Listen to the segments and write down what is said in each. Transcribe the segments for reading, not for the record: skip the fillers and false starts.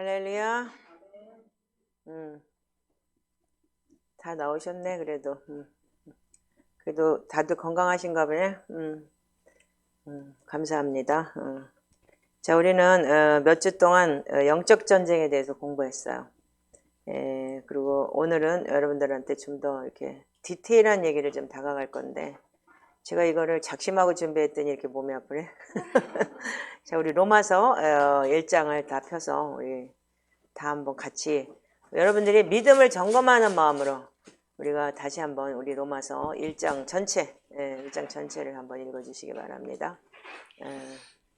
할렐루야. 다 나오셨네, 그래도. 그래도 다들 건강하신가 보네. 감사합니다. 자, 우리는 몇 주 동안 영적 전쟁에 대해서 공부했어요. 그리고 오늘은 여러분들한테 좀 더 이렇게 디테일한 얘기를 좀 다가갈 건데, 제가 이거를 작심하고 준비했더니 이렇게 몸이 아프네. 자, 우리 로마서 1장을 다 펴서 우리 다 한번 같이 여러분들이 믿음을 점검하는 마음으로 우리가 다시 한번 우리 로마서 1장 전체, 1장 전체를 한번 읽어주시기 바랍니다.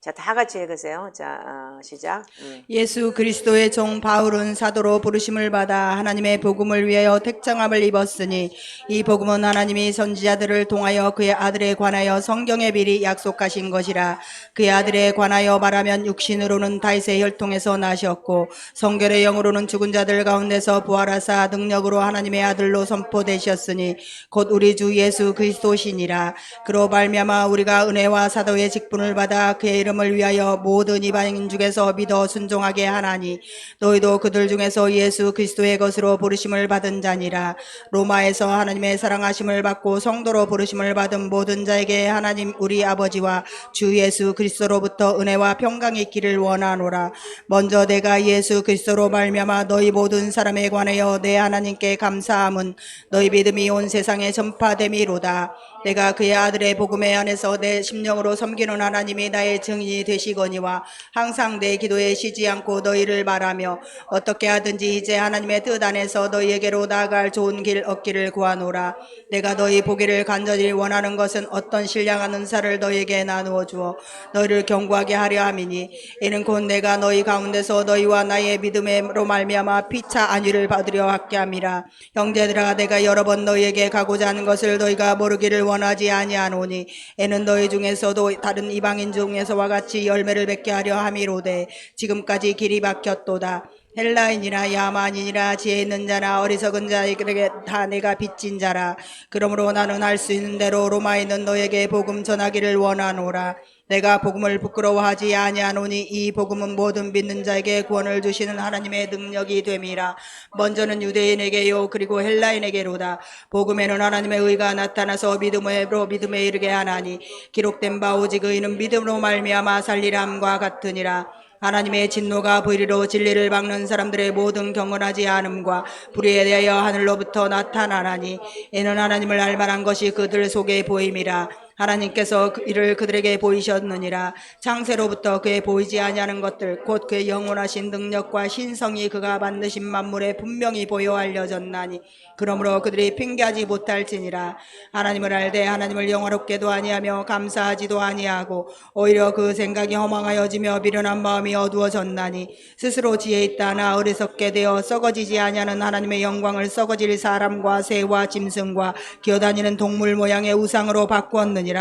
자, 다 같이 읽으세요. 자, 시작. 예수 그리스도의 종 바울은 사도로 부르심을 받아 하나님의 복음을 위하여 택정함을 입었으니 이 복음은 하나님이 선지자들을 통하여 그의 아들에 관하여 성경에 미리 약속하신 것이라. 그의 아들에 관하여 말하면 육신으로는 다윗의 혈통에서 나셨고 성결의 영으로는 죽은 자들 가운데서 부활하사 능력으로 하나님의 아들로 선포되셨으니 곧 우리 주 예수 그리스도시니라. 그로 말미암아 우리가 은혜와 사도의 직분을 받아 그의 이름을 위하여 모든 이방인 중에서 믿어 순종하게 하나니 너희도 그들 중에서 예수 그리스도의 것으로 부르심을 받은 자니라. 로마에서 하나님의 사랑하심을 받고 성도로 부르심을 받은 모든 자에게 하나님 우리 아버지와 주 예수 그리스도로부터 은혜와 평강이 있기를 원하노라. 먼저 내가 예수 그리스도로 말미암아 너희 모든 사람에 관하여 내 하나님께 감사함은 너희 믿음이 온 세상에 전파됨이로다. 내가 그의 아들의 복음에 안에서 내 심령으로 섬기는 하나님이 나의 증인이 되시거니와 항상 내 기도에 쉬지 않고 너희를 바라며 어떻게 하든지 이제 하나님의 뜻 안에서 너희에게로 나아갈 좋은 길 얻기를 구하노라. 내가 너희 보기를 간절히 원하는 것은 어떤 신령한 은사를 너희에게 나누어 주어 너희를 견고하게 하려 함이니 이는 곧 내가 너희 가운데서 너희와 나의 믿음으로 말미암아 피차 안위를 받으려 함께 함이라. 형제들아, 내가 여러 번 너희에게 가고자 하는 것을 너희가 모르기를 원하지 아니하노니 이는 너희 중에서도 다른 이방인 중에서와 같이 열매를 맺게 하려 함이로되 지금까지 길이 막혔도다. 헬라인이나 야만인이나 지혜 있는 자나 어리석은 자에게 다 내가 빚진 자라. 그러므로 나는 할 수 있는 대로 로마에 있는 너에게 복음 전하기를 원하노라. 내가 복음을 부끄러워하지 아니하노니 이 복음은 모든 믿는 자에게 구원을 주시는 하나님의 능력이 됨이라. 먼저는 유대인에게요 그리고 헬라인에게로다. 복음에는 하나님의 의가 나타나서 믿음으로 믿음에 이르게 하나니 기록된 바 오직 의는 믿음으로 말미암아 살리람과 같으니라. 하나님의 진노가 보이리로 진리를 막는 사람들의 모든 경건하지 않음과 불의에 대하여 하늘로부터 나타나나니 이는 하나님을 알만한 것이 그들 속에 보임이라. 하나님께서 이를 그들에게 보이셨느니라. 창세로부터 그의 보이지 아니하는 것들 곧 그의 영원하신 능력과 신성이 그가 만드신 만물에 분명히 보여 알려졌나니 그러므로 그들이 핑계하지 못할지니라. 하나님을 알되 하나님을 영화롭게도 아니하며 감사하지도 아니하고 오히려 그 생각이 허망하여지며 미련한 마음이 어두워졌나니 스스로 지혜 있다나 어리석게 되어 썩어지지 아니하는 하나님의 영광을 썩어질 사람과 새와 짐승과 기어다니는 동물 모양의 우상으로 바꾸었느니라.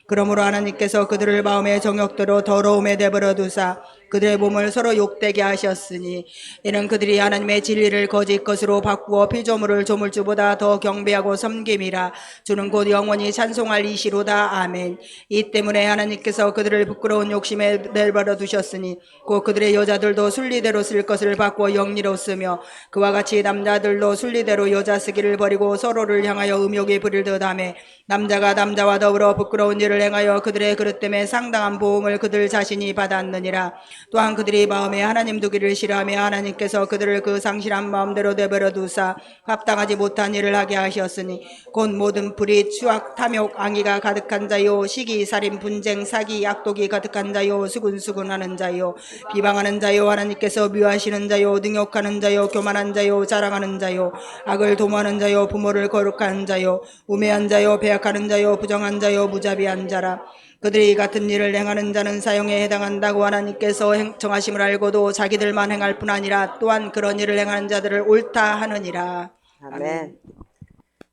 그러므로 하나님께서 그들을 마음의 정욕대로 더러움에 내버려 두사 그들의 몸을 서로 욕되게 하셨으니 이는 그들이 하나님의 진리를 거짓 것으로 바꾸어 피조물을 조물주보다 더 경배하고 섬김이라. 주는 곧 영원히 찬송할 이시로다. 아멘. 이 때문에 하나님께서 그들을 부끄러운 욕심에 내버려 두셨으니 곧 그들의 여자들도 순리대로 쓸 것을 바꾸어 영리로 쓰며 그와 같이 남자들도 순리대로 여자 쓰기를 버리고 서로를 향하여 음욕이 부릴 듯하며 남자가 남자와 더불어 부끄러운 일을 행하여 그들의 그릇 때문에 상당한 보응을 그들 자신이 받았느니라. 또한 그들이 마음에 하나님 두기를 싫어하며 하나님께서 그들을 그 상실한 마음대로 내버려 두사 합당하지 못한 일을 하게 하셨으니 곧 모든 불의 추악 탐욕 악의가 가득한 자요 시기 살인 분쟁 사기 약독이 가득한 자요 수군수군하는 자요 비방하는 자요 하나님께서 미워하시는 자요 능욕하는 자요 교만한 자요 자랑하는 자요 악을 도모하는 자요 부모를 거룩한 자요 우매한 자요 배약하는 자요 부정한 자요 무자비한 자라. 그들이 같은 일을 행하는 자는 사형에 해당한다고 하나님께서 정하심을 알고도 자기들만 행할 뿐 아니라 또한 그런 일을 행하는 자들을 옳다 하느니라. 아멘.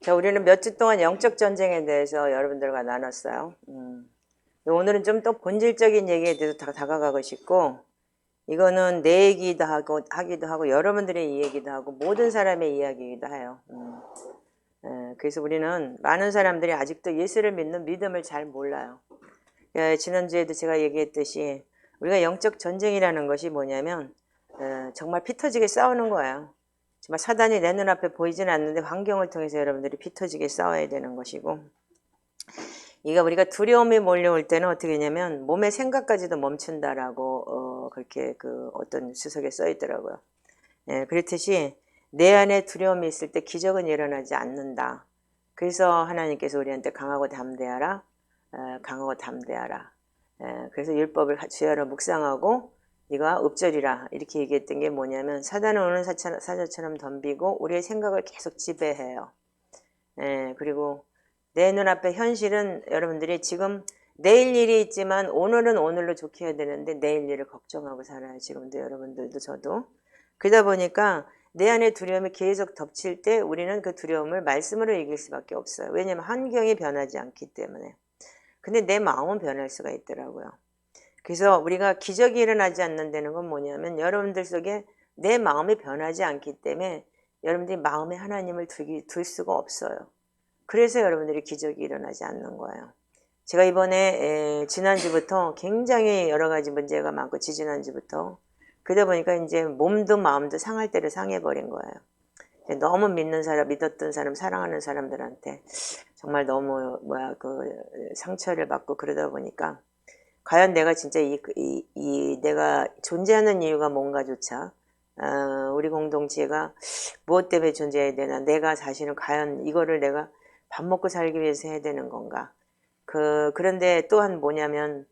자, 우리는 몇 주 동안 영적 전쟁에 대해서 여러분들과 나눴어요. 오늘은 좀 더 본질적인 얘기에 대해서 다가가고 싶고, 이거는 내 얘기도 하기도 하고 여러분들의 이야기도 하고 모든 사람의 이야기이기도 해요. 그래서 우리는 많은 사람들이 아직도 예수를 믿는 믿음을 잘 몰라요. 지난주에도 제가 얘기했듯이 우리가 영적 전쟁이라는 것이 뭐냐면 정말 피 터지게 싸우는 거예요. 정말 사단이 내 눈앞에 보이지는 않는데 환경을 통해서 여러분들이 피 터지게 싸워야 되는 것이고, 이거 우리가 두려움이 몰려올 때는 어떻게 하냐면 몸의 생각까지도 멈춘다라고 그렇게 그 어떤 수석에 써 있더라고요. 그렇듯이 내 안에 두려움이 있을 때 기적은 일어나지 않는다. 그래서 하나님께서 우리한테 강하고 담대하라, 강하고 담대하라. 그래서 율법을 주야로 묵상하고 네가 읊조리라 이렇게 얘기했던 게 뭐냐면, 사단은 오는 사자처럼 덤비고 우리의 생각을 계속 지배해요. 그리고 내 눈앞에 현실은 여러분들이 지금 내일 일이 있지만 오늘은 오늘로 좋게 해야 되는데 내일 일을 걱정하고 살아요. 지금도 여러분들도 저도. 그러다 보니까 내 안에 두려움이 계속 덮칠 때 우리는 그 두려움을 말씀으로 이길 수밖에 없어요. 왜냐하면 환경이 변하지 않기 때문에. 근데 내 마음은 변할 수가 있더라고요. 그래서 우리가 기적이 일어나지 않는다는 건 뭐냐면 여러분들 속에 내 마음이 변하지 않기 때문에 여러분들이 마음에 하나님을 둘 수가 없어요. 그래서 여러분들이 기적이 일어나지 않는 거예요. 제가 이번에 지난주부터 굉장히 여러 가지 문제가 많고, 지지난주부터 그러다 보니까 이제 몸도 마음도 상할 대로 상해버린 거예요. 너무 믿었던 사람, 사랑하는 사람들한테 정말 너무 상처를 받고 그러다 보니까 과연 내가 진짜 내가 존재하는 이유가 뭔가조차 우리 공동체가 무엇 때문에 존재해야 되나, 내가 자신은 과연 이거를 내가 밥 먹고 살기 위해서 해야 되는 건가. 그런데 또한 뭐냐면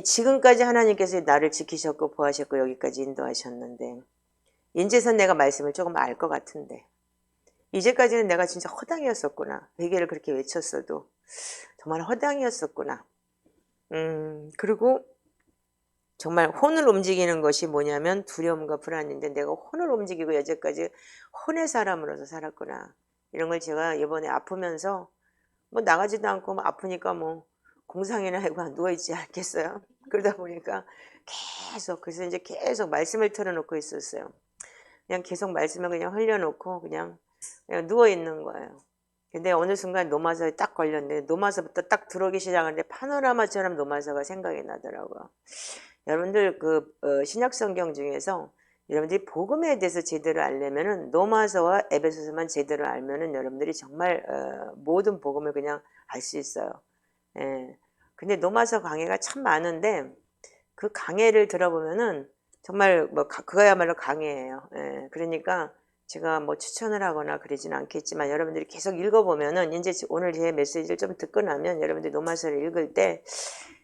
지금까지 하나님께서 나를 지키셨고 보호하셨고 여기까지 인도하셨는데, 이제선 내가 말씀을 조금 알 것 같은데, 이제까지는 내가 진짜 허당이었었구나. 회개를 그렇게 외쳤어도 정말 허당이었었구나. 그리고 정말 혼을 움직이는 것이 뭐냐면 두려움과 불안인데, 내가 혼을 움직이고 여태까지 혼의 사람으로서 살았구나. 이런 걸 제가 이번에 아프면서 뭐 나가지도 않고 아프니까 뭐 공상이나 하고 누워있지 않겠어요. 그러다 보니까 그래서 이제 계속 말씀을 틀어놓고 있었어요. 그냥 계속 말씀을 그냥 흘려놓고 그냥 누워있는 거예요. 근데 어느 순간 노마서에 딱 걸렸는데, 노마서부터 딱 들어오기 시작하는데 파노라마처럼 노마서가 생각이 나더라고요. 여러분들 신약 성경 중에서 여러분들이 복음에 대해서 제대로 알려면은 노마서와 에베소서만 제대로 알면은 여러분들이 정말 모든 복음을 그냥 알 수 있어요. 근데 노마서 강해가 참 많은데 그 강해를 들어보면은 정말 그거야말로 강해예요. 그러니까 제가 뭐 추천을 하거나 그러진 않겠지만 여러분들이 계속 읽어보면은, 이제 오늘 제 메시지를 좀 듣고 나면 여러분들이 노마서를 읽을 때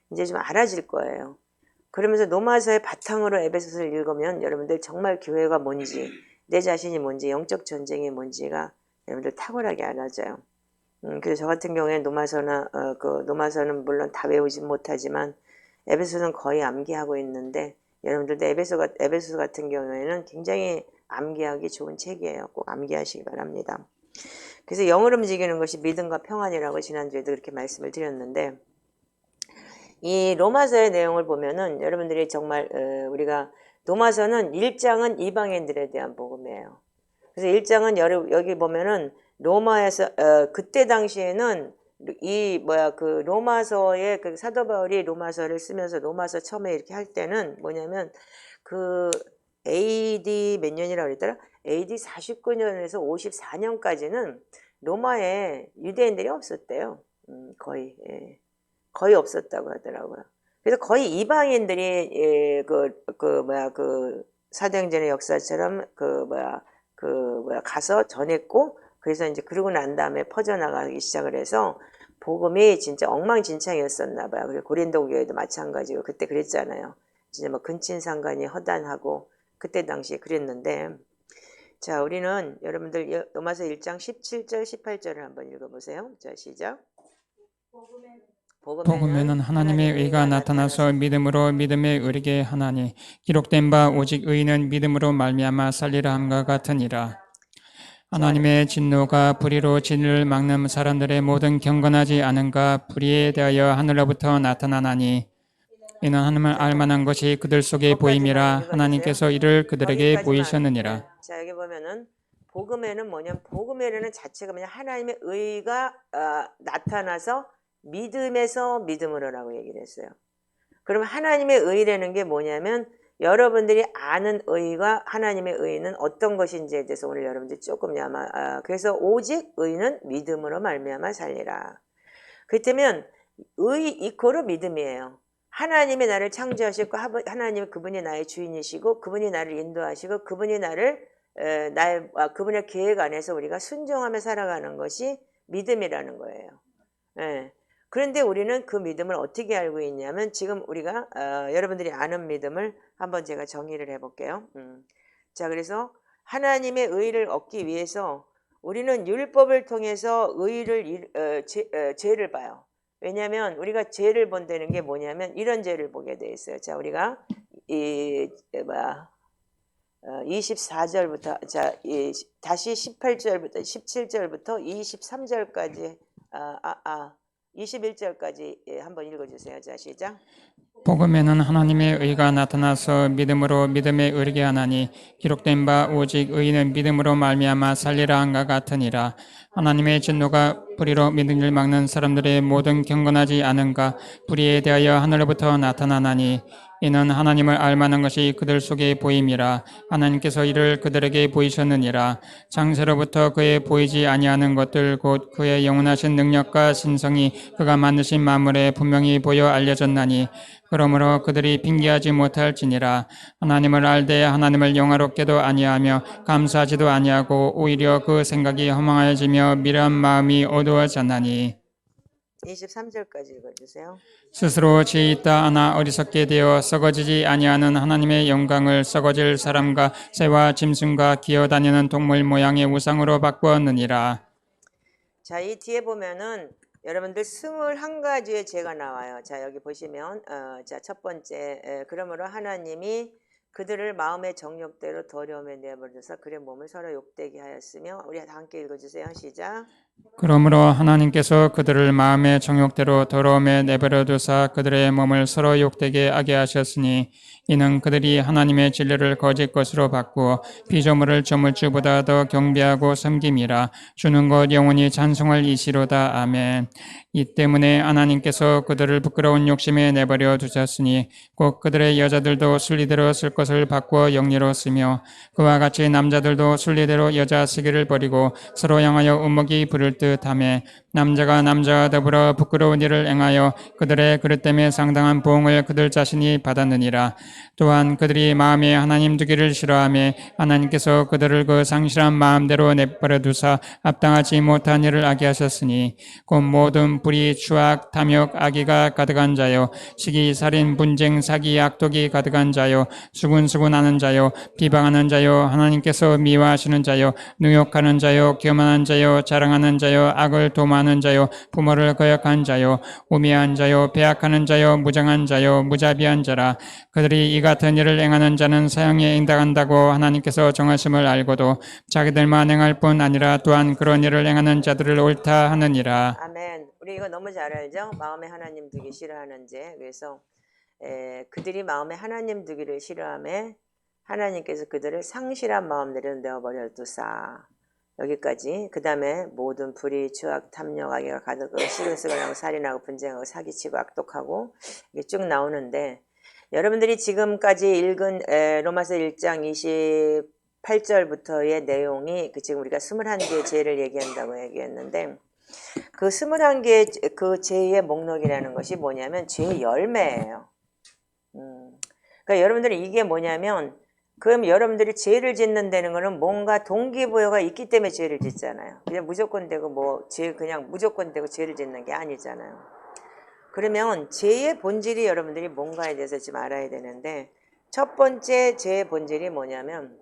이제 좀 알아질 거예요. 그러면서 노마서의 바탕으로 에베소서를 읽으면 여러분들 정말 교회가 뭔지, 내 자신이 뭔지, 영적 전쟁이 뭔지가 여러분들 탁월하게 알아져요. 그래서 저 같은 경우에 노마서는 물론 다 외우진 못하지만 에베소서는 거의 암기하고 있는데, 여러분들도 에베소서 같은 경우에는 굉장히 암기하기 좋은 책이에요. 꼭 암기하시기 바랍니다. 그래서 영을 움직이는 것이 믿음과 평안이라고 지난주에도 그렇게 말씀을 드렸는데, 이 로마서의 내용을 보면은 여러분들이 정말 우리가 로마서는 1장은 이방인들에 대한 복음이에요. 그래서 1장은 여기 보면은 로마에서 그때 당시에는 그 로마서의 그 사도 바울이 로마서를 쓰면서 로마서 처음에 이렇게 할 때는 뭐냐면 그 AD 몇 년이라고 그랬더라? AD 49년에서 54년까지는 로마에 유대인들이 없었대요. 거의 없었다고 하더라고요. 그래서 거의 이방인들이 사도행전의 역사처럼 가서 전했고, 그래서 이제 그러고 난 다음에 퍼져나가기 시작을 해서 복음이 진짜 엉망진창이었었나 봐요. 그리고 고린도 교회도 마찬가지고 그때 그랬잖아요. 진짜 뭐 근친상간이 허단하고 그때 당시에 그랬는데, 자, 우리는 여러분들 로마서 1장 17절 18절을 한번 읽어보세요. 자, 시작. 복음에는 하나님의 의가 나타나서 믿음으로 믿음에 이르게 하나니 기록된 바 오직 의인은 믿음으로 말미암아 살리라 함과 같으니라. 하나님의 진노가 불의로 진리를 막는 사람들의 모든 경건하지 않은가 불의에 대하여 하늘로부터 나타나나니 이는 하나님을 알만한 것이 그들 속에 보임이라. 하나님께서 이를 그들에게 보이셨느니라. 자, 여기 보면은 복음에는 뭐냐면, 복음에는 자체가 뭐냐, 하나님의 의가 나타나서 믿음에서 믿음으로라고 얘기를 했어요. 그러면 하나님의 의라는 게 뭐냐면 여러분들이 아는 의가 하나님의 의는 어떤 것인지에 대해서 오늘 여러분들이 조금 그래서 오직 의는 믿음으로 말미암아 살리라. 그렇다면 의 이코로 믿음이에요. 하나님이 나를 창조하시고 하나님 그분이 나의 주인이시고 그분이 나를 인도하시고 그분이 나를 그분의 계획 안에서 우리가 순종하며 살아가는 것이 믿음이라는 거예요. 예. 그런데 우리는 그 믿음을 어떻게 알고 있냐면 지금 우리가 여러분들이 아는 믿음을 한번 제가 정의를 해볼게요. 자, 그래서 하나님의 의를 얻기 위해서 우리는 율법을 통해서 의를 죄를 봐요. 왜냐하면 우리가 죄를 본다는 게 뭐냐면 이런 죄를 보게 돼 있어요. 자, 우리가 24절부터 다시 18절부터 17절부터 23절까지 21절까지 한번 읽어주세요. 자, 시작. 복음에는 하나님의 의가 나타나서 믿음으로 믿음에 이르게 하나니 기록된 바 오직 의인은 믿음으로 말미암아 살리라 한가 같으니라. 하나님의 진노가 불의로 믿는 일 막는 사람들의 모든 경건하지 않은가 불의에 대하여 하늘로부터 나타나나니 이는 하나님을 알만한 것이 그들 속에 보임이라. 하나님께서 이를 그들에게 보이셨느니라. 창세로부터 그의 보이지 아니하는 것들 곧 그의 영원하신 능력과 신성이 그가 만드신 만물에 분명히 보여 알려졌나니 그러므로 그들이 핑계하지 못할지니라. 하나님을 알되 하나님을 영화롭게도 아니하며 감사하지도 아니하고 오히려 그 생각이 허망해지며 미련한 마음이 어두워졌나니 23절까지 읽어주세요. 스스로 지혜 있다 하나 어리석게 되어 썩어지지 아니하는 하나님의 영광을 썩어질 사람과 새와 짐승과 기어다니는 동물 모양의 우상으로 바꾸었느니라. 자, 이 뒤에 보면은 여러분들 21가지의 죄가 나와요. 자, 여기 보시면 자, 첫 번째 그러므로 하나님이 그들을 마음의 정욕대로 더러움에 내버려둬서 그의 몸을 서로 욕되게 하였으며 우리 다 함께 읽어주세요. 시작. 그러므로 하나님께서 그들을 마음의 정욕대로 더러움에 내버려 두사 그들의 몸을 서로 욕되게 하게 하셨으니 이는 그들이 하나님의 진리를 거짓 것으로 바꾸어 피조물을 저물 주보다 더 경배하고 섬김이라. 주는 것 영원히 찬송할 이시로다. 아멘. 이 때문에 하나님께서 그들을 부끄러운 욕심에 내버려 두셨으니 곧 그들의 여자들도 순리대로 쓸 것을 바꾸어 영리로 쓰며 그와 같이 남자들도 순리대로 여자 쓰기를 버리고 서로 향하여 음목이 부를 듯하며 남자가 남자와 더불어 부끄러운 일을 행하여 그들의 그릇됨에 상당한 보응을 그들 자신이 받았느니라. 또한 그들이 마음에 하나님 두기를 싫어하며 하나님께서 그들을 그 상실한 마음대로 내버려 두사 합당하지 못한 일을 하게 하셨으니 곧 모든 불의, 추악, 탐욕, 악의가 가득한 자요 시기, 살인, 분쟁, 사기, 악독이 가득한 자요 수군수군하는 자요 비방하는 자요 하나님께서 미워하시는 자요 능욕하는 자요 교만한 자요 자랑하는 자요 악을 도모하는 자요 부모를 거역한 자요 우매한 자요 배악하는 자요 무장한 자요 무자비한 자라. 그들이 이 같은 일을 행하는 자는 사형에 인당한다고 하나님께서 정하심을 알고도 자기들만 행할 뿐 아니라 또한 그런 일을 행하는 자들을 옳다 하느니라. 아멘. 우리 이거 너무 잘 알죠? 마음에 하나님 두기 싫어하는 죄. 그래서 그들이 마음에 하나님 두기를 싫어하며 하나님께서 그들을 상실한 마음대로 내어버려 두사. 여기까지. 그 다음에 모든 불의, 추악, 탐욕, 악의가 가득하고 시근시근 하고 살인하고 분쟁하고 사기치고 악독하고 이게 쭉 나오는데 여러분들이 지금까지 읽은 로마서 1장 28절부터의 내용이 지금 우리가 21개의 죄를 얘기한다고 얘기했는데 그 21개의 그 죄의 목록이라는 것이 뭐냐면 죄의 열매예요. 그러니까 여러분들이 이게 뭐냐면 그럼 여러분들이 죄를 짓는다는 거는 뭔가 동기부여가 있기 때문에 죄를 짓잖아요. 그냥 무조건 되고 그냥 무조건 되고 죄를 짓는 게 아니잖아요. 그러면 죄의 본질이 여러분들이 뭔가에 대해서 좀 알아야 되는데 첫 번째 죄의 본질이 뭐냐면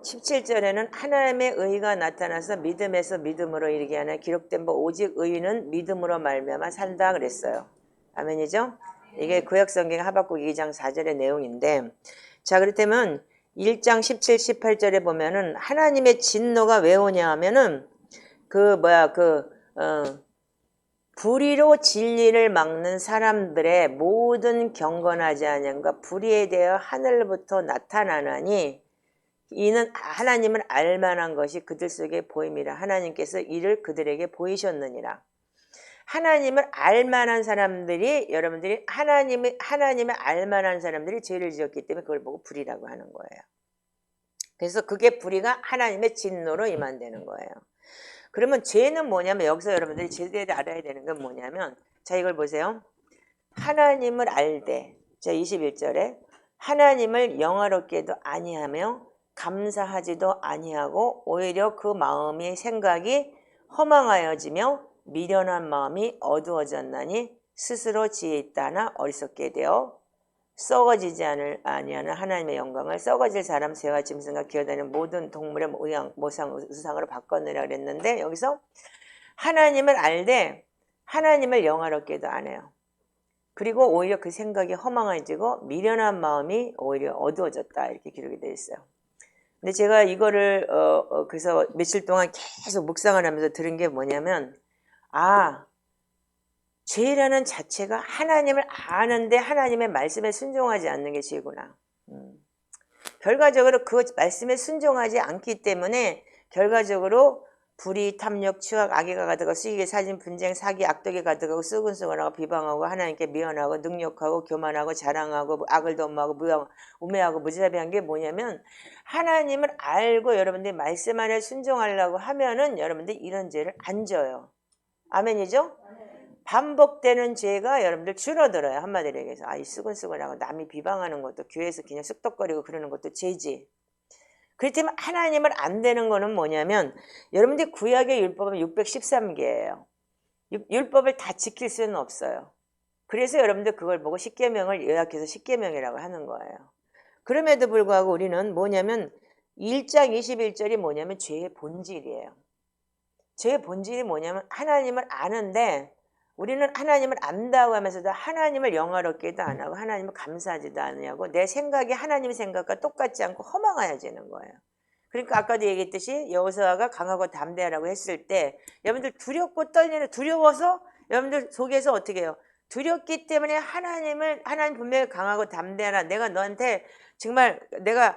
17절에는 하나님의 의가 나타나서 믿음에서 믿음으로 이르게 하나 기록된 바 오직 의인은 믿음으로 말미암아 산다 그랬어요. 아멘이죠? 이게 구약성경 하박국 2장 4절의 내용인데 자 그렇다면 1장 17, 18절에 보면은 하나님의 진노가 왜 오냐 하면은 불의로 진리를 막는 사람들의 모든 경건하지 아니함과 불의에 대하여 하늘부터 나타나나니 이는 하나님을 알만한 것이 그들 속에 보임이라. 하나님께서 이를 그들에게 보이셨느니라. 하나님을 알만한 사람들이 여러분들이 하나님을 알만한 사람들이 죄를 지었기 때문에 그걸 보고 불이라고 하는 거예요. 그래서 그게 불의가 하나님의 진노로 임한다는 거예요. 그러면 죄는 뭐냐면 여기서 여러분들이 제대로 알아야 되는 건 뭐냐면 자 이걸 보세요. 하나님을 알되 자 21절에 하나님을 영화롭게도 아니하며 감사하지도 아니하고 오히려 그 마음의 생각이 허망하여지며 미련한 마음이 어두워졌나니 스스로 지혜 있다나 어리석게 되어 썩어지지 아니하는 하나님의 영광을 썩어질 사람 새와 짐승과 기어다니는 모든 동물의 모상 우상으로 바꿔내라 그랬는데 여기서 하나님을 알되 하나님을 영화롭게도 안 해요. 그리고 오히려 그 생각이 허망해지고 미련한 마음이 오히려 어두워졌다 이렇게 기록이 되어 있어요. 근데 제가 이거를 그래서 며칠 동안 계속 묵상을 하면서 들은 게 뭐냐면 죄라는 자체가 하나님을 아는데 하나님의 말씀에 순종하지 않는 게 죄구나. 결과적으로 그 말씀에 순종하지 않기 때문에 결과적으로 불의, 탐욕, 추악, 악의가 가득하고 수익의 사진, 분쟁, 사기, 악독이 가득하고 수근수근하고 비방하고 하나님께 미워하고 능욕하고 교만하고 자랑하고 악을 도모하고 우매하고 무자비한 게 뭐냐면 하나님을 알고 여러분들이 말씀 안에 순종하려고 하면은 여러분들이 이런 죄를 안 져요. 아멘이죠? 반복되는 죄가 여러분들 줄어들어요. 한마디로 얘기해서 이 수근수근하고 남이 비방하는 것도 교회에서 그냥 쑥덕거리고 그러는 것도 죄지. 그렇지만 하나님을 안 되는 거는 뭐냐면 여러분들이 구약의 율법은 613개예요. 율법을 다 지킬 수는 없어요. 그래서 여러분들 그걸 보고 십계명을 요약해서 십계명이라고 하는 거예요. 그럼에도 불구하고 우리는 뭐냐면 1장 21절이 뭐냐면 죄의 본질이에요. 죄의 본질이 뭐냐면 하나님을 아는데 우리는 하나님을 안다고 하면서도 하나님을 영화롭게도 안 하고 하나님을 감사하지도 않냐고 내 생각이 하나님의 생각과 똑같지 않고 허망해지는 거예요. 그러니까 아까도 얘기했듯이 여호수아가 강하고 담대하라고 했을 때 여러분들 두렵고 떨리는 두려워서 여러분들 속에서 어떻게 해요? 두렵기 때문에 하나님 분명히 강하고 담대하라 내가 너한테 정말 내가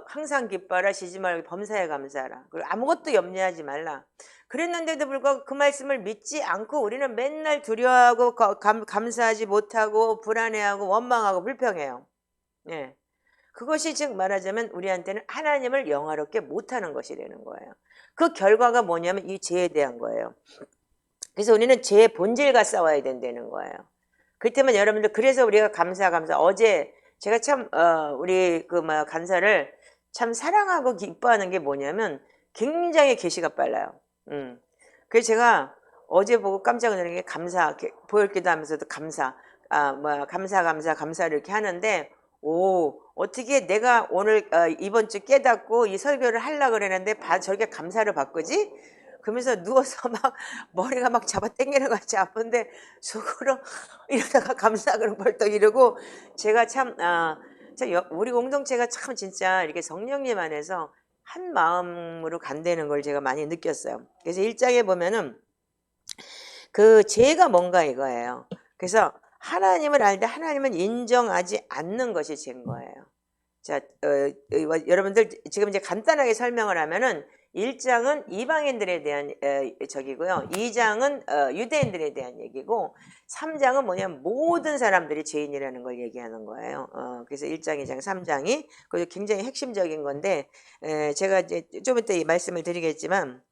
항상 기뻐하라 쉬지 말고 범사에 감사하라 그리고 아무것도 염려하지 말라 그랬는데도 불구하고 그 말씀을 믿지 않고 우리는 맨날 두려워하고 감사하지 못하고 불안해하고 원망하고 불평해요. 예. 그것이 즉 말하자면 우리한테는 하나님을 영화롭게 못하는 것이라는 거예요. 그 결과가 뭐냐면 이 죄에 대한 거예요. 그래서 우리는 죄의 본질과 싸워야 된다는 거예요. 그 때문에 여러분들 그래서 우리가 감사 어제 제가 참 우리 간사를 참 사랑하고 기뻐하는 게 뭐냐면 굉장히 계시가 빨라요. 그래서 제가 어제 보고 깜짝 놀란 게 보혈기도 하면서도 감사 이렇게 하는데 어떻게 내가 오늘 이번 주 깨닫고 이 설교를 하려고 그랬는데 저렇게 감사를 바꾸지? 그러면서 누워서 막 머리가 막 잡아당기는 것 같이 아픈데 속으로 이러다가 감사하고 벌떡 이러고 제가 참 우리 공동체가 참 진짜 이렇게 성령님 안에서 한 마음으로 간다는 걸 제가 많이 느꼈어요. 그래서 1장에 보면은 그 죄가 뭔가 이거예요. 그래서 하나님을 알되 하나님은 인정하지 않는 것이 죄인 거예요. 자, 여러분들 지금 이제 간단하게 설명을 하면은 1장은 이방인들에 대한 적이고요. 2장은 유대인들에 대한 얘기고 3장은 뭐냐면 모든 사람들이 죄인이라는 걸 얘기하는 거예요. 그래서 1장, 2장, 3장이 굉장히 핵심적인 건데 제가 이제 좀 이따 이 말씀을 드리겠지만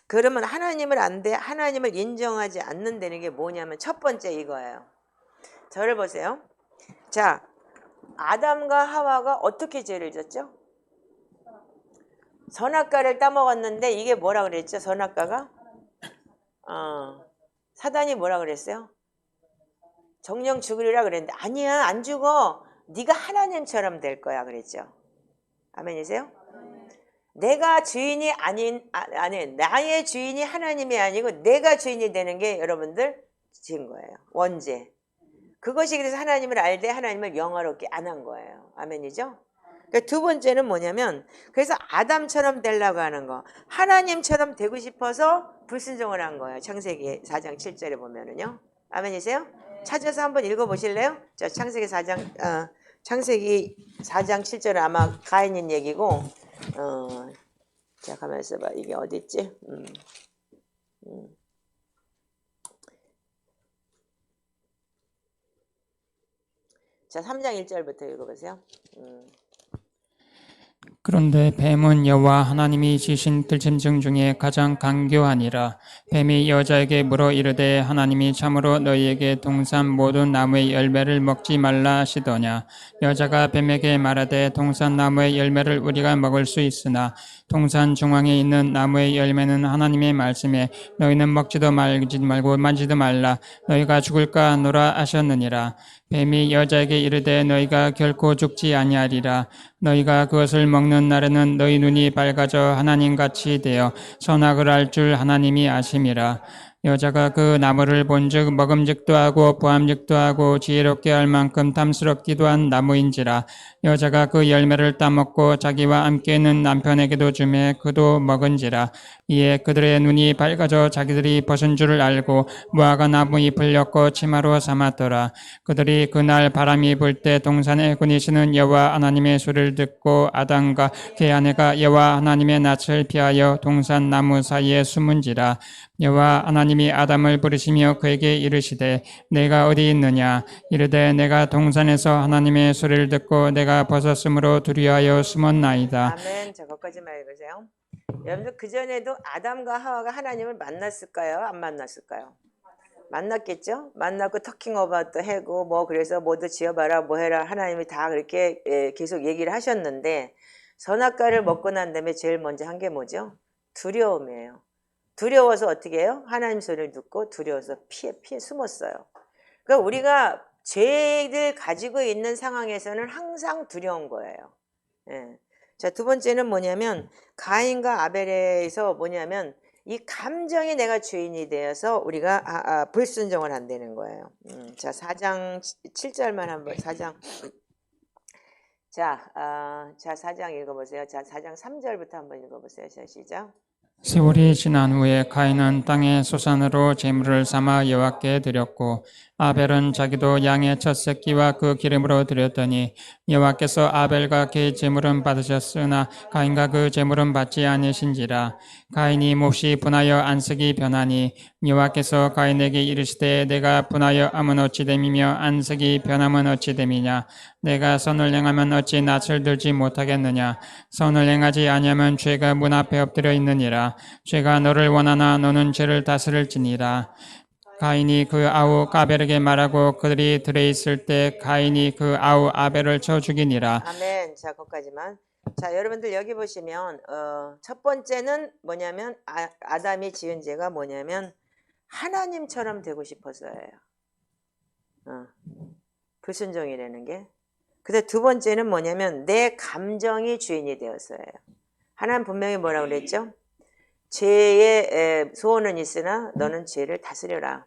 그러면 하나님을 안돼 하나님을 인정하지 않는다는 게 뭐냐면 첫 번째 이거예요. 저를 보세요. 자, 아담과 하와가 어떻게 죄를 졌죠? 선악과를 따먹었는데 이게 뭐라 그랬죠? 선악과가? 사단이 뭐라 그랬어요? 정령 죽으리라 그랬는데 아니야 안 죽어. 네가 하나님처럼 될 거야 그랬죠. 아멘이세요? 내가 주인이 아닌 나의 주인이 하나님이 아니고 내가 주인이 되는 게 여러분들 죄인 거예요. 원죄. 그것이 그래서 하나님을 알되 하나님을 영화롭게 안 한 거예요. 아멘이죠? 그러니까 두 번째는 뭐냐면 그래서 아담처럼 되려고 하는 거 하나님처럼 되고 싶어서 불순종을 한 거예요. 창세기 4장 7절에 보면은요. 아멘이세요? 찾아서 한번 읽어보실래요? 자, 창세기 4장 7절은 아마 가인인 얘기고 자 가만있어 봐. 이게 어디 있지? 자, 3장 1절부터 읽어보세요. 그런데 뱀은 여호와 하나님이 지신 들짐승 중에 가장 강교하니라. 뱀이 여자에게 물어 이르되 하나님이 참으로 너희에게 동산 모든 나무의 열매를 먹지 말라 하시더냐. 여자가 뱀에게 말하되 동산 나무의 열매를 우리가 먹을 수 있으나 동산 중앙에 있는 나무의 열매는 하나님의 말씀에 너희는 먹지도 말고 만지도 말라 너희가 죽을까 하노라 하셨느니라. 뱀이 여자에게 이르되 너희가 결코 죽지 아니하리라. 너희가 그것을 먹는 날에는 너희 눈이 밝아져 하나님같이 되어 선악을 알 줄 하나님이 아심이라. 여자가 그 나무를 본즉 먹음직도 하고 보암직도 하고 지혜롭게 할 만큼 탐스럽기도 한 나무인지라. 여자가 그 열매를 따먹고 자기와 함께 있는 남편에게도 주매 그도 먹은지라. 이에 그들의 눈이 밝아져 자기들이 벗은 줄을 알고 무화과 나무 잎을 엮어 치마로 삼았더라. 그들이 그날 바람이 불 때 동산에 거니시는 여호와 하나님의 소리를 듣고 아담과 그의 아내가 여호와 하나님의 낯을 피하여 동산 나무 사이에 숨은지라. 여호와 하나님이 아담을 부르시며 그에게 이르시되 내가 어디 있느냐. 이르되 내가 동산에서 하나님의 소리를 듣고 내가 벗었으므로 두려워하여 숨었나이다. 아멘. 자, 거기까지만 읽으세요. 여러분들 그전에도 아담과 하와가 하나님을 만났을까요? 안 만났을까요? 만났겠죠? 만났고 터킹 어바웃도 해고 뭐 그래서 뭐도 지어봐라 뭐 해라 하나님이 다 그렇게 계속 얘기를 하셨는데 선악과를 먹고 난 다음에 제일 먼저 한 게 뭐죠? 두려움이에요. 두려워서 어떻게 해요? 하나님 소리를 듣고 두려워서 피해 숨었어요. 그러니까 우리가 죄를 가지고 있는 상황에서는 항상 두려운 거예요. 예. 자, 두 번째는 뭐냐면 가인과 아벨에서 뭐냐면 이 감정이 내가 주인이 되어서 우리가 불순종을 한다는 거예요. 자, 4장 7절만 한번 4장 자, 4장 읽어보세요. 자, 4장 3절부터 한번 읽어보세요. 자, 시작. 세월이 지난 후에 가인은 땅의 소산으로 제물을 삼아 여호와께 드렸고 아벨은 자기도 양의 첫 새끼와 그 기름으로 드렸더니 여호와께서 아벨과 그의 제물은 받으셨으나 가인과 그 제물은 받지 아니신지라. 가인이 몹시 분하여 안색이 변하니 여호와께서 가인에게 이르시되 내가 분하여 함은 어찌 됨이며 안색이 변함은 어찌 됨이냐. 내가 선을 행하면 어찌 낯을 들지 못하겠느냐. 선을 행하지 아니하면 죄가 문 앞에 엎드려 있느니라. 죄가 너를 원하나 너는 죄를 다스릴지니라. 가인이 그 아우 아벨에게 말하고 그들이 들에 있을 때 가인이 그 아우 아벨을 쳐 죽이니라. 아멘. 자, 거기까지만. 자, 여러분들 여기 보시면 첫 번째는 뭐냐면 아담이 지은 죄가 뭐냐면 하나님처럼 되고 싶어서예요. 불순종이라는 게. 근데 두 번째는 뭐냐면 내 감정이 주인이 되었어요. 하나님 분명히 뭐라고 그랬죠? 죄의 소원은 있으나 너는 죄를 다스려라.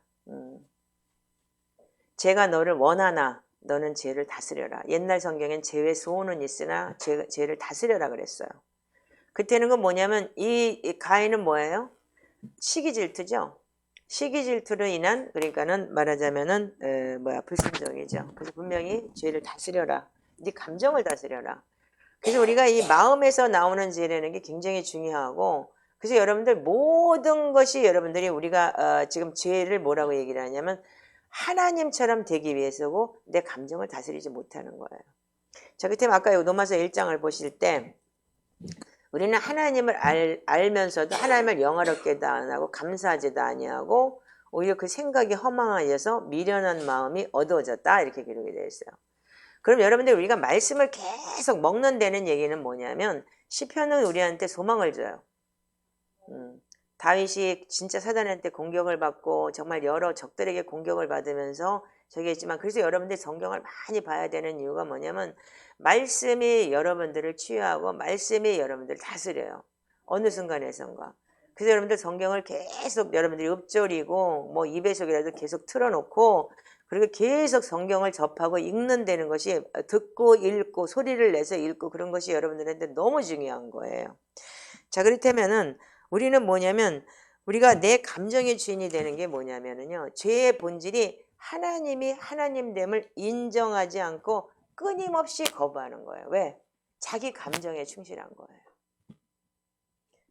죄가 너를 원하나 너는 죄를 다스려라. 옛날 성경엔 죄의 소원은 있으나 죄를 다스려라 그랬어요. 그때는 건 뭐냐면 이 가인은 뭐예요? 시기 질투죠. 시기 질투로 인한 그러니까는 말하자면은 불순종이죠. 그래서 분명히 죄를 다스려라. 네 감정을 다스려라. 그래서 우리가 이 마음에서 나오는 죄라는 게 굉장히 중요하고 그래서 여러분들 모든 것이 여러분들이 우리가 지금 죄를 뭐라고 얘기를 하냐면 하나님처럼 되기 위해서고 내 감정을 다스리지 못하는 거예요. 자, 그때 아까 로마서 1장을 보실 때 우리는 하나님을 알면서도 하나님을 영화롭게도 안 하고 감사하지도 아니하고 오히려 그 생각이 허망하여서 미련한 마음이 어두워졌다 이렇게 기록이 되어 있어요. 그럼 여러분들 우리가 말씀을 계속 먹는다는 얘기는 뭐냐면 시편은 우리한테 소망을 줘요. 다윗이 진짜 사단한테 공격을 받고 정말 여러 적들에게 공격을 받으면서 저기 했지만 그래서 여러분들 성경을 많이 봐야 되는 이유가 뭐냐면 말씀이 여러분들을 치유하고 말씀이 여러분들을 다스려요. 어느 순간에선가. 그래서 여러분들 성경을 계속 여러분들이 읊조리고 뭐 입에 속이라도 계속 틀어놓고 그리고 계속 성경을 접하고 읽는다는 것이 듣고 읽고 소리를 내서 읽고 그런 것이 여러분들한테 너무 중요한 거예요. 자, 그렇다면은 우리는 뭐냐면 우리가 내 감정의 주인이 되는 게 뭐냐면은요. 죄의 본질이 하나님이 하나님됨을 인정하지 않고 끊임없이 거부하는 거예요. 왜? 자기 감정에 충실한 거예요.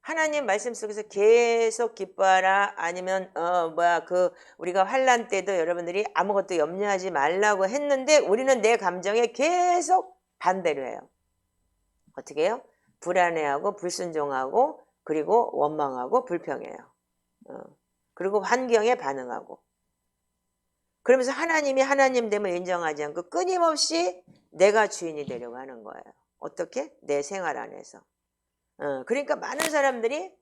하나님 말씀 속에서 계속 기뻐하라 아니면 우리가 환난 때도 여러분들이 아무것도 염려하지 말라고 했는데 우리는 내 감정에 계속 반대로 해요. 어떻게 해요? 불안해하고 불순종하고 그리고 원망하고 불평해요. 그리고 환경에 반응하고 그러면서 하나님이 하나님됨을 인정하지 않고 끊임없이 내가 주인이 되려고 하는 거예요. 어떻게? 내 생활 안에서. 그러니까 많은 사람들이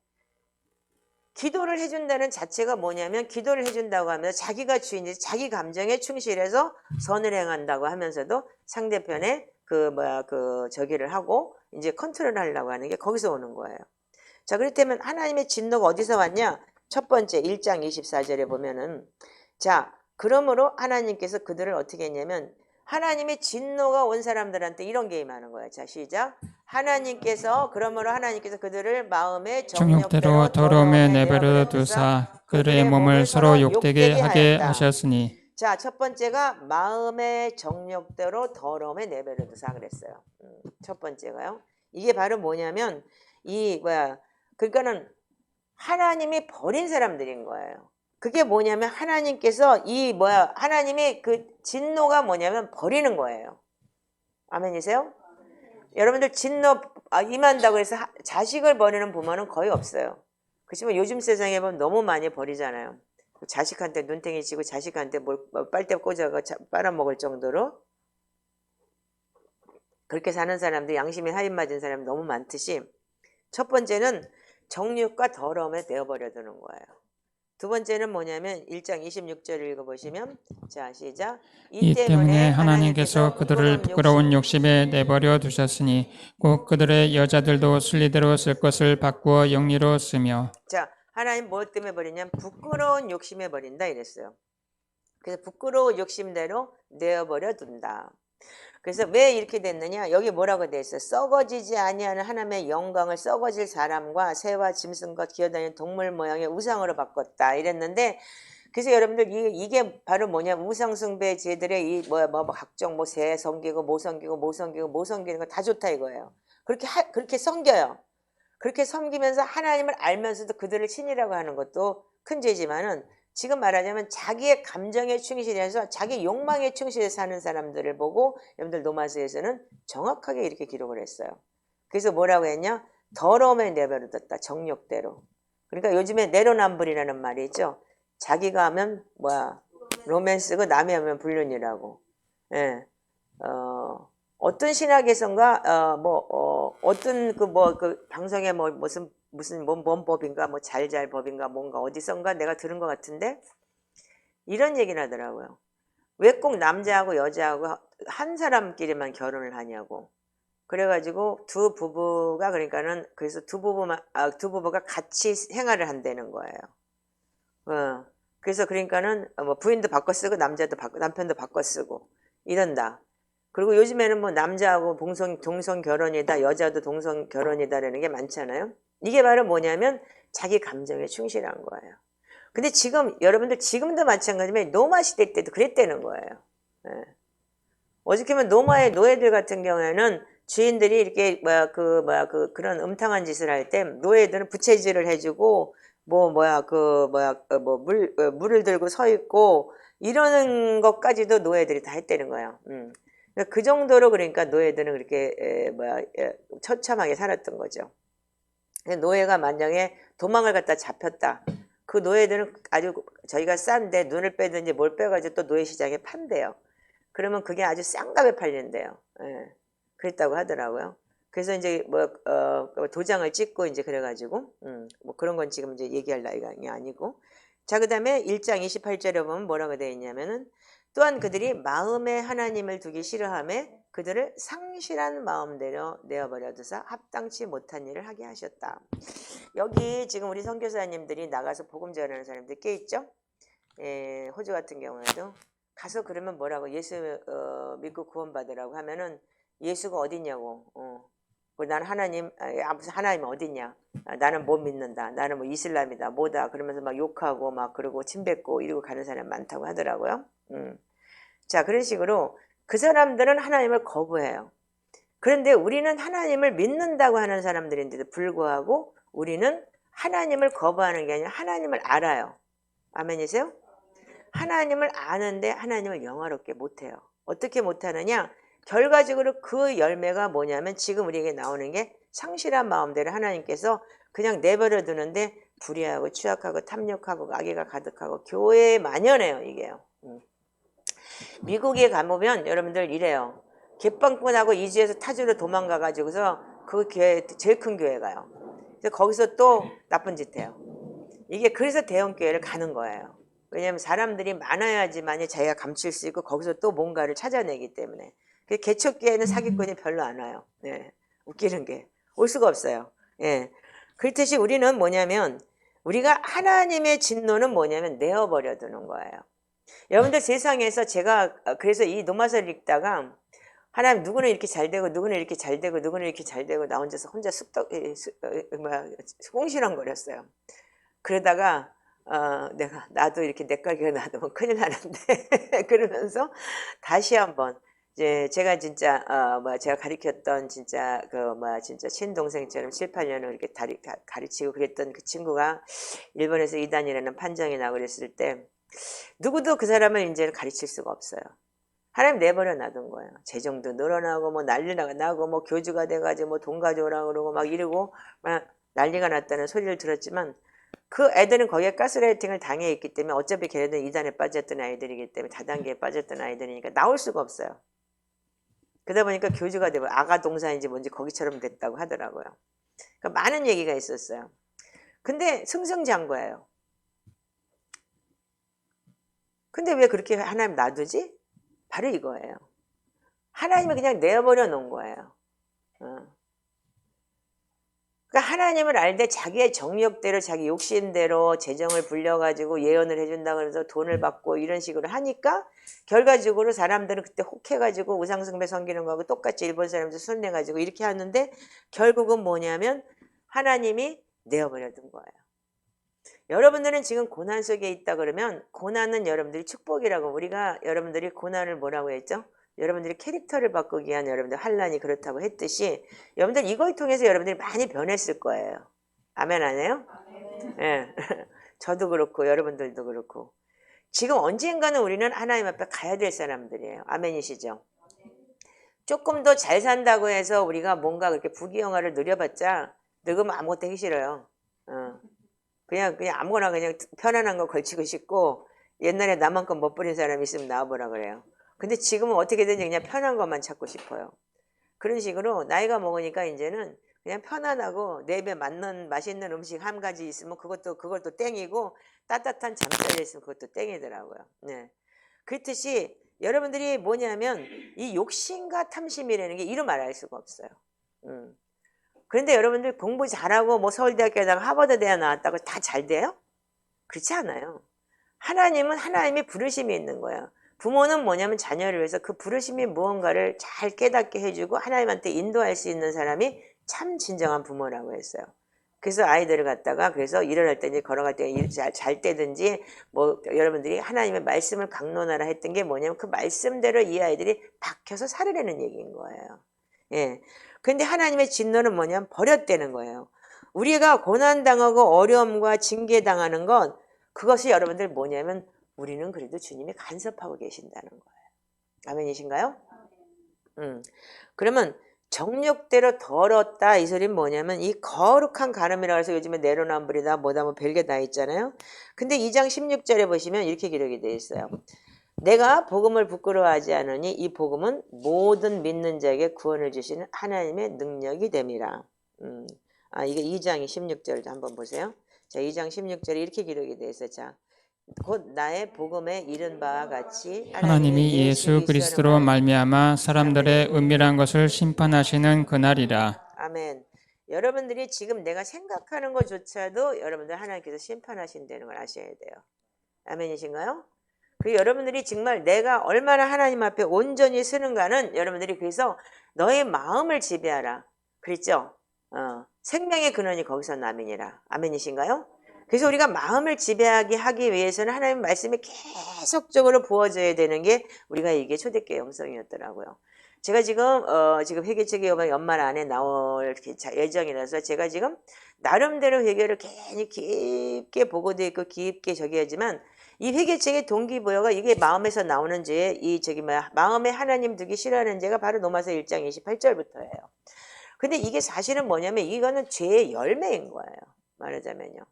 기도를 해준다는 자체가 뭐냐면 기도를 해준다고 하면 자기가 주인이지 자기 감정에 충실해서 선을 행한다고 하면서도 상대편에 저기를 하고 이제 컨트롤 하려고 하는 게 거기서 오는 거예요. 자, 그렇다면 하나님의 진노가 어디서 왔냐? 첫 번째 1장 24절에 보면은 자, 그러므로 하나님께서 그들을 어떻게 했냐면 하나님의 진노가 온 사람들한테 이런 게 임하는 거예요. 자, 시작. 그러므로 하나님께서 그들을 마음의 정욕대로 더러움에 내버려 두사 그들의 몸을 서로 욕되게 하게 하셨으니. 자, 첫 번째가 마음의 정욕대로 더러움에 내버려 두사 그랬어요. 첫 번째가요. 이게 바로 뭐냐면 그러니까는 하나님이 버린 사람들인 거예요. 그게 뭐냐면 하나님께서 하나님의 그 진노가 뭐냐면 버리는 거예요. 아멘이세요? 여러분들 진노 임한다고 해서 자식을 버리는 부모는 거의 없어요. 그렇지만 요즘 세상에 보면 너무 많이 버리잖아요. 자식한테 눈탱이 치고 자식한테 빨대 꽂아가 빨아먹을 정도로 그렇게 사는 사람들 양심에 하인 맞은 사람이 너무 많듯이 첫 번째는 정욕과 더러움에 내어버려 두는 거예요. 두 번째는 뭐냐면 1장 26절 읽어보시면 자 시작. 이 때문에 하나님께서 그들을 부끄러운 욕심에 내버려 두셨으니 곧 그들의 여자들도 순리대로 쓸 것을 바꾸어 영리로 쓰며. 자, 하나님 뭐 때문에 버리냐면 부끄러운 욕심에 버린다 이랬어요. 그래서 부끄러운 욕심대로 내어버려 둔다. 그래서 왜 이렇게 됐느냐? 여기 뭐라고 돼 있어요? 썩어지지 아니하는 하나님의 영광을 썩어질 사람과 새와 짐승과 기어다니는 동물 모양의 우상으로 바꿨다 이랬는데 그래서 여러분들 이게 바로 뭐냐? 우상숭배제들의 각종 새 섬기고 모 섬기는 거 다 좋다 이거예요. 그렇게 섬겨요. 그렇게 섬기면서 하나님을 알면서도 그들을 신이라고 하는 것도 큰 죄지만은 지금 말하자면 자기의 감정에 충실해서 자기 욕망에 충실해서 사는 사람들을 보고 여러분들 로마서에서는 정확하게 이렇게 기록을 했어요. 그래서 뭐라고 했냐? 더러움에 내버려뒀다. 정욕대로. 그러니까 요즘에 내로남불이라는 말이 있죠. 자기가 하면 로맨스고 남이 하면 불륜이라고. 예. 어떤 신학에선가 어떤 방송에 무슨 뭔 법인가 잘잘 법인가 뭔가 어디선가 내가 들은 것 같은데 이런 얘기를 하더라고요. 왜 꼭 남자하고 여자하고 한 사람끼리만 결혼을 하냐고. 그래가지고 두 부부가 그래서 두 부부가 같이 생활을 한다는 거예요. 그래서 부인도 바꿔 쓰고 남편도 바꿔 쓰고 이런다. 그리고 요즘에는 남자하고 동성 결혼이다, 여자도 동성 결혼이다라는 게 많잖아요. 이게 바로 뭐냐면 자기 감정에 충실한 거예요. 근데 여러분들 지금도 마찬가지면 노마 시대 때도 그랬다는 거예요. 예. 어저께면 노마의 노예들 같은 경우에는 주인들이 이렇게 그런 음탕한 짓을 할 때 노예들은 부채질을 해주고 물을 들고 서 있고 이러는 것까지도 노예들이 다 했다는 거예요. 그 정도로 노예들은 그렇게 처참하게 살았던 거죠. 노예가 만약에 도망을 갔다 잡혔다. 그 노예들은 아주 저희가 싼데 눈을 빼든지 뭘 빼가지고 또 노예 시장에 판대요. 그러면 그게 아주 싼 값에 팔린대요. 예. 그랬다고 하더라고요. 그래서 이제 도장을 찍고 이제 그래가지고 그런 건 지금 이제 얘기할 나이가 아니고. 자, 그다음에 1장 28절에 보면 뭐라고 되어 있냐면은 또한 그들이 마음에 하나님을 두기 싫어하며 그들을 상실한 마음대로 내어버려 두사 합당치 못한 일을 하게 하셨다. 여기 지금 우리 선교사님들이 나가서 복음 전하는 사람들 꽤 있죠. 호주 같은 경우에도 가서 그러면 뭐라고 예수 믿고 구원받으라고 하면은 예수가 어디냐고. 나는 무슨 하나님 어디냐. 나는 못 믿는다. 나는 이슬람이다. 뭐다. 그러면서 막 욕하고 그러고 침뱉고 이러고 가는 사람 많다고 하더라고요. 자, 그런 식으로 그 사람들은 하나님을 거부해요. 그런데 우리는 하나님을 믿는다고 하는 사람들인데도 불구하고 우리는 하나님을 거부하는 게 아니라 하나님을 알아요. 아멘이세요? 하나님을 아는데 하나님을 영화롭게 못해요. 어떻게 못하느냐? 결과적으로 그 열매가 뭐냐면 지금 우리에게 나오는 게 상실한 마음대로 하나님께서 그냥 내버려 두는데 불의하고 추악하고 탐욕하고 악의가 가득하고 교회에 만연해요. 이게요. 미국에 가보면 여러분들 이래요. 개빵꾼하고 이주해서 타주로 도망가가지고서 그 교회 제일 큰 교회 가요. 그래서 거기서 또 나쁜 짓 해요. 이게 그래서 대형 교회를 가는 거예요. 왜냐하면 사람들이 많아야지만이 자기가 감출 수 있고 거기서 또 뭔가를 찾아내기 때문에. 개척교회는 사기꾼이 별로 안 와요. 네. 웃기는 게 올 수가 없어요. 예. 그렇듯이 우리는 뭐냐면 우리가 하나님의 진노는 뭐냐면 내어버려 두는 거예요. 여러분들 세상에서 제가 그래서 이 노마서를 읽다가 하나님 누구는 이렇게 잘 되고 누구는 이렇게 잘 되고 누구는 이렇게 잘 되고 나 혼자 꽁시렁거렸어요. 그러다가 나도 이렇게 내 깔기가 놔두면 큰일 나는데 그러면서 다시 한번 이제 제가 진짜 제가 가르쳤던 진짜 진짜 친동생처럼 7, 8년을 이렇게 가르치고 그랬던 그 친구가 일본에서 이단이라는 판정이 나고 그랬을 때 누구도 그 사람을 이제 가르칠 수가 없어요. 하나님 내버려 놔둔 거예요. 재정도 늘어나고 뭐 난리가 나고 뭐 교주가 돼가지고 뭐 돈 가져오라고 그러고 막 이러고 막 난리가 났다는 소리를 들었지만 그 애들은 거기에 가스라이팅을 당해 있기 때문에 어차피 걔네들은 이단에 빠졌던 아이들이기 때문에 다단계에 빠졌던 아이들이니까 나올 수가 없어요. 그러다 보니까 교주가 되고 아가동산인지 뭔지 거기처럼 됐다고 하더라고요. 그러니까 많은 얘기가 있었어요. 근데 승승장구예요. 근데 왜 그렇게 하나님 놔두지? 바로 이거예요. 하나님이 그냥 내버려 놓은 거예요. 그러니까 하나님을 알되 자기의 정욕대로 자기 욕심대로 재정을 불려가지고 예언을 해준다고 해서 돈을 받고 이런 식으로 하니까 결과적으로 사람들은 그때 혹해가지고 우상숭배 섬기는 거하고 똑같이 일본 사람들 순례가지고 이렇게 하는데 결국은 뭐냐면 하나님이 내어버려 둔 거예요. 여러분들은 지금 고난 속에 있다 그러면 고난은 여러분들이 축복이라고 우리가 여러분들이 고난을 뭐라고 했죠? 여러분들이 캐릭터를 바꾸기 위한 여러분들 환란이 그렇다고 했듯이 여러분들 이걸 통해서 여러분들이 많이 변했을 거예요. 아멘 안 해요? 예. 저도 그렇고 여러분들도 그렇고 지금 언젠가는 우리는 하나님 앞에 가야 될 사람들이에요. 아멘이시죠? 조금 더 잘 산다고 해서 우리가 뭔가 그렇게 부귀영화를 누려봤자 늙으면 아무것도 하기 싫어요. 그냥 아무거나 그냥 편안한 거 걸치고 싶고 옛날에 나만큼 못 부린 사람이 있으면 나와보라 그래요. 근데 지금은 어떻게든지 그냥 편한 것만 찾고 싶어요. 그런 식으로 나이가 먹으니까 이제는 그냥 편안하고 내 입에 맞는 맛있는 음식 한 가지 있으면 그것도 땡이고 따뜻한 잠자리 있으면 그것도 땡이더라고요. 네. 그렇듯이 여러분들이 뭐냐면 이 욕심과 탐심이라는 게 이루 말할 수가 없어요. 그런데 여러분들 공부 잘하고 뭐 서울대학교에다가 하버드대학 나왔다고 다 잘 돼요? 그렇지 않아요. 하나님은 하나님의 부르심이 있는 거예요. 부모는 뭐냐면 자녀를 위해서 그 부르심이 무언가를 잘 깨닫게 해주고 하나님한테 인도할 수 있는 사람이 참 진정한 부모라고 했어요. 그래서 아이들을 갖다가 그래서 일어날 때든지 걸어갈 때 잘 때든지 뭐 여러분들이 하나님의 말씀을 강론하라 했던 게 뭐냐면 그 말씀대로 이 아이들이 박혀서 살으라는 얘기인 거예요. 예. 근데 하나님의 진노는 뭐냐면 버렸다는 거예요. 우리가 고난당하고 어려움과 징계당하는 건 그것이 여러분들 뭐냐면 우리는 그래도 주님이 간섭하고 계신다는 거예요. 아멘이신가요? 그러면 정욕대로 더럽다 이 소리는 뭐냐면 이 거룩한 가늠이라고 해서 요즘에 내로남불이다 뭐다 뭐 별게 다 있잖아요. 근데 2장 16절에 보시면 이렇게 기록이 되어 있어요. 내가 복음을 부끄러워하지 않으니 이 복음은 모든 믿는 자에게 구원을 주시는 하나님의 능력이 됨이라. 이게 2장 16절 한번 보세요. 자, 2장 16절에 이렇게 기록이 되어 있어요. 자, 곧 나의 복음에 이른 바와 같이 하나님이 예수 그리스도로 말미암아 사람들의 은밀한 것을 심판하시는 그날이라. 아멘. 여러분들이 지금 내가 생각하는 것조차도 여러분들 하나님께서 심판하신다는 걸 아셔야 돼요. 아멘이신가요? 그 여러분들이 정말 내가 얼마나 하나님 앞에 온전히 서는가는 여러분들이 그래서 너의 마음을 지배하라. 그랬죠? 생명의 근원이 거기서 남이니라. 아멘이신가요? 그래서 우리가 마음을 지배하게 하기 위해서는 하나님 말씀이 계속적으로 부어져야 되는 게 우리가 이게 초대교회 영성이었더라고요. 제가 지금 회계책이 연말 안에 나올 예정이라서 제가 지금 나름대로 회계를 괜히 깊게 보고도 있고 깊게 저기 하지만 이 회계책의 동기부여가 이게 마음에서 나오는 죄, 마음에 하나님 두기 싫어하는 죄가 바로 로마서 1장 28절부터예요. 근데 이게 사실은 뭐냐면 이거는 죄의 열매인 거예요. 말하자면요.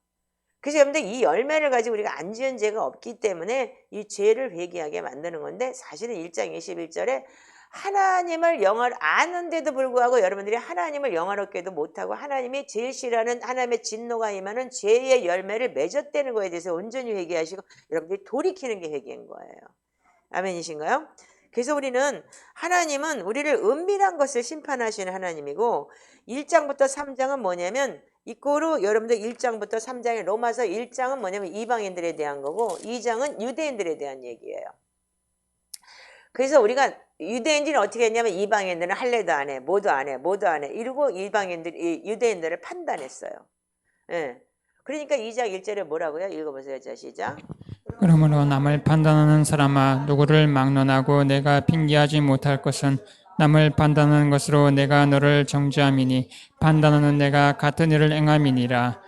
그래서 여러분들 이 열매를 가지고 우리가 안 지은 죄가 없기 때문에 이 죄를 회개하게 만드는 건데 사실은 1장 21절에 하나님을 아는데도 불구하고 여러분들이 하나님을 영화롭게도 못하고 하나님이 제일 싫어하는 하나님의 진노가 임하는 죄의 열매를 맺었다는 거에 대해서 온전히 회개하시고 여러분들이 돌이키는 게 회개인 거예요. 아멘이신가요? 그래서 하나님은 우리를 은밀한 것을 심판하시는 하나님이고 1장부터 3장은 뭐냐면 이꼬로 여러분들 1장부터 3장의 로마서 1장은 뭐냐면 이방인들에 대한 거고 2장은 유대인들에 대한 얘기예요. 그래서 우리가 유대인들은 어떻게 했냐면 이방인들은 할례도 안 해, 뭐도 안 해 이러고 유대인들을 판단했어요. 예. 그러니까 2장 1절에 뭐라고요? 읽어보세요. 자, 시작. 그러므로 남을 판단하는 사람아 누구를 막론하고 내가 핑계하지 못할 것은 남을 판단하는 것으로 내가 너를 정죄함이니 판단하는 내가 같은 일을 행함이니라.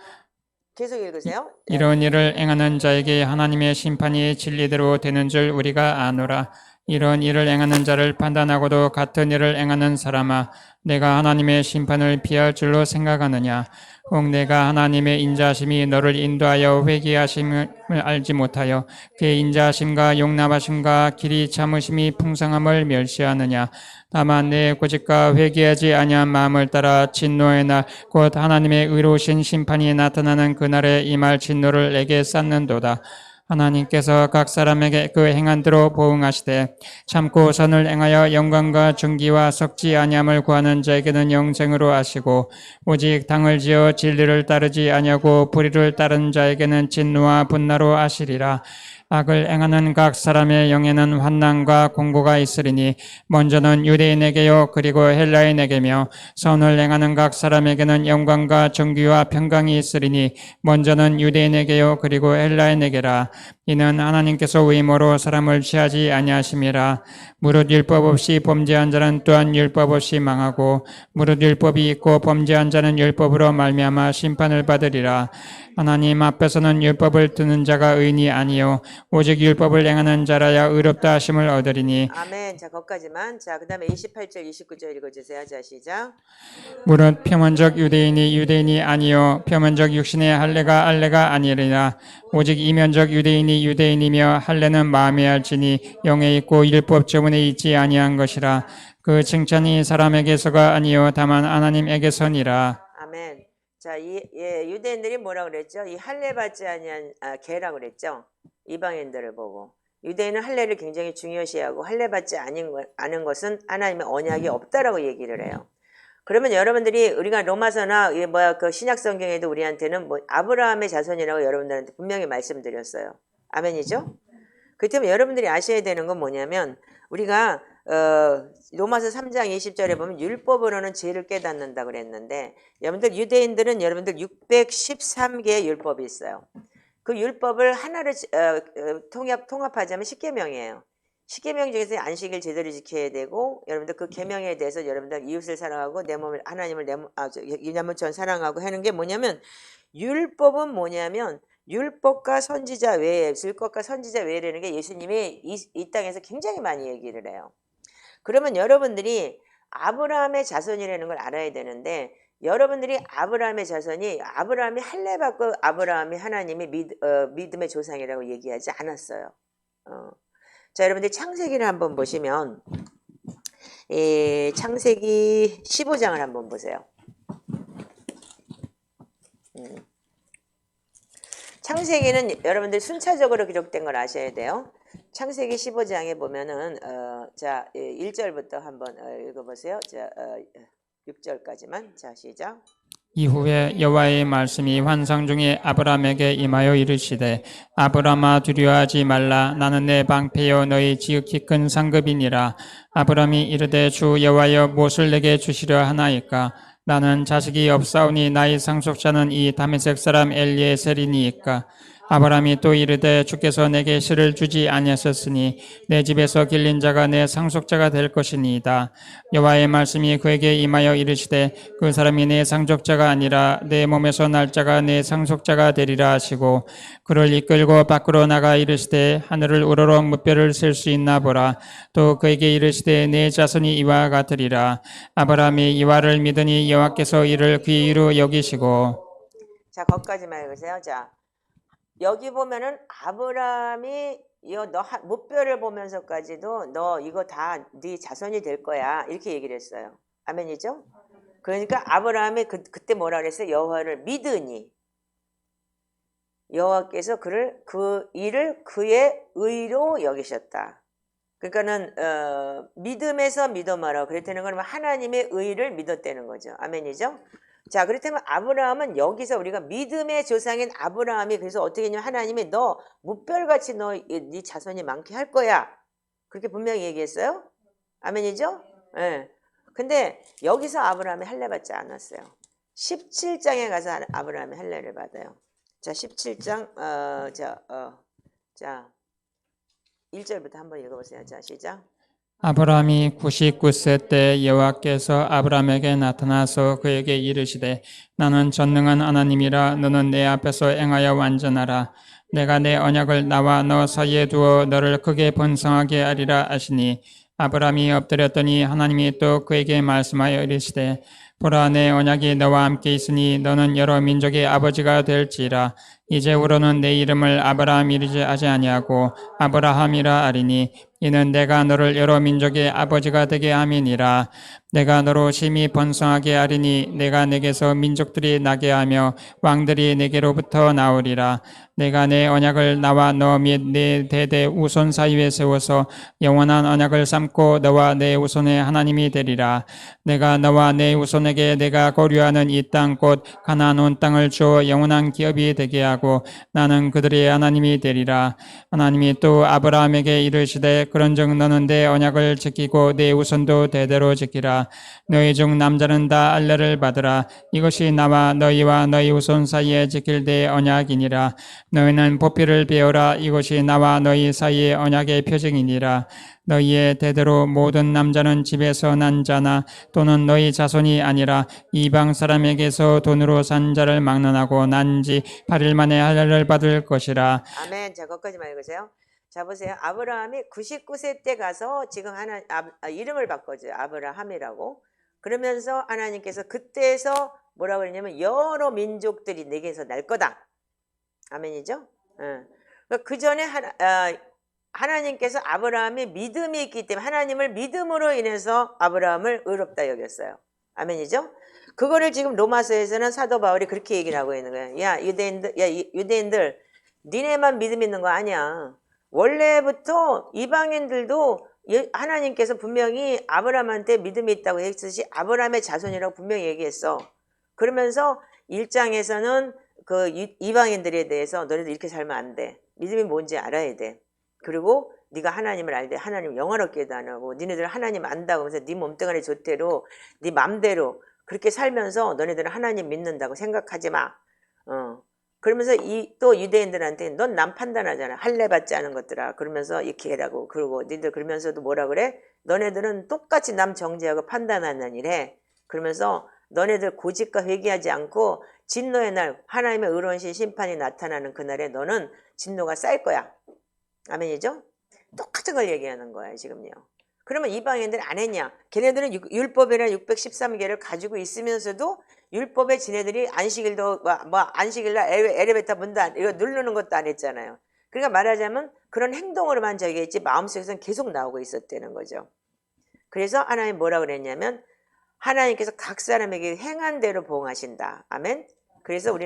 계속 읽으세요. 이런 일을 행하는 자에게 하나님의 심판이 진리대로 되는 줄 우리가 아노라. 이런 일을 행하는 자를 판단하고도 같은 일을 행하는 사람아 내가 하나님의 심판을 피할 줄로 생각하느냐. 혹 내가 하나님의 인자하심이 너를 인도하여 회개하심을 알지 못하여 그의 인자하심과 용납하심과 길이 참으심이 풍성함을 멸시하느냐. 다만 내 고집과 회개하지 아니한 마음을 따라 진노의 날 곧 하나님의 의로우신 심판이 나타나는 그날에 임할 진노를 내게 쌓는도다. 하나님께서 각 사람에게 그 행한 대로 보응하시되 참고 선을 행하여 영광과 존귀와 썩지 아니함을 구하는 자에게는 영생으로 하시고 오직 당을 지어 진리를 따르지 아니하고 불의를 따르는 자에게는 진노와 분노로 하시리라. 악을 행하는 각 사람의 영에는 환난과 공고가 있으리니 먼저는 유대인에게요 그리고 헬라인에게며 선을 행하는 각 사람에게는 영광과 존귀와 평강이 있으리니 먼저는 유대인에게요 그리고 헬라인에게라. 이는 하나님께서 의모로 사람을 취하지 아니하심이라. 무릇 율법 없이 범죄한 자는 또한 율법 없이 망하고 무릇 율법이 있고 범죄한 자는 율법으로 말미암아 심판을 받으리라. 하나님 앞에서는 율법을 듣는 자가 의인이 아니요 오직 율법을 행하는 자라야 의롭다 하심을 얻으리니. 아멘. 자, 거기까지만. 자, 그 다음에 28절 29절 읽어주세요. 자, 시작. 무릇 표면적 유대인이 유대인이 아니요 표면적 육신의 할례가 아니리라. 오직 이면적 유대인이 유대인이며 할례는 마음에 할지니 영에 있고 율법 저문에 있지 아니한 것이라. 그 칭찬이 사람에게서가 아니요 다만 하나님에게서니라. 아멘. 자, 유대인들이 뭐라 그랬죠? 이 할례 받지 아니한 개라고 그랬죠. 이방인들을 보고 유대인은 할례를 굉장히 중요시하고 할례 받지 않은 것은 하나님의 언약이 없다라고 얘기를 해요. 그러면 여러분들이 우리가 로마서나 그 신약 성경에도 우리한테는 아브라함의 자손이라고 여러분들한테 분명히 말씀드렸어요. 아멘이죠? 그 때문에 여러분들이 아셔야 되는 건 뭐냐면 우리가 로마서 3장 20절에 보면 율법으로는 죄를 깨닫는다 그랬는데 여러분들 유대인들은 여러분들 613개의 율법이 있어요. 그 율법을 하나를 통합하자면 10계명이에요. 10계명 중에서 안식일 제대로 지켜야 되고 여러분들 그 계명에 대해서 여러분들 이웃을 사랑하고 내 몸을 하나님을 이 몸처럼 사랑하고 하는 게 뭐냐면 율법은 뭐냐면 율법과 선지자 외에 율법과 선지자 외라는 게 예수님이 이 땅에서 굉장히 많이 얘기를 해요. 그러면 여러분들이 아브라함의 자손이라는 걸 알아야 되는데 여러분들이 아브라함의 자손이 아브라함이 할례 받고 아브라함이 하나님의 믿음의 조상이라고 얘기하지 않았어요. 자, 여러분들 창세기를 한번 보시면 창세기 15장을 한번 보세요. 창세기는 여러분들 순차적으로 기록된 걸 아셔야 돼요. 창세기 15장에 보면은 자 1절부터 한번 읽어보세요. 자 6절까지만. 자, 시작. 이후에 여호와의 말씀이 환상 중에 아브라함에게 임하여 이르시되 아브라함아 두려워하지 말라. 나는 내 방패여 너희 지극히 큰 상급이니라. 아브라함이 이르되 주 여호와여 무엇을 내게 주시려 하나이까. 나는 자식이 없사오니 나의 상속자는 이 다메섹 사람 엘리에셀이니이까. 아브라함이 또 이르되 주께서 내게 실을 주지 아니하셨으니 내 집에서 길린 자가 내 상속자가 될 것이니이다. 여호와의 말씀이 그에게 임하여 이르시되 그 사람이 내 상속자가 아니라 내 몸에서 날 자가 내 상속자가 되리라 하시고 그를 이끌고 밖으로 나가 이르시되 하늘을 우러러 무뼈를 셀 수 있나 보라. 또 그에게 이르시되 내 자손이 이와 같으리라. 아브라함이 이와를 믿으니 여호와께서 이를 귀의로 여기시고. 자, 거기까지만 읽으세요. 자, 여기 보면은 아브라함이 너 무뼈를 보면서까지도 너 이거 다 네 자손이 될 거야 이렇게 얘기를 했어요. 아멘이죠? 그러니까 아브라함이 그때 뭐라 그랬어요? 여호와를 믿으니 여호와께서 그 일을 그의 의로 여기셨다. 그러니까는 믿음에서 믿음하라 그랬다는 건 하나님의 의를 믿었다는 거죠. 아멘이죠? 자, 그렇다면 아브라함은 여기서 우리가 믿음의 조상인 아브라함이 그래서 어떻게 했냐면 하나님이 너 무별같이 네 자손이 많게 할 거야. 그렇게 분명히 얘기했어요. 아멘이죠? 예. 네. 근데 여기서 아브라함이 할례 받지 않았어요. 17장에 가서 아브라함이 할례를 받아요. 자, 17장 자 1절부터 한번 읽어보세요. 자, 시작. 아브라함이 99세 때 여호와께서 아브라함에게 나타나서 그에게 이르시되 나는 전능한 하나님이라 너는 내 앞에서 행하여 완전하라. 내가 내 언약을 나와 너 사이에 두어 너를 크게 번성하게 하리라 하시니 아브라함이 엎드렸더니 하나님이 또 그에게 말씀하여 이르시되 보라 내 언약이 너와 함께 있으니 너는 여러 민족의 아버지가 될지라. 이제후로는 내 이름을 아브라함이라 하지 아니하고 아브라함이라 하리니 이는 내가 너를 여러 민족의 아버지가 되게 함이니라. 내가 너로 심히 번성하게 하리니 내가 내게서 민족들이 나게 하며 왕들이 내게로부터 나오리라. 내가 내 언약을 나와 너 및 내 대대 후손 사이에 세워서 영원한 언약을 삼고 너와 내 후손의 하나님이 되리라. 내가 너와 내 후손에게 내가 거류하는 이 땅 곧 가나안 온 땅을 주어 영원한 기업이 되게 하고 나는 그들의 하나님이 되리라. 하나님이 또 아브라함에게 이르시되 그런즉 너는 내 언약을 지키고 내 후손도 대대로 지키라. 너희 중 남자는 다 할례를 받으라. 이것이 나와 너희와 너희 후손 사이에 지킬 내 언약이니라. 너희는 보피를 베어라. 이것이 나와 너희 사이의 언약의 표징이니라. 너희의 대대로 모든 남자는 집에서 난 자나 또는 너희 자손이 아니라 이방 사람에게서 돈으로 산 자를 막론하고 난 지 8일 만에 할례를 받을 것이라. 아멘. 자, 거기까지만 읽으세요. 자, 보세요. 아브라함이 99세 때 가서 지금 이름을 바꿔줘요. 아브라함이라고. 그러면서 하나님께서 그때에서 뭐라고 그랬냐면 여러 민족들이 내게서 날 거다. 아멘이죠? 그 전에 하나님께서 아브라함이 믿음이 있기 때문에 하나님을 믿음으로 인해서 아브라함을 의롭다 여겼어요. 아멘이죠? 그거를 지금 로마서에서는 사도 바울이 그렇게 얘기를 하고 있는 거예요. 야, 유대인들, 니네만 믿음 있는 거 아니야. 원래부터 이방인들도 하나님께서 분명히 아브라함한테 믿음이 있다고 했듯이 아브라함의 자손이라고 분명히 얘기했어. 그러면서 1장에서는 그 이방인들에 대해서 너네들 이렇게 살면 안 돼. 믿음이 뭔지 알아야 돼. 그리고 네가 하나님을 알되 하나님 영화롭게도 안 하고 니네들 하나님 안다고 하면서 네 몸뚱아리 좋대로 네 맘대로 그렇게 살면서 너네들은 하나님 믿는다고 생각하지 마. 그러면서 또 유대인들한테 넌 남 판단하잖아. 할례 받지 않은 것들아. 그러면서 이렇게 하라고. 그러고 니들 그러면서도 뭐라 그래? 너네들은 똑같이 남 정죄하고 판단하는 일에 그러면서 너네들 고집과 회개하지 않고 진노의 날 하나님의 의로우신 심판이 나타나는 그날에 너는 진노가 쌓일 거야. 아멘이죠? 똑같은 걸 얘기하는 거야 지금요. 그러면 이방인들은 안 했냐? 걔네들은 율법이나 613개를 가지고 있으면서도 율법에 지네들이 안식일도 안식일날 엘리베이터 문도 이거 누르는 것도 안 했잖아요. 그러니까 말하자면 그런 행동으로만 저기 했지 마음속에서는 계속 나오고 있었다는 거죠. 그래서 하나님 뭐라 그랬냐면 하나님께서 각 사람에게 행한 대로 보응하신다. 아멘. 그래서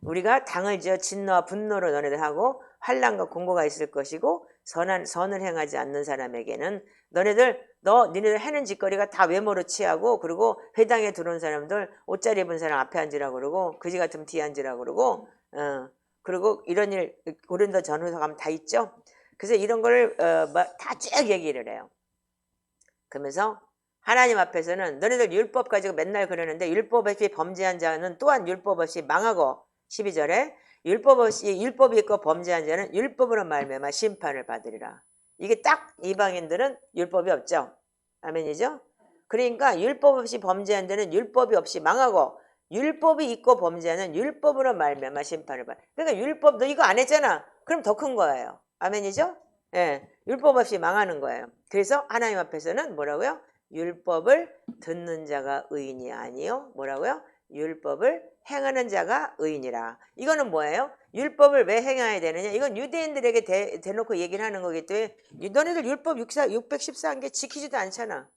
우리가 당을 지어 진노와 분노로 너네들 하고 환난과 공고가 있을 것이고 선을 행하지 않는 사람에게는 니네들 하는 짓거리가 다 외모로 취하고 그리고 회당에 들어온 사람들 옷잘 입은 사람 앞에 앉으라고 그러고 그지 같으면 뒤에 앉으라고 그러고 그리고 이런 일 고린도 전후서 가면 다 있죠. 그래서 이런 거를 다 쭉 얘기를 해요. 그러면서 하나님 앞에서는 너네들 율법 가지고 맨날 그러는데 율법 없이 범죄한 자는 또한 율법 없이 망하고 12절에 율법이 있고 범죄한 자는 율법으로 말미암아 심판을 받으리라. 이게 딱 이방인들은 율법이 없죠. 아멘이죠? 그러니까 율법 없이 범죄한 자는 율법이 없이 망하고 율법이 있고 범죄하는 율법으로 말미암아 심판을 받아. 그러니까 율법 너 이거 안 했잖아. 그럼 더 큰 거예요. 아멘이죠? 예, 율법 없이 망하는 거예요. 그래서 하나님 앞에서는 뭐라고요? 율법을 듣는 자가 의인이 아니요. 뭐라고요? 율법을 행하는 자가 의인이라. 이거는 뭐예요? 율법을 왜 행해야 되느냐? 이건 유대인들에게 대놓고 얘기를 하는 거기 때문에 너네들 율법 614개 지키지도 않잖아.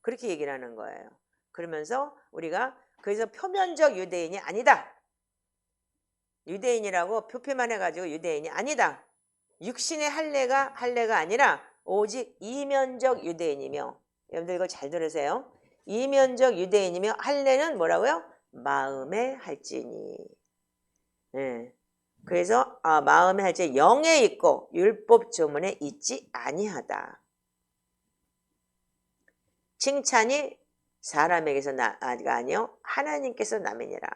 그렇게 얘기를 하는 거예요. 그러면서 우리가 그래서 표면적 유대인이 아니다. 유대인이라고 표피만 해가지고 유대인이 아니다. 육신의 할례가 아니라 오직 이면적 유대인이며, 여러분들 이거 잘 들으세요. 이면적 유대인이며 할례는 뭐라고요? 마음에 할지니. 네. 그래서 마음에 할지 영에 있고 율법 조문에 있지 아니하다. 칭찬이 사람에게서 나가 아니요 하나님께서 남이니라.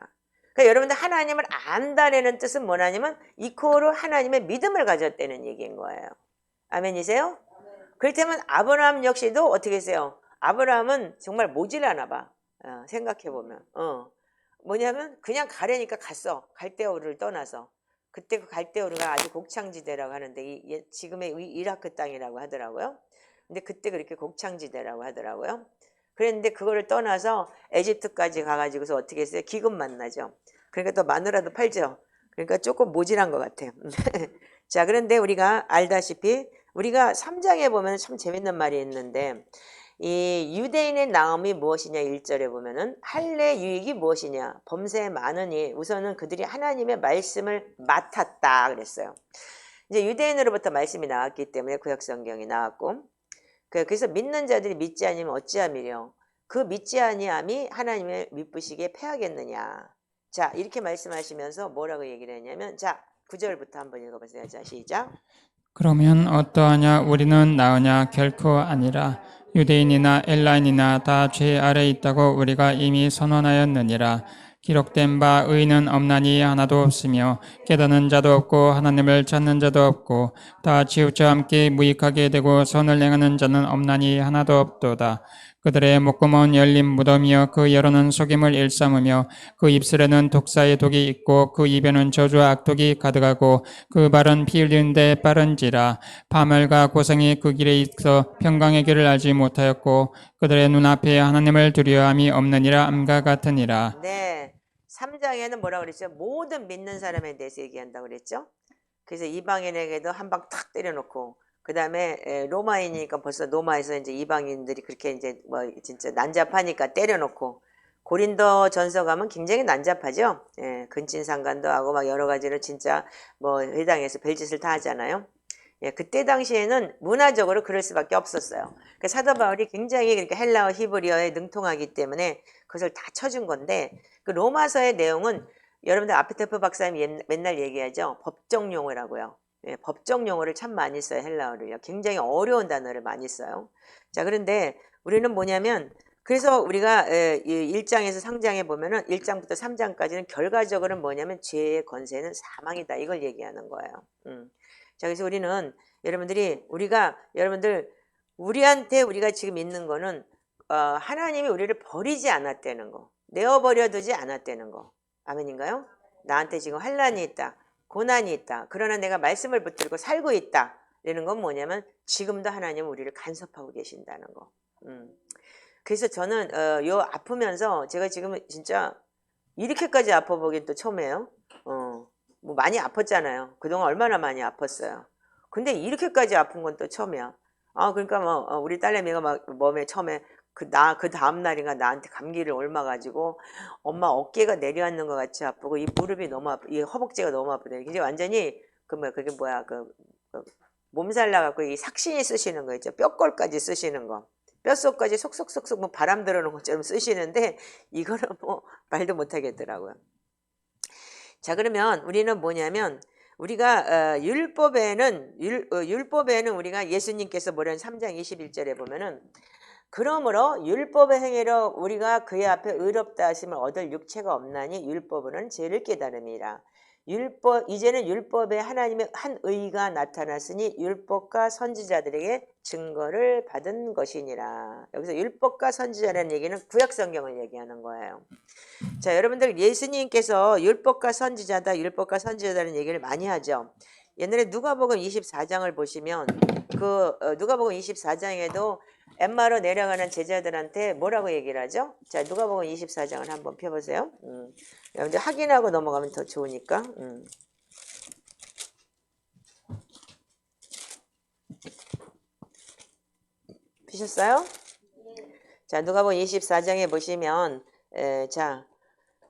그러니까 여러분들 하나님을 안다라는 뜻은 뭐냐면 이코로 하나님의 믿음을 가졌다는 얘기인 거예요. 아멘이세요? 그렇다면 아브라함 역시도 어떻게 했어요? 아브라함은 정말 모질라나 봐. 생각해보면. 뭐냐면 그냥 가려니까 갔어. 갈대우르를 떠나서. 그때 그 갈대우르가 아주 곡창지대라고 하는데 지금의 이라크 땅이라고 하더라고요. 근데 그때 그렇게 곡창지대라고 하더라고요. 그랬는데 그거를 떠나서 에집트까지 가가지고서 어떻게 했어요? 기금 만나죠. 그러니까 또 마누라도 팔죠. 그러니까 조금 모질한 것 같아요. 자, 그런데 우리가 알다시피 우리가 3장에 보면 참 재밌는 말이 있는데 이 유대인의 나음이 무엇이냐 1절에 보면은 할례 유익이 무엇이냐 범죄 많으니 우선은 그들이 하나님의 말씀을 맡았다 그랬어요. 이제 유대인으로부터 말씀이 나왔기 때문에 구약성경이 나왔고 그래서 믿는 자들이 믿지 아니면 어찌함이려 그 믿지 아니함이 하나님의 미쁘시기에 패하겠느냐. 자 이렇게 말씀하시면서 뭐라고 얘기를 했냐면 자 9절부터 한번 읽어보세요. 자 시작. 그러면 어떠하냐 우리는 나으냐 결코 아니라 유대인이나 엘라인이나 다 죄 아래 있다고 우리가 이미 선언하였느니라. 기록된 바 의인은 없나니 하나도 없으며 깨닫는 자도 없고 하나님을 찾는 자도 없고 다 지옥자와 함께 무익하게 되고 선을 행하는 자는 없나니 하나도 없도다. 그들의 목구멍은 열린 무덤이여 그 혀로는 속임을 일삼으며 그 입술에는 독사의 독이 있고 그 입에는 저주와 악독이 가득하고 그 발은 피 흘리는데 빠른지라. 파멸과 고생이 그 길에 있어 평강의 길을 알지 못하였고 그들의 눈앞에 하나님을 두려워함이 없느니라. 암과 같으니라. 네, 3장에는 뭐라고 그랬죠? 모든 믿는 사람에 대해서 얘기한다고 그랬죠? 그래서 이방인에게도 한 방 탁 때려놓고 그 다음에 로마인이니까 벌써 로마에서 이제 이방인들이 그렇게 이제 뭐 진짜 난잡하니까 때려놓고 고린도 전서 가면 굉장히 난잡하죠. 예, 근친상간도 하고 막 여러 가지로 진짜 뭐 회당에서 별짓을 다 하잖아요. 예, 그때 당시에는 문화적으로 그럴 수밖에 없었어요. 그러니까 사도 바울이 굉장히 그렇게 헬라어 히브리어에 능통하기 때문에 그것을 다 쳐준 건데 그 로마서의 내용은 여러분들 아피테프 박사님 맨날 얘기하죠. 법정 용어라고요. 예, 법정 용어를 참 많이 써요. 헬라어를요. 굉장히 어려운 단어를 많이 써요. 자, 그런데 우리는 뭐냐면 그래서 우리가 1장에서 3장에 보면은 1장부터 3장까지는 결과적으로는 뭐냐면 죄의 건세는 사망이다. 이걸 얘기하는 거예요. 자, 그래서 우리는 우리한테 우리가 지금 있는 거는 하나님이 우리를 버리지 않았다는 거. 내어버려 두지 않았다는 거. 아멘인가요? 나한테 지금 환난이 있다. 고난이 있다. 그러나 내가 말씀을 붙들고 살고 있다. 라는 건 뭐냐면 지금도 하나님은 우리를 간섭하고 계신다는 거. 그래서 저는 아프면서 제가 지금 진짜 이렇게까지 아파보긴 또 처음이에요. 뭐 많이 아팠잖아요. 그동안 얼마나 많이 아팠어요. 근데 이렇게까지 아픈 건 또 처음이야. 그러니까 뭐 우리 딸내미가 막 몸에 처음에 그 다음 날인가 나한테 감기를 옮아가지고 엄마 어깨가 내려앉는 것 같이 아프고 이 무릎이 너무 아프, 이 허벅지가 너무 아프다. 이제 완전히 그게 뭐야 몸살 나갖고 이 삭신이 쓰시는 거 있죠. 뼈골까지 쓰시는 거. 뼛속까지 속속속속 뭐 바람 들어오는 것처럼 쓰시는데 이거는 뭐 말도 못하겠더라고요. 자, 그러면 우리는 뭐냐면 우리가 율법에는 우리가 예수님께서 뭐라는 3장 21절에 보면은 그러므로 율법의 행위로 우리가 그의 앞에 의롭다 하심을 얻을 육체가 없나니 율법은 죄를 깨달음이라. 이제는 율법에 하나님의 한 의가 나타났으니 율법과 선지자들에게 증거를 받은 것이니라. 여기서 율법과 선지자라는 얘기는 구약 성경을 얘기하는 거예요. 자, 여러분들 예수님께서 율법과 선지자다는 얘기를 많이 하죠. 옛날에 누가복음 24장을 보시면 누가복음 24장에도 엠마로 내려가는 제자들한테 뭐라고 얘기를 하죠? 자, 누가복음 24장을 한번 펴보세요. 여러분들 확인하고 넘어가면 더 좋으니까. 피셨어요? 자, 누가복음 24장에 보시면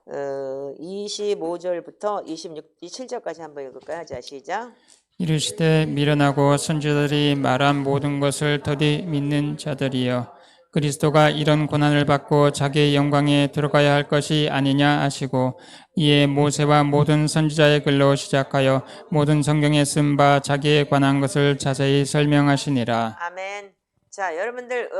25절부터 27절까지 한번 읽을까요? 자, 시작. 이르시되 미련하고 선지자들이 말한 모든 것을 더디 믿는 자들이여 그리스도가 이런 고난을 받고 자기의 영광에 들어가야 할 것이 아니냐 하시고 이에 모세와 모든 선지자의 글로 시작하여 모든 성경에 쓴 바 자기에 관한 것을 자세히 설명하시니라. 아멘. 자, 여러분들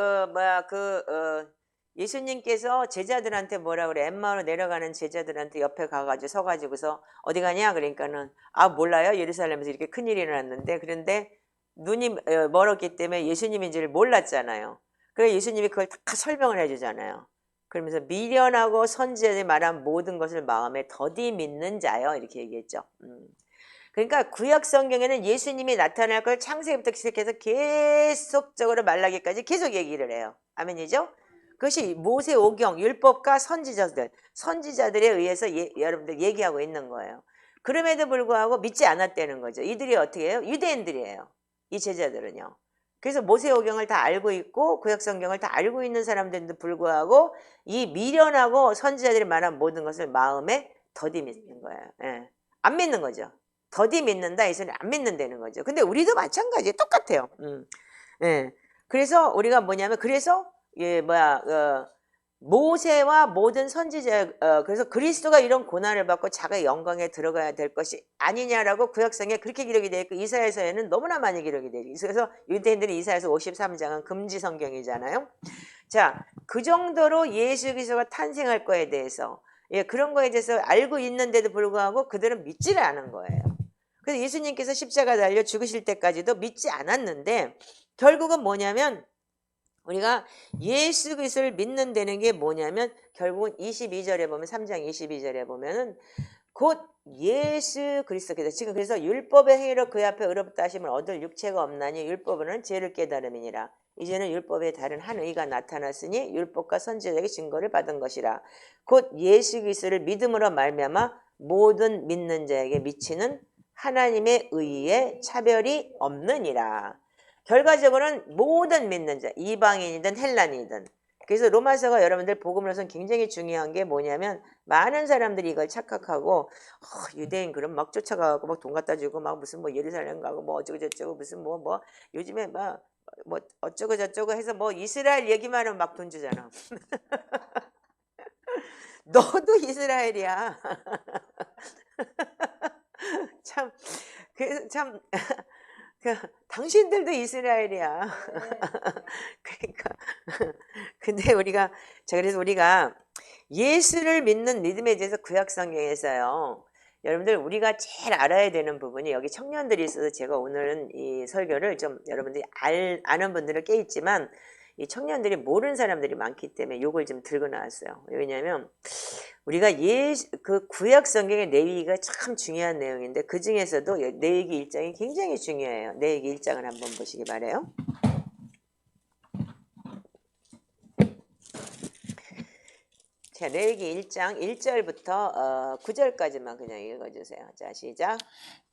예수님께서 제자들한테 뭐라 그래? 엠마오로 내려가는 제자들한테 옆에 가가지고 서가지고서 어디 가냐? 그러니까는 몰라요. 예루살렘에서 이렇게 큰일이 일어났는데 그런데 눈이 멀었기 때문에 예수님인지를 몰랐잖아요. 그래서 예수님이 그걸 다 설명을 해주잖아요. 그러면서 미련하고 선지자들이 말한 모든 것을 마음에 더디 믿는 자요 이렇게 얘기했죠. 그러니까 구약 성경에는 예수님이 나타날 걸 창세기부터 시작해서 계속적으로 말라기까지 계속 얘기를 해요. 아멘이죠? 그것이 모세 오경 율법과 선지자들에 의해서 여러분들 얘기하고 있는 거예요. 그럼에도 불구하고 믿지 않았다는 거죠. 이들이 어떻게 해요? 유대인들이에요. 이 제자들은요. 그래서 모세 오경을 다 알고 있고 구약 성경을 다 알고 있는 사람들인데도 불구하고 이 미련하고 선지자들이 말한 모든 것을 마음에 더디 믿는 거예요. 예. 안 믿는 거죠. 더디 믿는다 이 소리는 안 믿는다는 거죠. 근데 우리도 마찬가지예요. 똑같아요. 예. 그래서 우리가 뭐냐면 모세와 모든 선지자 그래서 그리스도가 이런 고난을 받고 자기의 영광에 들어가야 될 것이 아니냐라고 구약성에 그렇게 기록이 되어 있고 이사야서에는 너무나 많이 기록이 되어 있어요. 그래서 유대인들이 이사야서 53장은 금지 성경이잖아요. 자, 그 정도로 예수 그리스도가 탄생할 거에 대해서 그런 거에 대해서 알고 있는데도 불구하고 그들은 믿지를 않은 거예요. 그래서 예수님께서 십자가 달려 죽으실 때까지도 믿지 않았는데 결국은 뭐냐면 우리가 예수 그리스도를 믿는다는 게 뭐냐면 결국은 22절에 보면 3장 22절에 보면은 곧 예수 그리스도께서 지금 그래서 율법의 행위로 그 앞에 의롭다 하심을 얻을 육체가 없나니 율법은 죄를 깨달음이니라. 이제는 율법에 다른 한 의가 나타났으니 율법과 선지자에게 증거를 받은 것이라. 곧 예수 그리스도를 믿음으로 말미암아 모든 믿는 자에게 미치는 하나님의 의에 차별이 없느니라. 결과적으로는 모든 믿는 자, 이방인이든 헬란이든. 그래서 로마서가 여러분들 복음으로서는 굉장히 중요한 게 뭐냐면 많은 사람들이 이걸 착각하고 유대인 그럼 막 쫓아가고 막 돈 갖다 주고 막 무슨 뭐 예루살렘 가고 뭐 어쩌고 저쩌고 무슨 뭐 요즘에 막 뭐 어쩌고 저쩌고 해서 뭐 이스라엘 얘기만 하면 막 돈 주잖아. 너도 이스라엘이야. 참 당신들도 이스라엘이야. 그러니까 근데 그래서 우리가 예수를 믿는 믿음에 대해서 구약 성경에서요. 여러분들 우리가 제일 알아야 되는 부분이 여기 청년들이 있어서 제가 오늘은 이 설교를 좀 여러분들이 아는 분들은 꽤 있지만 이 청년들이 모르는 사람들이 많기 때문에 요걸 좀 들고 나왔어요. 왜냐하면 우리가 그 구약 성경의 레위기가 참 중요한 내용인데 그 중에서도 레위기 1장이 굉장히 중요해요. 레위기 1장을 한번 보시기 바래요. 자, 레위기 1장 1절부터 9절까지만 그냥 읽어주세요. 자, 시작.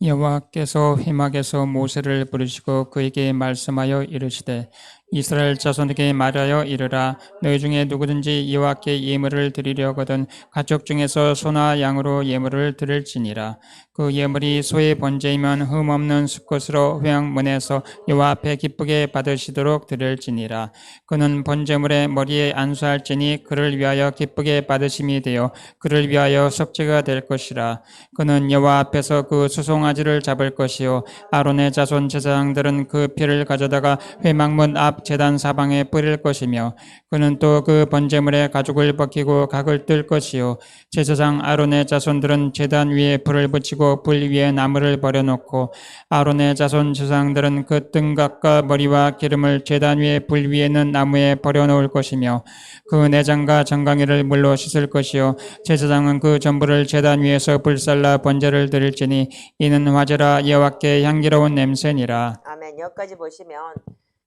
여호와께서 회막에서 모세를 부르시고 그에게 말씀하여 이르시되 이스라엘 자손에게 말하여 이르라 너희 중에 누구든지 여호와께 예물을 드리려거든 가축 중에서 소나 양으로 예물을 드릴지니라 그 예물이 소의 번제이면 흠없는 수컷으로 회막문에서 여호와 앞에 기쁘게 받으시도록 드릴지니라 그는 번제물의 머리에 안수할지니 그를 위하여 기쁘게 기쁘게 받으심이 되어 그를 위하여 속죄가 될 것이라. 그는 여호와 앞에서 그 수송아지를 잡을 것이요 아론의 자손 제사장들은 그 피를 가져다가 회막문 앞 제단 사방에 뿌릴 것이며 그는 또 그 번제물의 가죽을 벗기고 각을 뜰 것이요 제사장 아론의 자손들은 제단 위에 불을 붙이고 불 위에 나무를 버려놓고 아론의 자손 제사장들은 그 등각과 머리와 기름을 제단 위에 불 위에는 나무에 버려놓을 것이며 그 내장과 정강이를 물로 씻을 것이요 제사장은 그 전부를 제단 위에서 불살라 번제를 드릴지니 이는 화제라 여호와께 향기로운 냄새니라. 아멘. 여기까지 보시면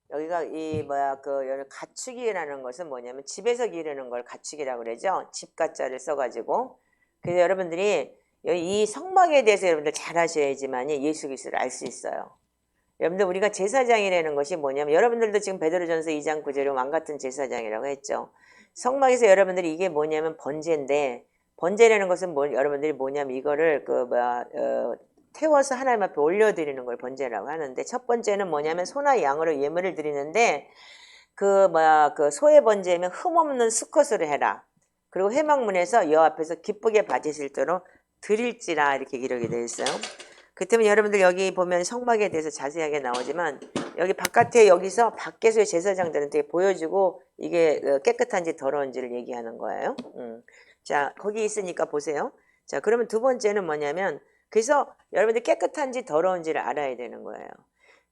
여기가 이 가축이라는 것은 뭐냐면 집에서 기르는 걸 가축이라고 그러죠. 집가자를 써가지고. 그래서 여러분들이 이 성막에 대해서 여러분들 잘 아셔야지만 예수 그리스도를 알 수 있어요. 여러분들 우리가 제사장이라는 것이 뭐냐면 여러분들도 지금 베드로전서 2장 9절에 왕같은 제사장이라고 했죠. 성막에서 여러분들이 이게 뭐냐면 번제인데 번제라는 것은 여러분들이 뭐냐면 이거를 태워서 하나님 앞에 올려드리는 걸 번제라고 하는데 첫 번째는 뭐냐면 소나 양으로 예물을 드리는데 그 소의 번제면 흠없는 수컷으로 해라. 그리고 회막문에서 여호와 앞에서 기쁘게 받으실 대로 드릴지라 이렇게 기록이 되어 있어요. 그 때문에 여러분들 여기 보면 성막에 대해서 자세하게 나오지만 여기 바깥에 여기서 밖에서의 제사장들은 되게 보여주고 이게 깨끗한지 더러운지를 얘기하는 거예요. 자 거기 있으니까 보세요. 자 그러면 두 번째는 뭐냐면 그래서 여러분들이 깨끗한지 더러운지를 알아야 되는 거예요.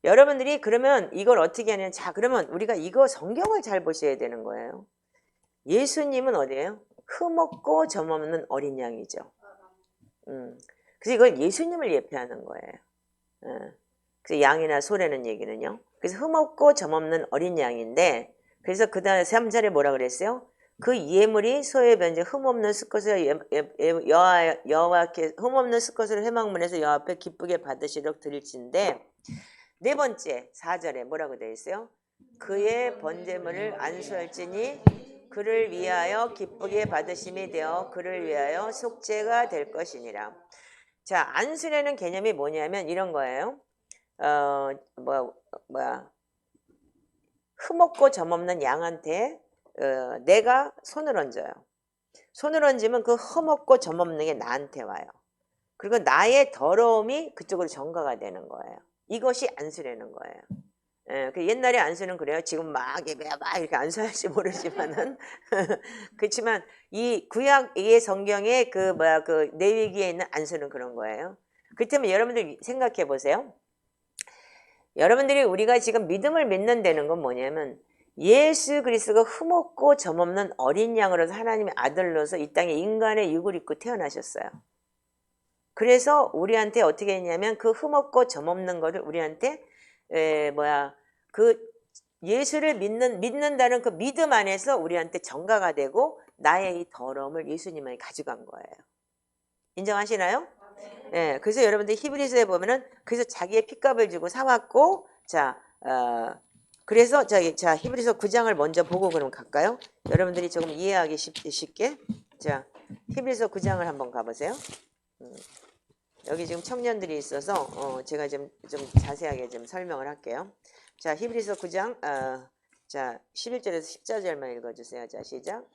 여러분들이 그러면 이걸 어떻게 하냐면 자 그러면 우리가 이거 성경을 잘 보셔야 되는 거예요. 예수님은 어디예요? 흠없고 점없는 어린 양이죠. 그래서 이걸 예수님을 예표하는 거예요. 그래서 양이나 소라는 얘기는요. 그래서 흠없고 점없는 어린 양인데 그래서 그 다음에 3절에 뭐라 그랬어요? 그 예물이 소의 번제 흠없는 수컷을 여호와께 흠없는 수컷을 회막문에서 여호와 앞에 기쁘게 받으시도록 드릴진데 네 번째 4절에 뭐라고 되어 있어요? 그의 번제물을 안수할지니 그를 위하여 기쁘게 받으심이 되어 그를 위하여 속죄가 될 것이니라. 자 안수라는 개념이 뭐냐면 이런 거예요. 흠없고 점없는 양한테 내가 손을 얹어요. 손을 얹으면 그 흠없고 점없는 게 나한테 와요. 그리고 나의 더러움이 그쪽으로 전가가 되는 거예요. 이것이 안수라는 거예요. 그 옛날에 안수는 그래요. 지금 막 이렇게 안수할지 모르지만은 그렇지만 이 구약의 성경의 그 내위기에 있는 안수는 그런 거예요. 그 때문에 여러분들 생각해 보세요. 여러분들이 우리가 지금 믿음을 믿는다는 건 뭐냐면 예수 그리스도가 흠없고 점없는 어린 양으로서 하나님의 아들로서 이 땅에 인간의 육을 입고 태어나셨어요. 그래서 우리한테 어떻게 했냐면 그 흠없고 점없는 거를 우리한테 그 예수를 믿는다는 그 믿음 안에서 우리한테 전가가 되고 나의 이 더러움을 예수님만이 가져간 거예요. 인정하시나요? 네, 그래서 여러분들 히브리서에 보면은 그래서 자기의 핏값을 주고 사왔고 그래서 자 히브리서 9장을 먼저 보고 그럼 갈까요? 여러분들이 조금 이해하기 쉽게 자 히브리서 9장을 한번 가보세요. 여기 지금 청년들이 있어서 제가 좀 자세하게 좀 설명을 할게요. 자 히브리서 9장 자 11절에서 14절만 읽어주세요. 자 시작.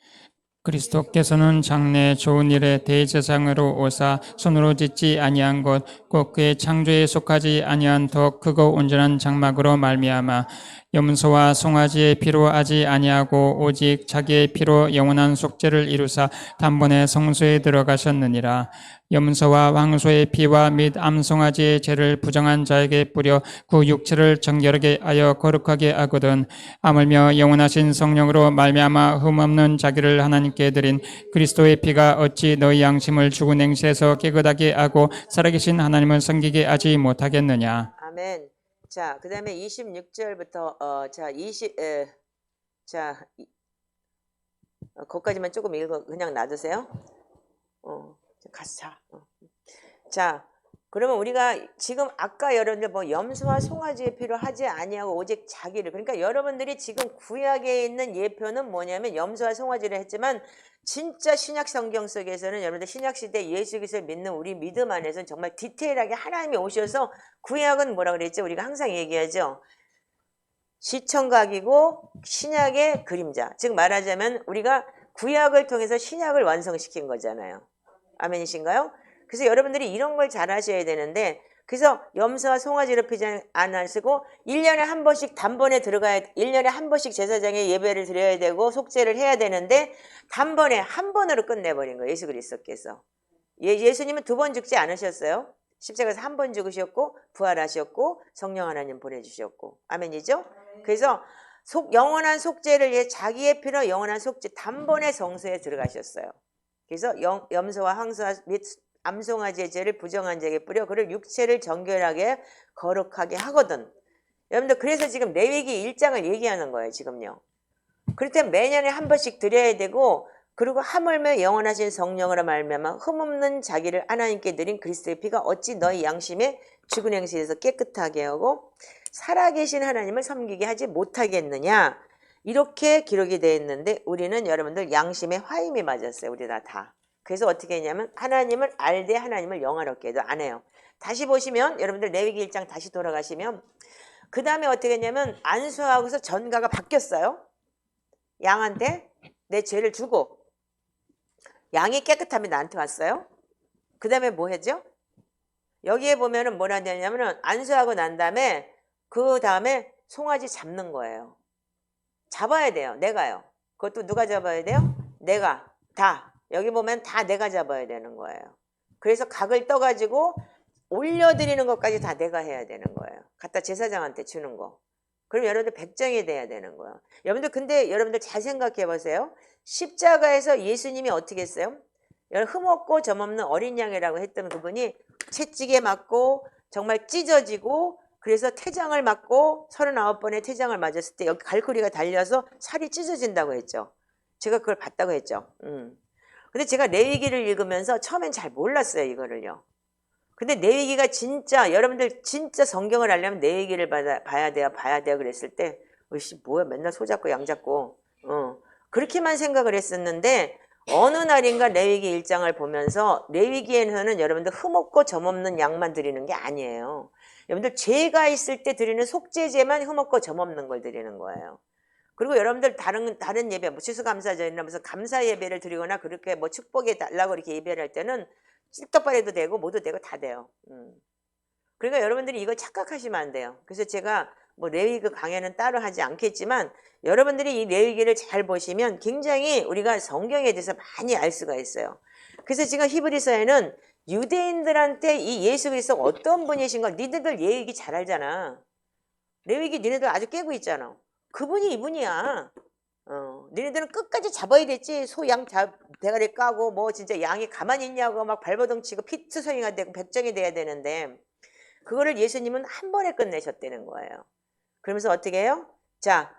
그리스도께서는 장래 좋은 일에 대제사장으로 오사 손으로 짓지 아니한 것 곧 그의 창조에 속하지 아니한 더 크고 온전한 장막으로 말미암아 염소와 송아지의 피로 하지 아니하고 오직 자기의 피로 영원한 속죄를 이루사 단번에 성소에 들어가셨느니라. 염소와 황소의 피와 및 암송아지의 죄를 부정한 자에게 뿌려 그 육체를 정결하게 하여 거룩하게 하거든 하물며 영원하신 성령으로 말미암아 흠없는 자기를 하나님께 드린 그리스도의 피가 어찌 너희 양심을 죽은 행실에서 깨끗하게 하고 살아계신 하나님을 섬기게 하지 못하겠느냐. 아멘. 자, 그 다음에 26절부터 거기까지만 조금 읽어 그냥 놔두세요. 가서 자. 자, 그러면 우리가 지금 아까 여러분들 뭐 염소와 송아지의 피로 하지 아니하고 오직 자기를 그러니까 여러분들이 지금 구약에 있는 예표는 뭐냐면 염소와 송아지를 했지만 진짜 신약 성경 속에서는 여러분들 신약 시대 예수 그리스도를 믿는 우리 믿음 안에서는 정말 디테일하게 하나님이 오셔서 구약은 뭐라 그랬죠? 우리가 항상 얘기하죠. 시청각이고 신약의 그림자. 즉 말하자면 우리가 구약을 통해서 신약을 완성시킨 거잖아요. 아멘이신가요? 그래서 여러분들이 이런 걸 잘 하셔야 되는데, 그래서 염소와 송아지를 피지 안 하시고 1년에 한 번씩 단번에 들어가야, 1년에 한 번씩 제사장에 예배를 드려야 되고 속죄를 해야 되는데 단번에 한 번으로 끝내버린 거예요. 예수 그리스도께서. 예수님은 2번 죽지 않으셨어요. 십자가에서 한 번 죽으셨고 부활하셨고 성령 하나님 보내주셨고. 아멘이죠? 그래서 영원한 속죄를 위해 자기의 피로 영원한 속죄 단번에 성소에 들어가셨어요. 그래서 염소와 황소와 및 암송아지의 죄를 부정한 자에게 뿌려 그를 육체를 정결하게 거룩하게 하거든. 여러분들 그래서 지금 레위기 1장을 얘기하는 거예요. 지금요. 그렇다면 매년에 한 번씩 드려야 되고, 그리고 하물며 영원하신 성령으로 말미암아 흠없는 자기를 하나님께 드린 그리스도의 피가 어찌 너희 양심에 죽은 행실에서 깨끗하게 하고 살아계신 하나님을 섬기게 하지 못하겠느냐. 이렇게 기록이 되어 있는데 우리는 여러분들 양심에 화임이 맞았어요. 우리 다. 그래서 어떻게 했냐면 하나님을 알되 하나님을 영화롭게 해도 안 해요. 다시 보시면 여러분들 레위기 1장 다시 돌아가시면 그 다음에 어떻게 했냐면 안수하고서 전가가 바뀌었어요. 양한테 내 죄를 주고 양이 깨끗하면 나한테 왔어요. 그 다음에 뭐 했죠? 여기에 보면은 뭐라 되냐면은 안수하고 난 다음에 그 다음에 송아지 잡는 거예요. 잡아야 돼요. 내가요. 그것도 누가 잡아야 돼요? 내가. 다. 여기 보면 다 내가 잡아야 되는 거예요. 그래서 각을 떠가지고 올려드리는 것까지 다 내가 해야 되는 거예요. 갖다 제사장한테 주는 거. 그럼 여러분들 백정이 돼야 되는 거예요. 여러분들 근데 여러분들 잘 생각해 보세요. 십자가에서 예수님이 어떻게 했어요? 흠없고 점없는 어린 양이라고 했던 그분이 채찍에 맞고 정말 찢어지고 그래서 태장을 맞고 39번의 태장을 맞았을 때 여기 갈고리가 달려서 살이 찢어진다고 했죠. 제가 그걸 봤다고 했죠. 근데 제가 레위기를 읽으면서 처음엔 잘 몰랐어요. 이거를요. 근데 레위기가 진짜 여러분들 진짜 성경을 알려면 레위기를 봐야 돼요 그랬을 때 어이씨 뭐야 맨날 소 잡고 양 잡고 그렇게만 생각을 했었는데 어느 날인가 레위기 1장을 보면서 레위기에서는 여러분들 흠없고 점없는 양만 드리는 게 아니에요. 여러분들 죄가 있을 때 드리는 속죄제만 흠없고 점없는 걸 드리는 거예요. 그리고 여러분들 다른 예배, 뭐 추수감사절이나 무슨 감사 예배를 드리거나 그렇게 뭐 축복해 달라고 이렇게 예배를 할 때는 찔떡발해도 되고 뭐도 되고 다 돼요. 그러니까 여러분들이 이걸 착각하시면 안 돼요. 그래서 제가 뭐 레위기 강해는 따로 하지 않겠지만 여러분들이 이 레위기를 잘 보시면 굉장히 우리가 성경에 대해서 많이 알 수가 있어요. 그래서 지금 히브리서에는 유대인들한테 이 예수 그리스도 어떤 분이신가 니네들 레위기 잘 알잖아. 레위기 니네들 아주 깨고 있잖아. 그분이 이분이야. 너희들은 끝까지 잡아야 됐지. 소, 양 대가리 까고 뭐 진짜 양이 가만히 있냐고 막 발버둥 치고 피투성이가 되고 백정이 돼야 되는데 그거를 예수님은 한 번에 끝내셨다는 거예요. 그러면서 어떻게 해요? 자,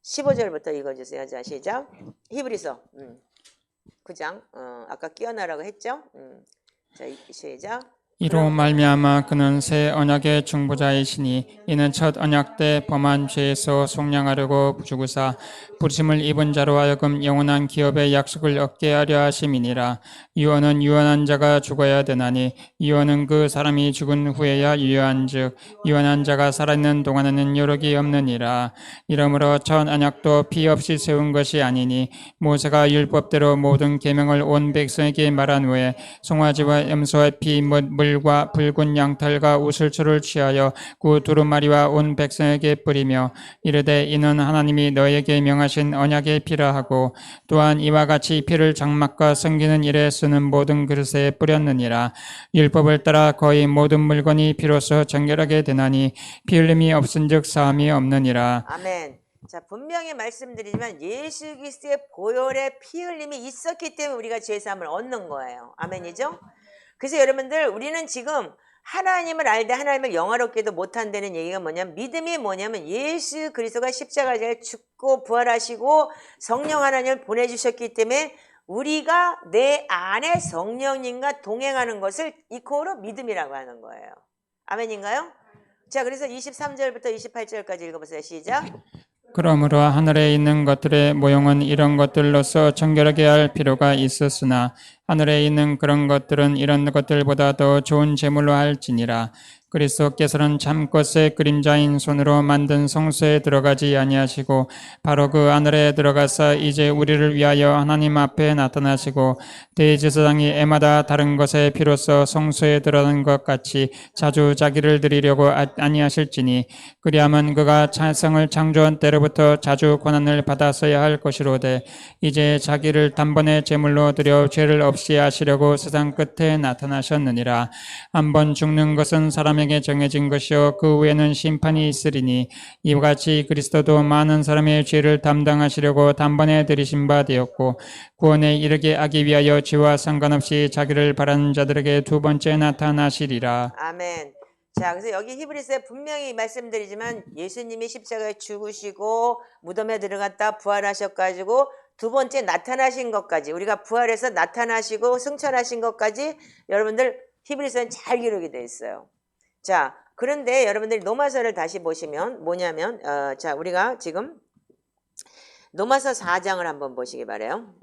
15절부터 읽어주세요. 자, 시작. 히브리서 9장 아까 끼어나라고 했죠? 자, 시작. 이로 말미암아 그는 새 언약의 중보자이시니 이는 첫 언약 때 범한 죄에서 속량하려고 죽으사 부르심을 입은 자로 하여금 영원한 기업의 약속을 얻게 하려 하심이니라. 유언은 유언한 자가 죽어야 되나니 유언은 그 사람이 죽은 후에야 유효한즉 유언한 자가 살아있는 동안에는 여력이 없느니라. 이러므로 첫 언약도 피 없이 세운 것이 아니니 모세가 율법대로 모든 계명을 온 백성에게 말한 후에 송아지와 염소의 피 및 물과 붉은 양털과 우슬초를 취하여 그 두루마리와 온 백성에게 뿌리며 이르되 이는 하나님이 너에게 명하신 언약의 피라 하고 또한 이와 같이 피를 장막과 섬기는 일에 쓰는 모든 그릇에 뿌렸느니라. 율법을 따라 거의 모든 물건이 피로써 정결하게 되나니 피 흘림이 없은즉 사함이 없느니라. 아멘. 자, 분명히 말씀드리지만 예수 그리스도의 보혈에 피 흘림이 있었기 때문에 우리가 죄사함을 얻는 거예요. 아멘이죠? 그래서 여러분들 우리는 지금 하나님을 알되 하나님을 영화롭게도 못한다는 얘기가 뭐냐면 믿음이 뭐냐면 예수 그리스도가 십자가에 죽고 부활하시고 성령 하나님을 보내주셨기 때문에 우리가 내 안에 성령님과 동행하는 것을 이코로 믿음이라고 하는 거예요. 아멘인가요? 자, 그래서 23절부터 28절까지 읽어보세요. 시작. 그러므로 하늘에 있는 것들의 모형은 이런 것들로서 정결하게 할 필요가 있었으나 하늘에 있는 그런 것들은 이런 것들보다 더 좋은 제물로 할지니라. 그리스도께서는 참것의 그림자인 손으로 만든 성소에 들어가지 아니하시고 바로 그 하늘에 들어가사 이제 우리를 위하여 하나님 앞에 나타나시고 대제사장이 애마다 다른 것의 피로써 성소에 들어가는 것 같이 자주 자기를 드리려고 아니하실지니 그리하면 그가 세상을 창조한 때로부터 자주 고난을 받았어야 할 것이로되 이제 자기를 단번에 제물로 드려 죄를 없이 하시려고 세상 끝에 나타나셨느니라. 한번 죽는 것은 사람에게 정해진 것이요 그 후에는 심판이 있으리니 이와 같이 그리스도도 많은 사람의 죄를 담당하시려고 단번에 들이신 바 되었고 구원에 이르게 하기 위하여 죄와 상관없이 자기를 바라는 자들에게 두 번째 나타나시리라. 아멘. 자, 그래서 여기 히브리서에 분명히 말씀드리지만 예수님이 십자가에 죽으시고 무덤에 들어갔다 부활하셔가지고 두 번째 나타나신 것까지, 우리가 부활해서 나타나시고 승천하신 것까지 여러분들 히브리서는 잘 기록이 되어 있어요. 자, 그런데 여러분들이 로마서를 다시 보시면 뭐냐면 자, 우리가 지금 로마서 4장을 한번 보시기 바래요.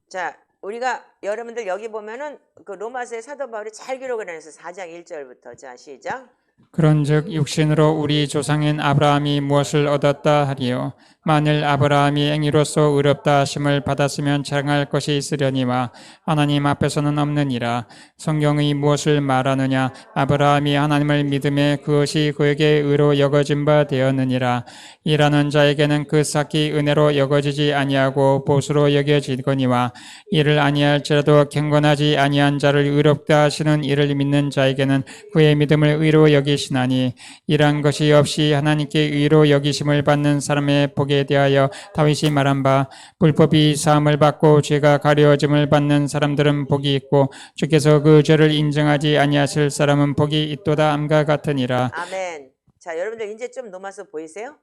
자, 우리가 여러분들 여기 보면은 그 로마서의 사도 바울이 잘 기록을 해서 4장 1절부터 자, 시작. 그런즉 육신으로 우리 조상인 아브라함이 무엇을 얻었다 하리요 만일 아브라함이 행위로서 의롭다 하심을 받았으면 자랑할 것이 있으려니와 하나님 앞에서는 없느니라. 성경이 무엇을 말하느냐 아브라함이 하나님을 믿음에 그것이 그에게 의로 여겨진 바 되었느니라. 일하는 자에게는 그 삭이 은혜로 여겨지지 아니하고 보수로 여겨지거니와 이를 아니할지라도 경건하지 아니한 자를 의롭다 하시는 이를 믿는 자에게는 그의 믿음을 의로 여기시나니 이러한 것이 없이 하나님께 의로 여기심을 받는 사람의 복에 대하여 다윗이 말한 바 불법이 사함을 받고 죄가 가려짐을 받는 사람들은 복이 있고 주께서 그 죄를 인정하지 아니하실 사람은 복이 있도다 함과 같으니라. 아멘. 자, 여러분들 이제 좀 넘어서 보이세요?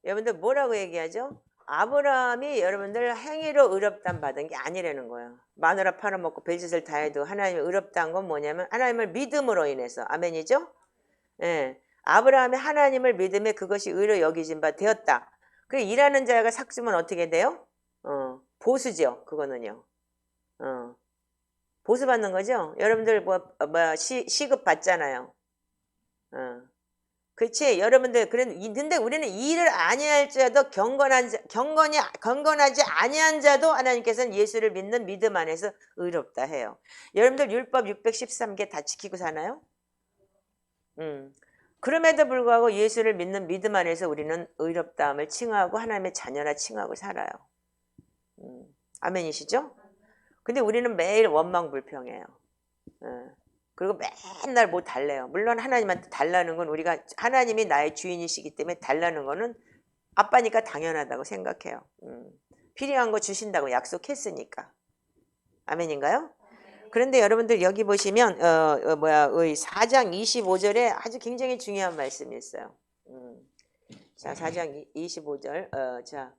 여러분들 뭐라고 얘기하죠? 아브라함이 여러분들 행위로 의롭다함 받은 게 아니라는 거예요. 마누라 팔아먹고 별짓을 다 해도 하나님이 의롭다한 건 뭐냐면 하나님을 믿음으로 인해서. 아멘이죠? 예. 아브라함이 하나님을 믿음에 그것이 의로 여기진 바 되었다. 그 일하는 자가 삭주면 어떻게 돼요? 보수죠. 그거는요. 보수 받는 거죠. 여러분들 시급 받잖아요. 그렇지. 여러분들 근데 우리는 일을 아니할지라도 경건하지 아니한 자도 하나님께서는 예수를 믿는 믿음 안에서 의롭다 해요. 여러분들 율법 613개 다 지키고 사나요? 그럼에도 불구하고 예수를 믿는 믿음 안에서 우리는 의롭다함을 칭하고 하나님의 자녀라 칭하고 살아요. 아멘이시죠? 근데 우리는 매일 원망불평해요. 그리고 맨날 뭐 달래요. 물론 하나님한테 달라는 건 우리가 하나님이 나의 주인이시기 때문에 달라는 거는 아빠니까 당연하다고 생각해요. 필요한 거 주신다고 약속했으니까. 아멘인가요? 그런데 여러분들 여기 보시면 4장 25절에 아주 굉장히 중요한 말씀이 있어요. 자, 4장 25절 자,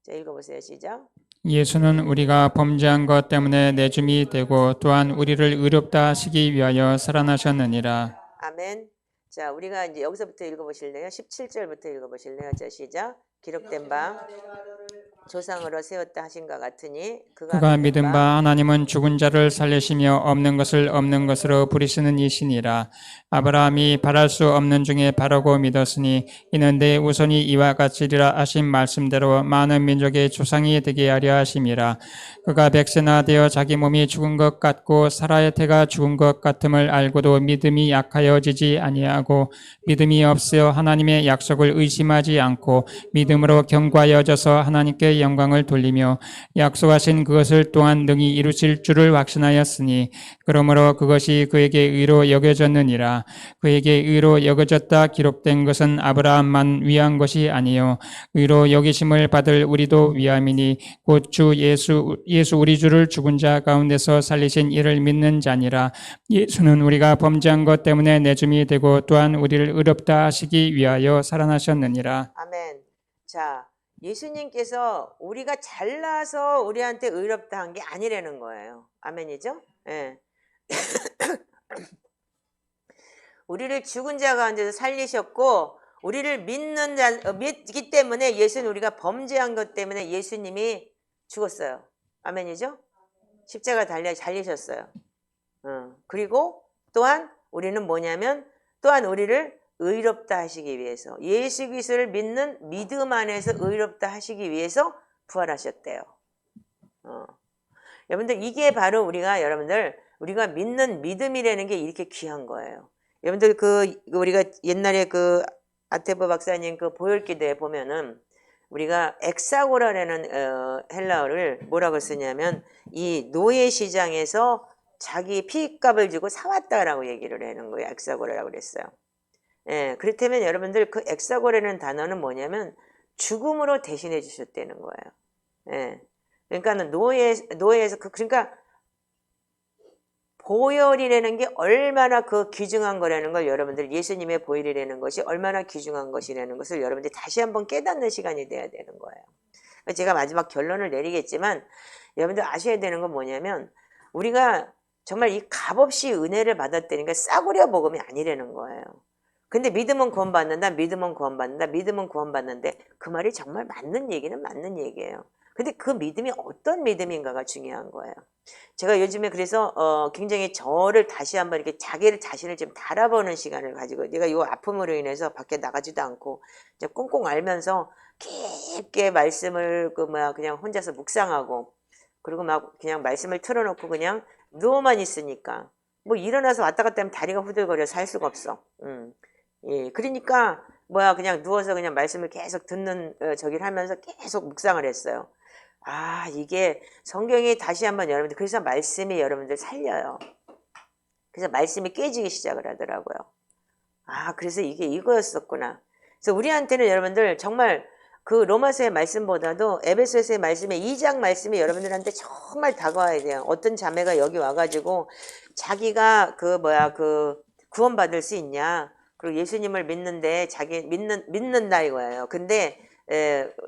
읽어보세요. 시작. 예수는 우리가 범죄한 것 때문에 내줌이 되고 또한 우리를 의롭다 하시기 위하여 살아나셨느니라. 아멘. 자, 우리가 이제 여기서부터 읽어보실래요? 17절부터 읽어보실래요? 자, 시작. 기록된 바 조상으로 세웠다 하신가 같으니 그가 믿은 바 하나님은 죽은 자를 살리시며 없는 것을 없는 것으로 부리시는 이시니라. 아브라함이 바랄 수 없는 중에 바라고 믿었으니 이는 내 우선이 이와 같으리라 하신 말씀대로 많은 민족의 조상이 되게 하려 하심이라. 그가 백세나 되어 자기 몸이 죽은 것 같고 사라의 태가 죽은 것 같음을 알고도 믿음이 약하여지지 아니하고 믿음이 없어 하나님의 약속을 의심하지 않고 믿음으로 견고하여져서 하나님께 영광을 돌리며 약속하신 그것을 또한 능히 이루실 줄을 확신하였으니 그러므로 그것이 그에게 의로 여겨졌느니라. 그에게 의로 여겨졌다 기록된 것은 아브라함만 위한 것이 아니요 의로 여기심을 받을 우리도 위함이니 곧 주 예수 우리 주를 죽은 자 가운데서 살리신 이를 믿는 자니라. 예수는 우리가 범죄한 것 때문에 내줌이 되고 또한 우리를 의롭다 하시기 위하여 살아나셨느니라. 아멘. 자, 예수님께서 우리가 잘나서 우리한테 의롭다 한 게 아니라는 거예요. 아멘이죠? 예. 우리를 죽은 자 가운데서 살리셨고 우리를 믿기 때문에 예수는 우리가 범죄한 것 때문에 예수님이 죽었어요. 아멘이죠? 십자가 달려 잘리셨어요. 그리고 또한 우리는 뭐냐면 또한 우리를 의롭다 하시기 위해서 예수 그리스도를 믿는 믿음 안에서 의롭다 하시기 위해서 부활하셨대요. 여러분들 이게 바로 우리가 믿는 믿음이라는 게 이렇게 귀한 거예요. 여러분들 우리가 옛날에 아테보 박사님 보혈기도에 보면은 우리가 엑사고라라는 헬라어를 뭐라고 쓰냐면 이 노예 시장에서 자기 피값을 주고 사왔다라고 얘기를 하는 거예요. 엑사고라라고 그랬어요. 예, 그렇다면 여러분들 엑사고라는 단어는 뭐냐면 죽음으로 대신해 주셨다는 거예요. 예. 그러니까 노예에서 그러니까 보혈이라는 게 얼마나 귀중한 거라는 걸 여러분들 예수님의 보혈이라는 것이 얼마나 귀중한 것이라는 것을 여러분들이 다시 한번 깨닫는 시간이 돼야 되는 거예요. 제가 마지막 결론을 내리겠지만 여러분들 아셔야 되는 건 뭐냐면 우리가 정말 이 값없이 은혜를 받았다는 게 싸구려 복음이 아니라는 거예요. 근데 믿음은 구원받는다, 믿음은 구원받는다, 믿음은 구원받는데 그 말이 정말 맞는 얘기는 맞는 얘기예요. 근데 그 믿음이 어떤 믿음인가가 중요한 거예요. 제가 요즘에 그래서 굉장히 저를 다시 한번 이렇게 자신을 좀 달아보는 시간을 가지고 내가 이 아픔으로 인해서 밖에 나가지도 않고 이제 꽁꽁 앓면서 깊게 말씀을 그냥 혼자서 묵상하고 그리고 막 그냥 말씀을 틀어놓고 그냥 누워만 있으니까 뭐 일어나서 왔다 갔다 하면 다리가 후들거려서 할 수가 없어. 예, 그러니까 그냥 누워서 그냥 말씀을 계속 듣는 저기를 하면서 계속 묵상을 했어요. 아, 이게 성경이 다시 한번 여러분들 그래서 말씀이 여러분들 살려요. 그래서 말씀이 깨지기 시작을 하더라고요. 아, 그래서 이게 이거였었구나. 그래서 우리한테는 여러분들 정말 로마서의 말씀보다도 에베소서의 말씀의 2장 말씀이 여러분들한테 정말 다가와야 돼요. 어떤 자매가 여기 와가지고 자기가 구원받을 수 있냐. 그리고 예수님을 믿는데 자기 믿는다 이거예요. 근데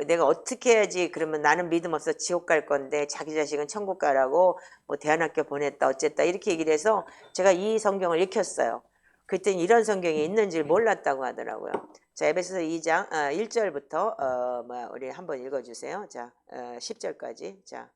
내가 어떻게 해야지 그러면 나는 믿음 없어 지옥 갈 건데 자기 자식은 천국 가라고 뭐 대안학교 보냈다 어쨌다 이렇게 얘기를 해서 제가 이 성경을 읽혔어요. 그랬더니 이런 성경이 있는지 몰랐다고 하더라고요. 자, 에베소서 2장 1절부터 우리 한번 읽어주세요. 자, 10절까지. 자,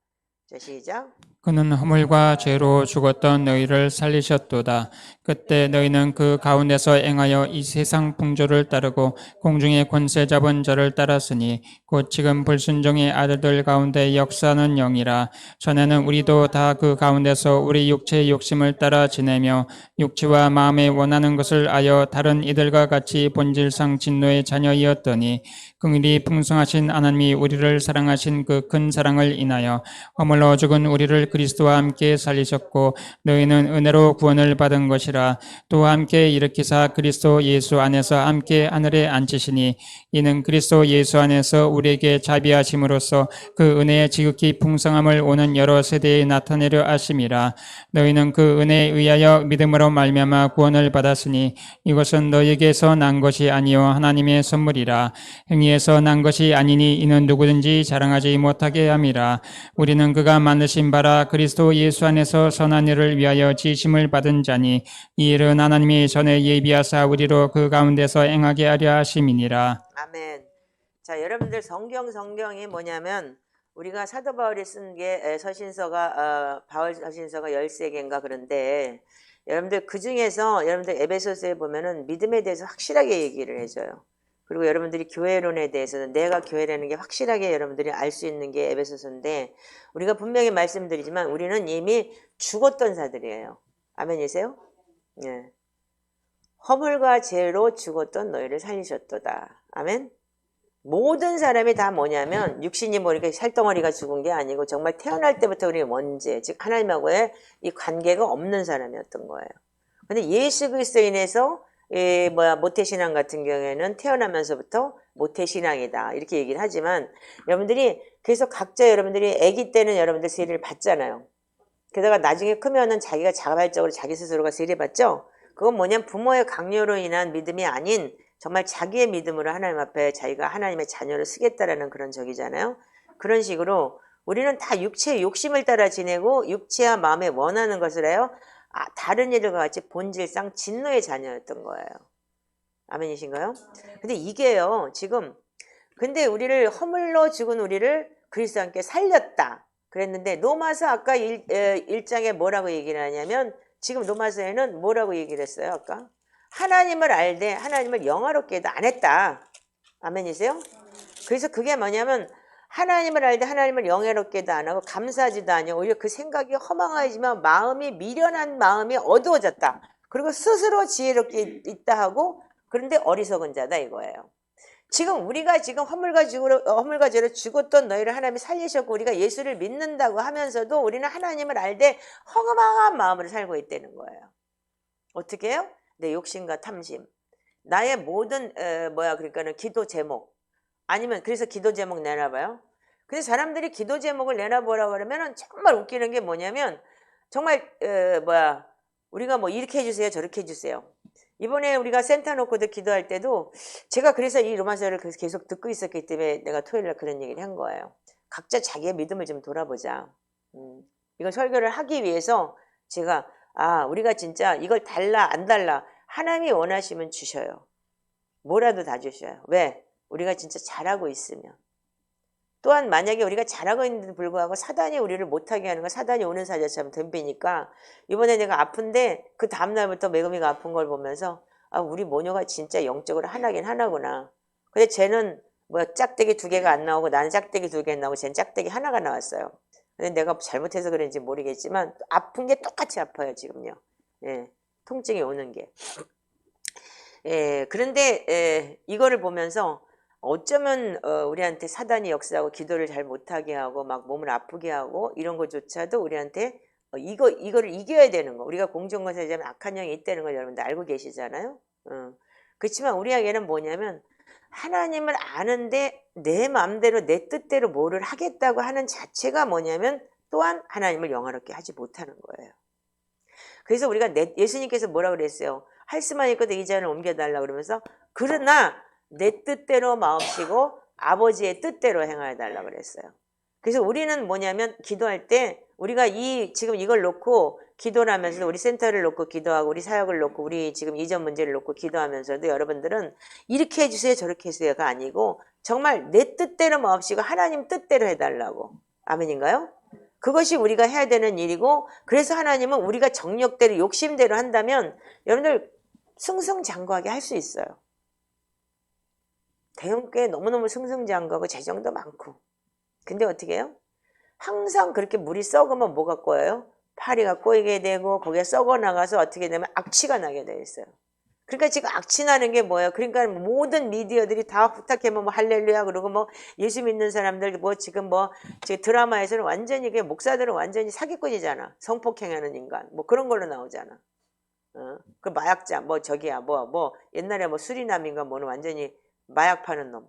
시작. 그는 허물과 죄로 죽었던 너희를 살리셨도다. 그때 너희는 그 가운데서 행하여 이 세상 풍조를 따르고 공중의 권세 잡은 자를 따랐으니 곧 지금 불순종의 아들들 가운데 역사하는 영이라. 전에는 우리도 다 그 가운데서 우리 육체의 욕심을 따라 지내며 육체와 마음에 원하는 것을 아여 다른 이들과 같이 본질상 진노의 자녀이었더니 긍휼이 풍성하신 하나님이 우리를 사랑하신 그 큰 사랑을 인하여 허물로 죽은 우리를 그리스도와 함께 살리셨고 너희는 은혜로 구원을 받은 것이라. 또 함께 일으키사 그리스도 예수 안에서 함께 하늘에 앉히시니 이는 그리스도 예수 안에서 우리에게 자비하심으로써 그 은혜의 지극히 풍성함을 오는 여러 세대에 나타내려 하심이라. 너희는 그 은혜에 의하여 믿음으로 말미암아 구원을 받았으니 이것은 너희에게서 난 것이 아니요 하나님의 선물이라. 행위에서 난 것이 아니니 이는 누구든지 자랑하지 못하게 함이라. 우리는 그가 만드신 바라 그리스도 예수 안에서 선한 일을 위하여 지심을 받은 자니 이 일은 하나님이 전에 예비하사 우리로 그 가운데서 행하게 하려 하심이니라. 아멘. 자, 여러분들 성경이 뭐냐면 우리가 사도 바울이 쓴 게 서신서가 바울 서신서가 13개인가 그런데 여러분들 그 중에서 여러분들 에베소서에 보면은 믿음에 대해서 확실하게 얘기를 해줘요. 그리고 여러분들이 교회론에 대해서는 내가 교회라는 게 확실하게 여러분들이 알 수 있는 게 에베소서인데 우리가 분명히 말씀드리지만 우리는 이미 죽었던 자들이에요. 아멘이세요? 예. 허물과 죄로 죽었던 너희를 살리셨도다. 아멘. 모든 사람이 다 뭐냐면 육신이 뭐 이렇게 살덩어리가 죽은 게 아니고 정말 태어날 때부터 우리 원죄 즉 하나님하고의 이 관계가 없는 사람이었던 거예요. 근데 예수 그리스도로 인해서 모태신앙 같은 경우에는 태어나면서부터 모태신앙이다 이렇게 얘기를 하지만 여러분들이 그래서 각자 여러분들이 아기 때는 여러분들 세례를 받잖아요. 게다가 나중에 크면은 자기가 자발적으로 자기 스스로가 세례 받죠. 그건 뭐냐면 부모의 강요로 인한 믿음이 아닌 정말 자기의 믿음으로 하나님 앞에 자기가 하나님의 자녀를 쓰겠다라는 그런 적이잖아요. 그런 식으로 우리는 다 육체의 욕심을 따라 지내고 육체와 마음에 원하는 것을 해요. 다른 이들과 같이 본질상 진노의 자녀였던 거예요. 아멘이신가요? 근데 이게요, 지금, 근데 우리를 허물로 죽은 우리를 그리스도와 함께 살렸다. 그랬는데 로마서 아까 1장에 뭐라고 얘기를 하냐면 지금 로마서에는 뭐라고 얘기를 했어요 아까? 하나님을 알되 하나님을 영화롭게 해도 안 했다. 아멘이세요? 그래서 그게 뭐냐면 하나님을 알되 하나님을 영예롭게 해도 안 하고 감사하지도 않아요. 오히려 그 생각이 허망하지만 마음이 미련한 마음이 어두워졌다. 그리고 스스로 지혜롭게 있다 하고 그런데 어리석은 자다 이거예요. 지금 우리가 지금 허물과죄로 죽었던 너희를 하나님이 살리셨고 우리가 예수를 믿는다고 하면서도 우리는 하나님을 알되 허망한 마음으로 살고 있다는 거예요. 어떻게 해요? 내 욕심과 탐심, 나의 모든 그러니까는 기도 제목 아니면 그래서 기도 제목 내놔봐요. 근데 사람들이 기도 제목을 내놔보라고 그러면은 정말 웃기는 게 뭐냐면 정말 우리가 뭐 이렇게 해주세요 저렇게 해주세요. 이번에 우리가 센터 놓고도 기도할 때도 제가 그래서 이 로마서를 계속 듣고 있었기 때문에 내가 토요일날 그런 얘기를 한 거예요. 각자 자기의 믿음을 좀 돌아보자. 이걸 설교를 하기 위해서 제가 우리가 진짜 이걸 달라 안 달라 하나님이 원하시면 주셔요. 뭐라도 다 주셔요. 왜? 우리가 진짜 잘하고 있으면. 또한 만약에 우리가 잘하고 있는데도 불구하고 사단이 우리를 못하게 하는 건 사단이 오는 사자처럼 덤비니까 이번에 내가 아픈데 그 다음날부터 매금이가 아픈 걸 보면서 우리 모녀가 진짜 영적으로 하나긴 하나구나. 근데 쟤는 짝대기 2개가 안 나오고 나는 짝대기 2개 나오고 쟤는 짝대기 하나가 나왔어요. 근데 내가 잘못해서 그런지 모르겠지만 아픈 게 똑같이 아파요 지금요. 예, 통증이 오는 게. 그런데 이거를 보면서 어쩌면 우리한테 사단이 역사하고 기도를 잘 못하게 하고 막 몸을 아프게 하고 이런 것조차도 우리한테 이거를 이겨야 되는 거. 우리가 공정거사자면 악한 영이 있다는 걸 여러분들 알고 계시잖아요. 그렇지만 우리에게는 뭐냐면 하나님을 아는데 내 마음대로 내 뜻대로 뭐를 하겠다고 하는 자체가 뭐냐면 또한 하나님을 영화롭게 하지 못하는 거예요. 그래서 우리가 예수님께서 뭐라 그랬어요? 할 수만 있거든 이 잔을 옮겨달라 그러면서 그러나 내 뜻대로 마옵시고 아버지의 뜻대로 행하여 달라 그랬어요. 그래서 우리는 뭐냐면 기도할 때 우리가 지금 이걸 놓고 기도를 하면서도 우리 센터를 놓고 기도하고 우리 사역을 놓고 우리 지금 이전 문제를 놓고 기도하면서도 여러분들은 이렇게 해주세요 저렇게 해주세요가 아니고 정말 내 뜻대로 마옵시고 하나님 뜻대로 해달라고. 아멘인가요? 그것이 우리가 해야 되는 일이고 그래서 하나님은 우리가 정력대로 욕심대로 한다면 여러분들 승승장구하게 할 수 있어요. 대형교회 너무너무 승승장구하고 재정도 많고 근데 어떻게 해요? 항상 그렇게 물이 썩으면 뭐가 꼬여요? 파리가 꼬이게 되고 거기에 썩어나가서 어떻게 되면 악취가 나게 돼 있어요. 그러니까 지금 악취 나는 게 뭐예요? 그러니까 모든 미디어들이 다 후딱하면 뭐 할렐루야 그러고 뭐 예수 믿는 사람들 지금 드라마에서는 완전히 목사들은 완전히 사기꾼이잖아. 성폭행하는 인간 뭐 그런 걸로 나오잖아. 그 마약자 옛날에 수리남인가 뭐는 완전히 마약 파는 놈.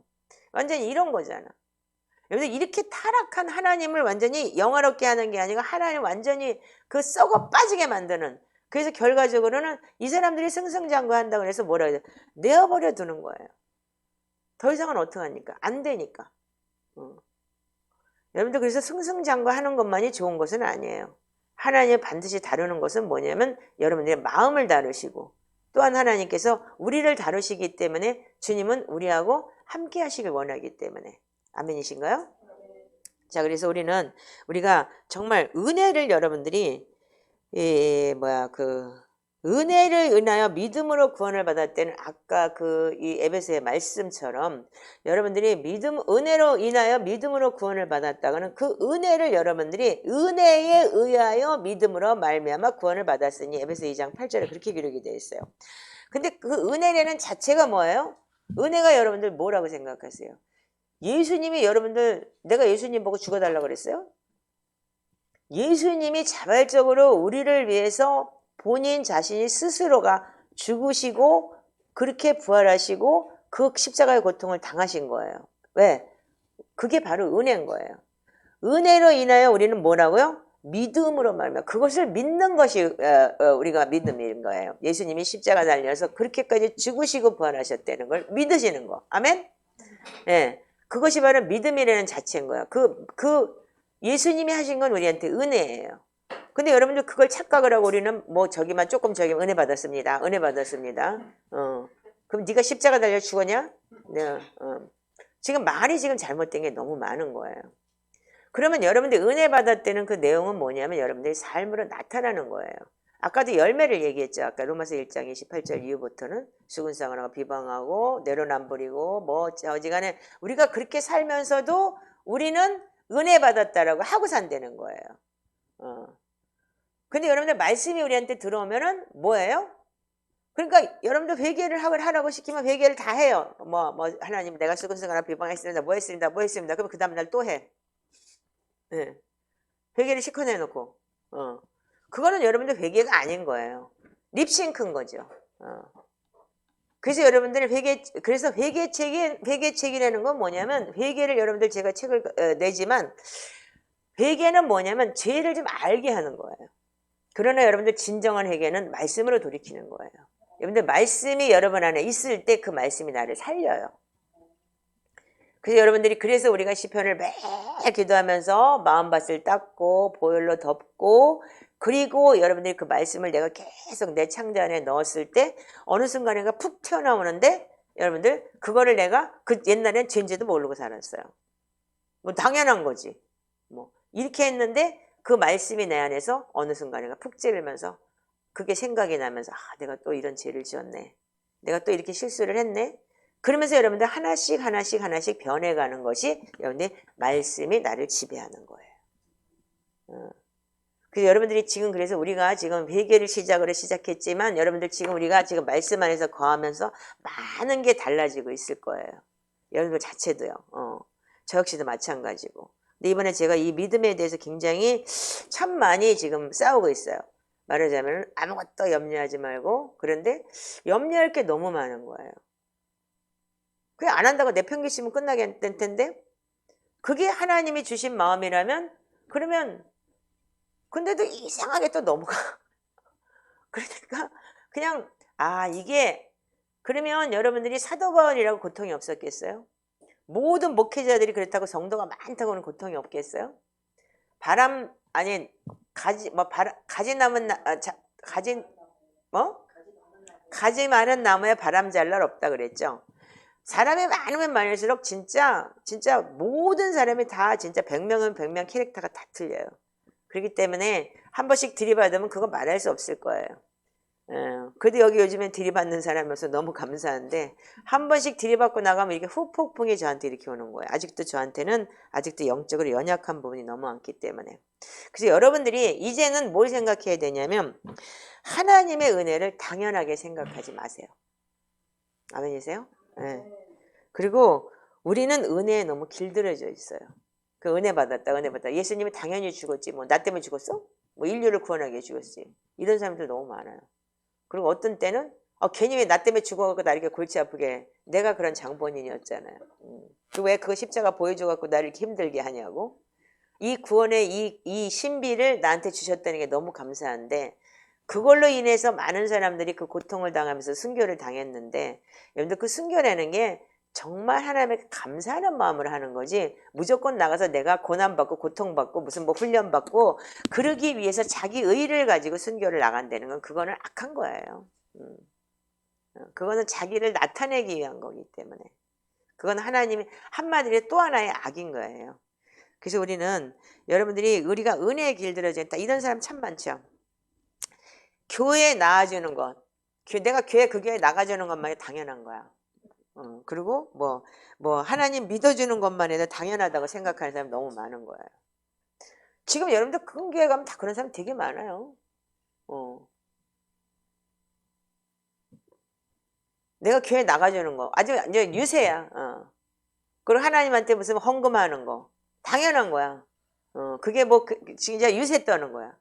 완전히 이런 거잖아. 여러분들 이렇게 타락한 하나님을 완전히 영화롭게 하는 게 아니고 하나님 완전히 그 썩어 빠지게 만드는. 그래서 결과적으로는 이 사람들이 승승장구한다고 해서 뭐라 해야 돼? 내어버려 두는 거예요. 더 이상은 어떡합니까? 안 되니까. 여러분들 그래서 승승장구하는 것만이 좋은 것은 아니에요. 하나님이 반드시 다루는 것은 뭐냐면 여러분들의 마음을 다루시고 또한 하나님께서 우리를 다루시기 때문에 주님은 우리하고 함께 하시길 원하기 때문에. 아멘이신가요? 자, 그래서 우리가 정말 은혜를 여러분들이 은혜를 인하여 믿음으로 구원을 받을 때는 아까 이 에베소의 말씀처럼 여러분들이 은혜로 인하여 믿음으로 구원을 받았다가는 그 은혜를 여러분들이 은혜에 의하여 믿음으로 말미암아 구원을 받았으니 에베소 2장 8절에 그렇게 기록이 되어 있어요. 근데 그 은혜라는 자체가 뭐예요? 은혜가 여러분들 뭐라고 생각하세요? 예수님이 내가 예수님 보고 죽어달라고 그랬어요? 예수님이 자발적으로 우리를 위해서 본인 자신이 스스로가 죽으시고 그렇게 부활하시고 그 십자가의 고통을 당하신 거예요. 왜? 그게 바로 은혜인 거예요. 은혜로 인하여 우리는 뭐라고요? 믿음으로 말미암아 그것을 믿는 것이 우리가 믿음인 거예요. 예수님이 십자가 달려서 그렇게까지 죽으시고 부활하셨다는 걸 믿으시는 거. 아멘? 예. 그것이 바로 믿음이라는 자체인 거야. 예수님이 하신 건 우리한테 은혜예요. 근데 여러분들 그걸 착각을 하고 우리는 조금 은혜 받았습니다. 은혜 받았습니다. 그럼 네가 십자가 달려 죽었냐? 네. 지금 말이 지금 잘못된 게 너무 많은 거예요. 그러면 여러분들이 은혜 받았다는 그 내용은 뭐냐면 여러분들이 삶으로 나타나는 거예요. 아까도 열매를 얘기했죠. 아까 로마서 1장 28절 이후부터는 수근상하고 비방하고 내로남불이고 뭐 어지간에 우리가 그렇게 살면서도 우리는 은혜 받았다라고 하고 산다는 거예요. 근데 여러분들 말씀이 우리한테 들어오면은 뭐예요? 그러니까 여러분들 회개를 하라고 시키면 회개를 다 해요. 하나님 내가 수근상하고 비방했습니다. 뭐 했습니다. 그럼 그 다음날 또 해. 네. 회개를 시켜내놓고 그거는 여러분들 회개가 아닌 거예요. 립싱크인 거죠. 그래서 여러분들이 그래서 회개책이라는 건 뭐냐면 회개를 여러분들 제가 책을 내지만 회개는 뭐냐면 죄를 좀 알게 하는 거예요. 그러나 여러분들 진정한 회개는 말씀으로 돌이키는 거예요. 여러분들 말씀이 여러분 안에 있을 때 그 말씀이 나를 살려요. 그래서 여러분들이 그래서 우리가 시편을 매일 기도하면서 마음밭을 닦고 보혈로 덮고 그리고 여러분들이 그 말씀을 내가 계속 내 창자 안에 넣었을 때 어느 순간에가 푹 튀어나오는데 여러분들 그거를 내가 그 옛날엔 죄인지도 모르고 살았어요. 뭐 당연한 거지. 뭐 이렇게 했는데 그 말씀이 내 안에서 어느 순간에가 푹 찌르면서 그게 생각이 나면서 내가 또 이런 죄를 지었네. 내가 또 이렇게 실수를 했네. 그러면서 여러분들 하나씩 변해가는 것이 여러분들 말씀이 나를 지배하는 거예요. 그래서 여러분들이 지금 그래서 우리가 지금 회개를 시작했지만 여러분들 지금 우리가 지금 말씀 안에서 거하면서 많은 게 달라지고 있을 거예요. 여러분들 자체도요. 저 역시도 마찬가지고. 근데 이번에 제가 이 믿음에 대해서 굉장히 참 많이 지금 싸우고 있어요. 말하자면 아무것도 염려하지 말고 그런데 염려할 게 너무 많은 거예요. 그게 안 한다고 내팽개치면 끝나겠을 텐데 그게 하나님이 주신 마음이라면 그러면 근데도 이상하게 또 넘어가. 그러니까 그냥 이게 그러면 여러분들이 사도 바울이라고 고통이 없었겠어요? 모든 목회자들이 그렇다고 성도가 많다고는 고통이 없겠어요? 가지 많은 나무에 바람 잘 날 없다 그랬죠. 사람이 많으면 많을수록 진짜 모든 사람이 다 진짜 100명은 100명 캐릭터가 다 틀려요. 그렇기 때문에 한 번씩 들이받으면 그거 말할 수 없을 거예요. 그래도 여기 요즘엔 들이받는 사람이어서 너무 감사한데 한 번씩 들이받고 나가면 이게 후폭풍이 저한테 이렇게 오는 거예요. 저한테는 아직도 영적으로 연약한 부분이 너무 많기 때문에. 그래서 여러분들이 이제는 뭘 생각해야 되냐면 하나님의 은혜를 당연하게 생각하지 마세요. 아멘이세요? 네. 그리고 우리는 은혜에 너무 길들여져 있어요. 그 은혜 받았다. 예수님이 당연히 죽었지. 뭐 나 때문에 죽었어? 뭐 인류를 구원하기 위해 죽었지. 이런 사람들 너무 많아요. 그리고 어떤 때는 괜히 왜 나 때문에 죽어갖고 나 이렇게 골치 아프게 내가 그런 장본인이었잖아요. 그리고 왜 그 십자가 보여줘갖고 나를 이렇게 힘들게 하냐고. 이 구원의 이 신비를 나한테 주셨다는 게 너무 감사한데 그걸로 인해서 많은 사람들이 그 고통을 당하면서 순교를 당했는데 여러분들 그 순교라는 게 정말 하나님에게 감사하는 마음으로 하는 거지 무조건 나가서 내가 고난받고 고통받고 무슨 뭐 훈련받고 그러기 위해서 자기 의를 가지고 순교를 나간다는 건 그거는 악한 거예요. 그거는 자기를 나타내기 위한 거기 때문에 그건 하나님이 한마디로 또 하나의 악인 거예요. 그래서 우리는 여러분들이 우리가 은혜에 길들여져 있다 이런 사람 참 많죠. 교회에 나와주는 것 내가 그 교회에 나가주는 것만이 당연한 거야. 그리고 뭐 하나님 믿어주는 것만 해도 당연하다고 생각하는 사람 너무 많은 거예요. 지금 여러분들 큰 교회 가면 다 그런 사람 되게 많아요. 내가 교회 나가주는 거 아주 유세야. 그리고 하나님한테 무슨 헌금하는 거 당연한 거야. 그게 진짜 유세 떠는 거야.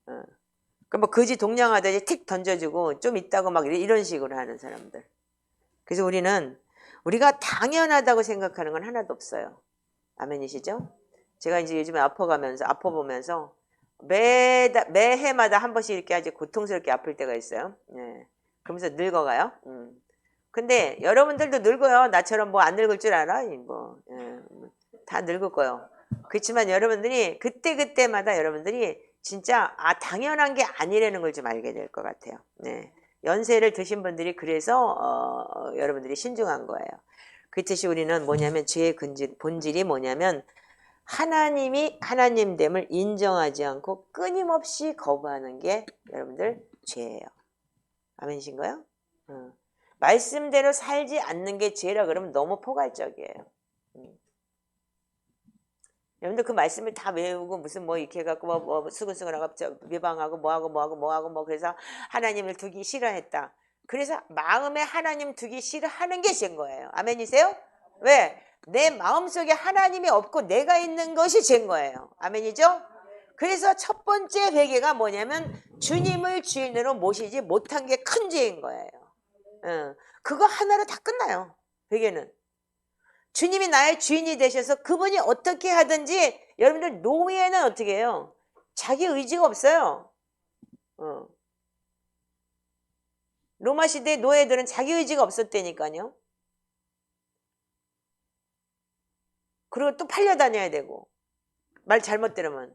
뭐 거지 동냥하듯이 틱 던져주고 좀 있다고 막 이런 식으로 하는 사람들. 그래서 우리가 당연하다고 생각하는 건 하나도 없어요. 아멘이시죠? 제가 이제 요즘에 아파보면서 매해마다 한 번씩 이렇게 아주 고통스럽게 아플 때가 있어요. 네. 그러면서 늙어가요. 근데 여러분들도 늙어요. 나처럼 뭐 안 늙을 줄 알아? 다 늙을 거예요. 그렇지만 여러분들이 그때마다 여러분들이 진짜 당연한 게 아니라는 걸 좀 알게 될 것 같아요. 네. 연세를 드신 분들이 그래서 여러분들이 신중한 거예요. 그렇듯이 우리는 뭐냐면 죄의 본질이 뭐냐면 하나님이 하나님됨을 인정하지 않고 끊임없이 거부하는 게 여러분들 죄예요. 아멘이신가요? 말씀대로 살지 않는 게 죄라 그러면 너무 포괄적이에요. 여러분들 그 말씀을 다 외우고 무슨 뭐 이렇게 해갖고 뭐 수근수근하고 묘방하고 뭐하고 그래서 하나님을 두기 싫어했다. 그래서 마음에 하나님 두기 싫어하는 게 죄인 거예요. 아멘이세요? 왜? 내 마음속에 하나님이 없고 내가 있는 것이 죄인 거예요. 아멘이죠? 그래서 첫 번째 회개가 뭐냐면 주님을 주인으로 모시지 못한 게 큰 죄인 거예요. 그거 하나로 다 끝나요. 회개는. 주님이 나의 주인이 되셔서 그분이 어떻게 하든지 여러분들 노예는 어떻게 해요? 자기 의지가 없어요. 로마 시대 노예들은 자기 의지가 없었다니까요. 그리고 또 팔려다녀야 되고 말 잘못 들으면.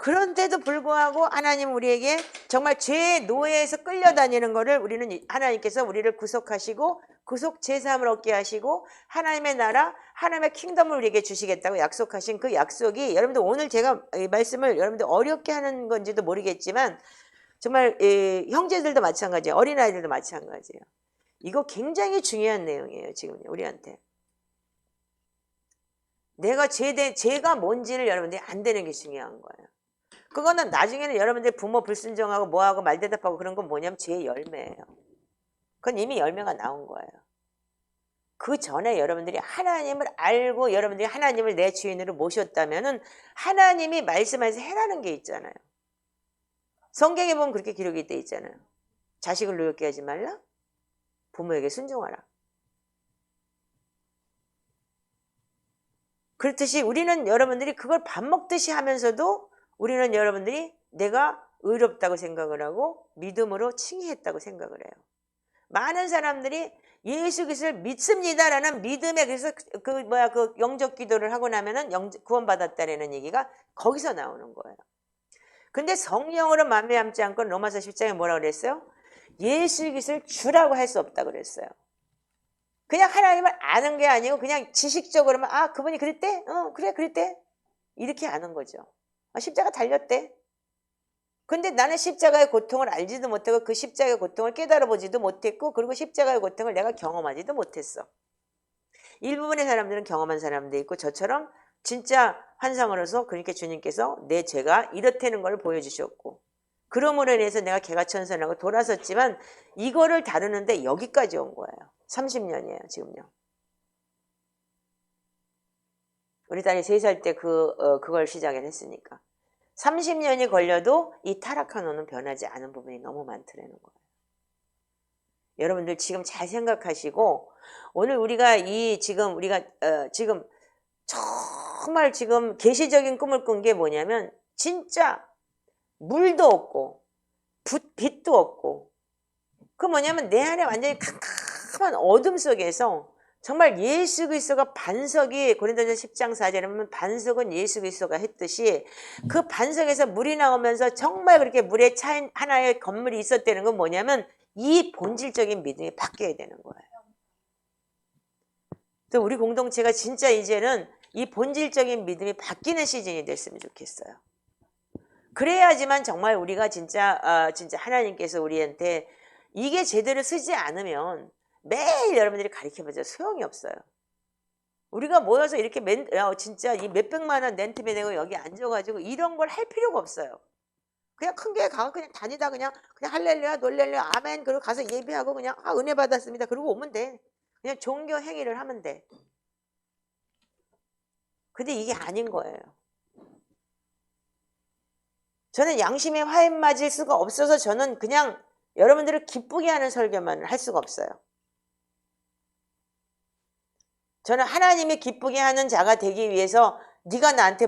그런데도 불구하고 하나님 우리에게 정말 죄의 노예에서 끌려다니는 거를 우리는 하나님께서 우리를 구속하시고 구속 제사함을 얻게 하시고 하나님의 나라 하나님의 킹덤을 우리에게 주시겠다고 약속하신 그 약속이 여러분들 오늘 제가 이 말씀을 여러분들 어렵게 하는 건지도 모르겠지만 정말 형제들도 마찬가지예요. 어린아이들도 마찬가지예요. 이거 굉장히 중요한 내용이에요. 지금 우리한테. 내가 죄가 뭔지를 여러분들이 안 되는 게 중요한 거예요. 그거는 나중에는 여러분들 부모 불순종하고 뭐하고 말대답하고 그런 건 뭐냐면 죄의 열매예요. 그건 이미 열매가 나온 거예요. 그 전에 여러분들이 하나님을 알고 여러분들이 하나님을 내 주인으로 모셨다면은 하나님이 말씀하셔서 해라는 게 있잖아요. 성경에 보면 그렇게 기록이 돼 있잖아요. 자식을 노엽게 하지 말라. 부모에게 순종하라. 그렇듯이 우리는 여러분들이 그걸 밥 먹듯이 하면서도 우리는 여러분들이 내가 의롭다고 생각을 하고 믿음으로 칭의했다고 생각을 해요. 많은 사람들이 예수 그리스도를 믿습니다라는 믿음에 그래서 그 영적 기도를 하고 나면은 구원받았다라는 얘기가 거기서 나오는 거예요. 근데 성령으로 만미암지 않고 로마서 10장에 뭐라고 그랬어요? 예수 그리스도를 주라고 할 수 없다고 그랬어요. 그냥 하나님을 아는 게 아니고 그냥 지식적으로만 그분이 그랬대? 그래 그랬대. 이렇게 아는 거죠. 십자가 달렸대. 근데 나는 십자가의 고통을 알지도 못하고 그 십자가의 고통을 깨달아 보지도 못했고 그리고 십자가의 고통을 내가 경험하지도 못했어. 일부분의 사람들은 경험한 사람도 있고 저처럼 진짜 환상으로서 그러니까 주님께서 내 죄가 이렇다는 걸 보여주셨고 그러므로 인해서 내가 개가천선하고 돌아섰지만 이거를 다루는데 여기까지 온 거예요. 30년이에요 지금요. 우리 딸이 3살 때 그걸 시작을 했으니까 30년이 걸려도 이 타락한 호는 변하지 않은 부분이 너무 많더라는 거예요. 여러분들 지금 잘 생각하시고 오늘 우리가 지금 정말 지금 계시적인 꿈을 꾼 게 뭐냐면 진짜 물도 없고 빛도 없고 그 뭐냐면 내 안에 완전히 캄캄한 어둠 속에서 정말 예수 그리스도가 반석이 고린도전서 10장 4절에 보면 반석은 예수 그리스도가 했듯이 그 반석에서 물이 나오면서 정말 그렇게 물에 차인 하나의 건물이 있었다는 건 뭐냐면 이 본질적인 믿음이 바뀌어야 되는 거예요. 또 우리 공동체가 진짜 이제는 이 본질적인 믿음이 바뀌는 시즌이 됐으면 좋겠어요. 그래야지만 정말 우리가 진짜 하나님께서 우리한테 이게 제대로 쓰지 않으면 매일 여러분들이 가르쳐보자 소용이 없어요. 우리가 모여서 이렇게 진짜 이 몇백만 원 렌트비 내고 여기 앉아가지고 이런 걸 할 필요가 없어요. 그냥 큰 교회 가서 그냥 다니다 그냥 할렐루야 놀렐루야 아멘 그리고 가서 예배하고 그냥 은혜 받았습니다 그러고 오면 돼. 그냥 종교 행위를 하면 돼. 근데 이게 아닌 거예요. 저는 양심에 화인 맞을 수가 없어서 저는 그냥 여러분들을 기쁘게 하는 설교만 할 수가 없어요. 저는 하나님이 기쁘게 하는 자가 되기 위해서 네가 나한테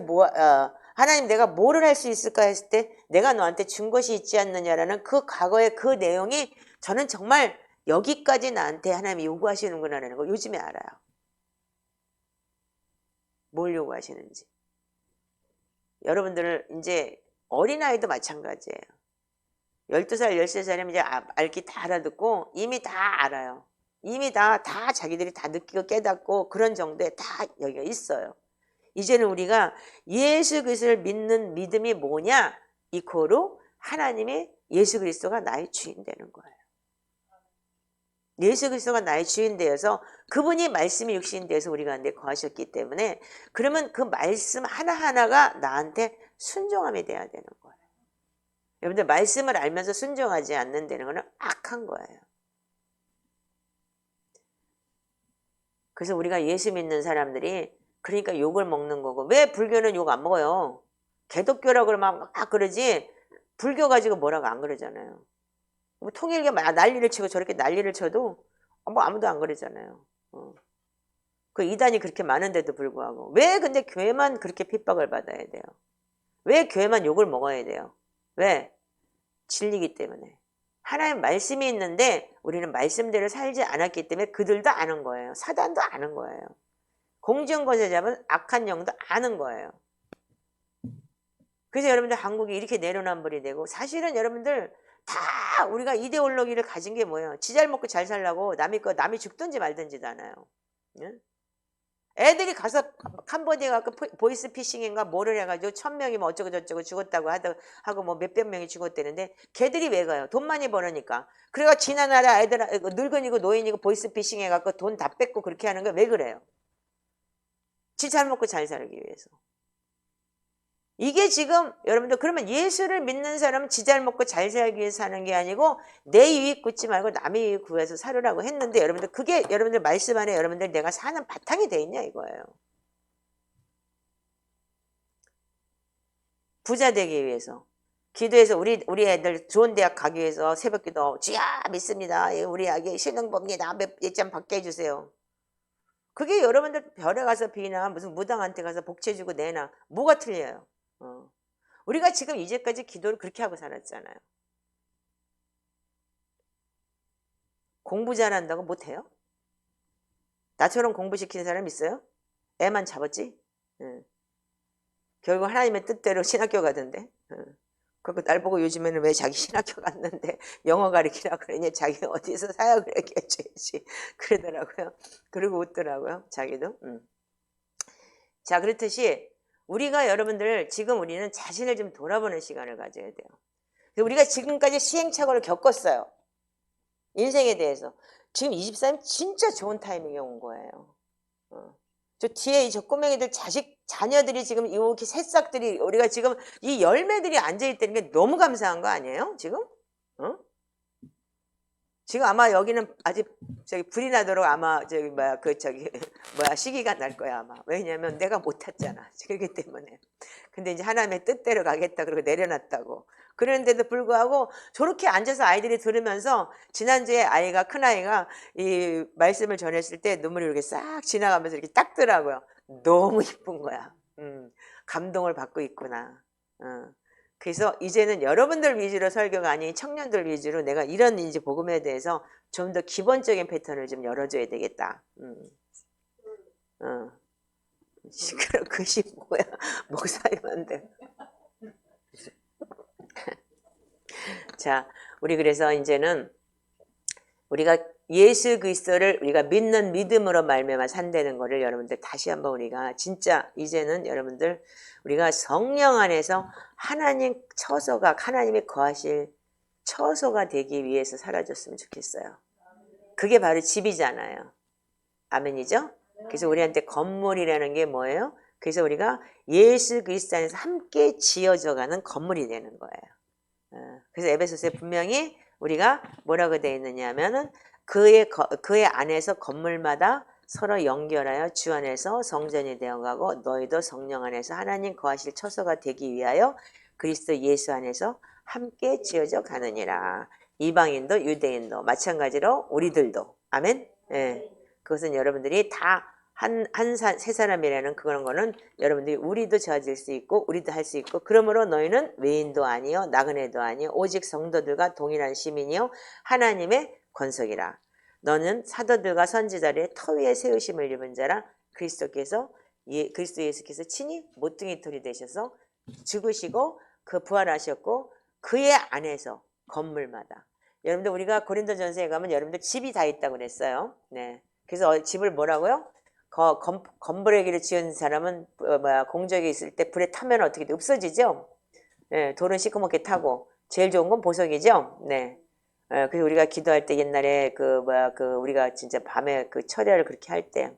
하나님 내가 뭐를 할 수 있을까 했을 때 내가 너한테 준 것이 있지 않느냐라는 그 과거의 그 내용이 저는 정말 여기까지 나한테 하나님이 요구하시는구나라는 걸 요즘에 알아요. 뭘 요구하시는지. 여러분들 이제 어린아이도 마찬가지예요. 12살, 13살이면 이제 알기 다 알아듣고 이미 다 알아요. 이미 다 자기들이 다 느끼고 깨닫고 그런 정도에 다 여기가 있어요. 이제는 우리가 예수 그리스도를 믿는 믿음이 뭐냐? 이코로 하나님의 예수 그리스도가 나의 주인 되는 거예요. 예수 그리스도가 나의 주인 되어서 그분이 말씀이 육신 되어서 우리 가운데 거하셨기 때문에 그러면 그 말씀 하나하나가 나한테 순종함이 돼야 되는 거예요. 여러분들 말씀을 알면서 순종하지 않는다는 거는 악한 거예요. 그래서 우리가 예수 믿는 사람들이 그러니까 욕을 먹는 거고, 왜 불교는 욕 안 먹어요? 개독교라고 그러면 막 그러지 불교 가지고 뭐라고 안 그러잖아요. 뭐 통일교 난리를 치고 저렇게 난리를 쳐도 뭐 아무도 안 그러잖아요. 그 이단이 그렇게 많은데도 불구하고 왜 근데 교회만 그렇게 핍박을 받아야 돼요? 왜 교회만 욕을 먹어야 돼요? 왜? 진리기 때문에. 하나님 말씀이 있는데 우리는 말씀대로 살지 않았기 때문에 그들도 아는 거예요. 사단도 아는 거예요. 공중권세 잡은 악한 영도 아는 거예요. 그래서 여러분들 한국이 이렇게 내로남불이 되고, 사실은 여러분들 다 우리가 이데올로기를 가진 게 뭐예요? 지 잘 먹고 잘 살라고 남이 죽든지 말든지도 않아요. 응? 애들이 가서 캄보디아 가서 보이스피싱인가 뭐를 해가지고 1000명이 뭐 어쩌고 저쩌고 죽었다고 하고 뭐 몇백 명이 죽었대는데 걔들이 왜 가요? 돈 많이 벌으니까. 그래가 지나 나라 애들 늙은이고 노인이고 보이스피싱 해갖고 돈 다 뺏고 그렇게 하는 거 왜 그래요? 지 잘 먹고 잘 살기 위해서. 이게 지금 여러분들 그러면 예수를 믿는 사람은 지 잘 먹고 잘 살기 위해서 사는 게 아니고 내 유익 굳지 말고 남의 유익 구해서 살으라고 했는데, 여러분들 그게 여러분들 말씀 안에 여러분들 내가 사는 바탕이 돼 있냐 이거예요. 부자 되기 위해서 기도해서 우리 애들 좋은 대학 가기 위해서 새벽기도 주야 믿습니다. 우리 아기 신앙 봅니다. 몇 점 받게 해주세요. 그게 여러분들 별에 가서 비나 무슨 무당한테 가서 복채 주고 내나 뭐가 틀려요? 우리가 지금 이제까지 기도를 그렇게 하고 살았잖아요. 공부 잘한다고 못해요? 나처럼 공부시키는 사람 있어요? 애만 잡았지? 결국 하나님의 뜻대로 신학교 가던데. 그리고 날 보고 요즘에는 왜 자기 신학교 갔는데 영어 가르치라 그러냐, 자기 어디서 사역을 얘기해줘야지 그러더라고요. 그리고 웃더라고요, 자기도. 자, 그렇듯이 우리가 여러분들 지금 우리는 자신을 좀 돌아보는 시간을 가져야 돼요. 우리가 지금까지 시행착오를 겪었어요. 인생에 대해서. 지금 24년 진짜 좋은 타이밍에 온 거예요. 저 뒤에 저 꼬맹이들 자녀들이 지금 이렇게 새싹들이 우리가 지금 이 열매들이 앉아있다는 게 너무 감사한 거 아니에요? 지금? 지금 아마 여기는 아직 불이 나도록 아마 시기가 날 거야 아마. 왜냐면 내가 못 탔잖아. 그렇기 때문에. 근데 이제 하나님의 뜻대로 가겠다 그러고 내려놨다고. 그런데도 불구하고 저렇게 앉아서 아이들이 들으면서, 지난주에 큰아이가 이 말씀을 전했을 때 눈물이 이렇게 싹 지나가면서 이렇게 닦더라고요. 너무 이쁜 거야. 감동을 받고 있구나. 그래서 이제는 여러분들 위주로 설교가 아닌 청년들 위주로 내가 이런 이제 복음에 대해서 좀 더 기본적인 패턴을 좀 열어줘야 되겠다. 시끄러, 그시 뭐야? 목사님한테. 자, 우리 그래서 이제는 우리가 예수 그리스도를 우리가 믿는 믿음으로 말미암아 산다는 거를 여러분들 다시 한번 우리가 진짜 이제는 여러분들 우리가 성령 안에서 하나님 처소가, 하나님이 거하실 처소가 되기 위해서 살아줬으면 좋겠어요. 그게 바로 집이잖아요. 아멘이죠? 그래서 우리한테 건물이라는 게 뭐예요? 그래서 우리가 예수 그리스도 안에서 함께 지어져가는 건물이 되는 거예요. 그래서 에베소서에 분명히 우리가 뭐라고 되어 있느냐 하면은 그의 안에서 건물마다 서로 연결하여 주 안에서 성전이 되어가고 너희도 성령 안에서 하나님 거하실 처소가 되기 위하여 그리스도 예수 안에서 함께 지어져 가느니라. 이방인도 유대인도 마찬가지로 우리들도. 아멘. 예. 그것은 여러분들이 다 세 사람이라는 그런 거는 여러분들이 우리도 저질 수 있고 우리도 할 수 있고, 그러므로 너희는 외인도 아니요 나그네도 아니요 오직 성도들과 동일한 시민이요 하나님의 권속이라. 너는 사도들과 선지자들의 터 위에 세우심을 입은 자라. 그리스도 예수께서 친히 모퉁이 돌이 되셔서 죽으시고 그 부활하셨고 그의 안에서 건물마다. 여러분들 우리가 고린도전서에 가면 여러분들 집이 다 있다고 그랬어요. 네. 그래서 집을 뭐라고요? 건부레기를 지은 사람은 공적이 있을 때 불에 타면 어떻게 돼? 없어지죠? 예, 돌은 시커멓게 타고 제일 좋은 건 보석이죠. 네. 그래서 우리가 기도할 때 옛날에 우리가 진짜 밤에 그 철야를 그렇게 할 때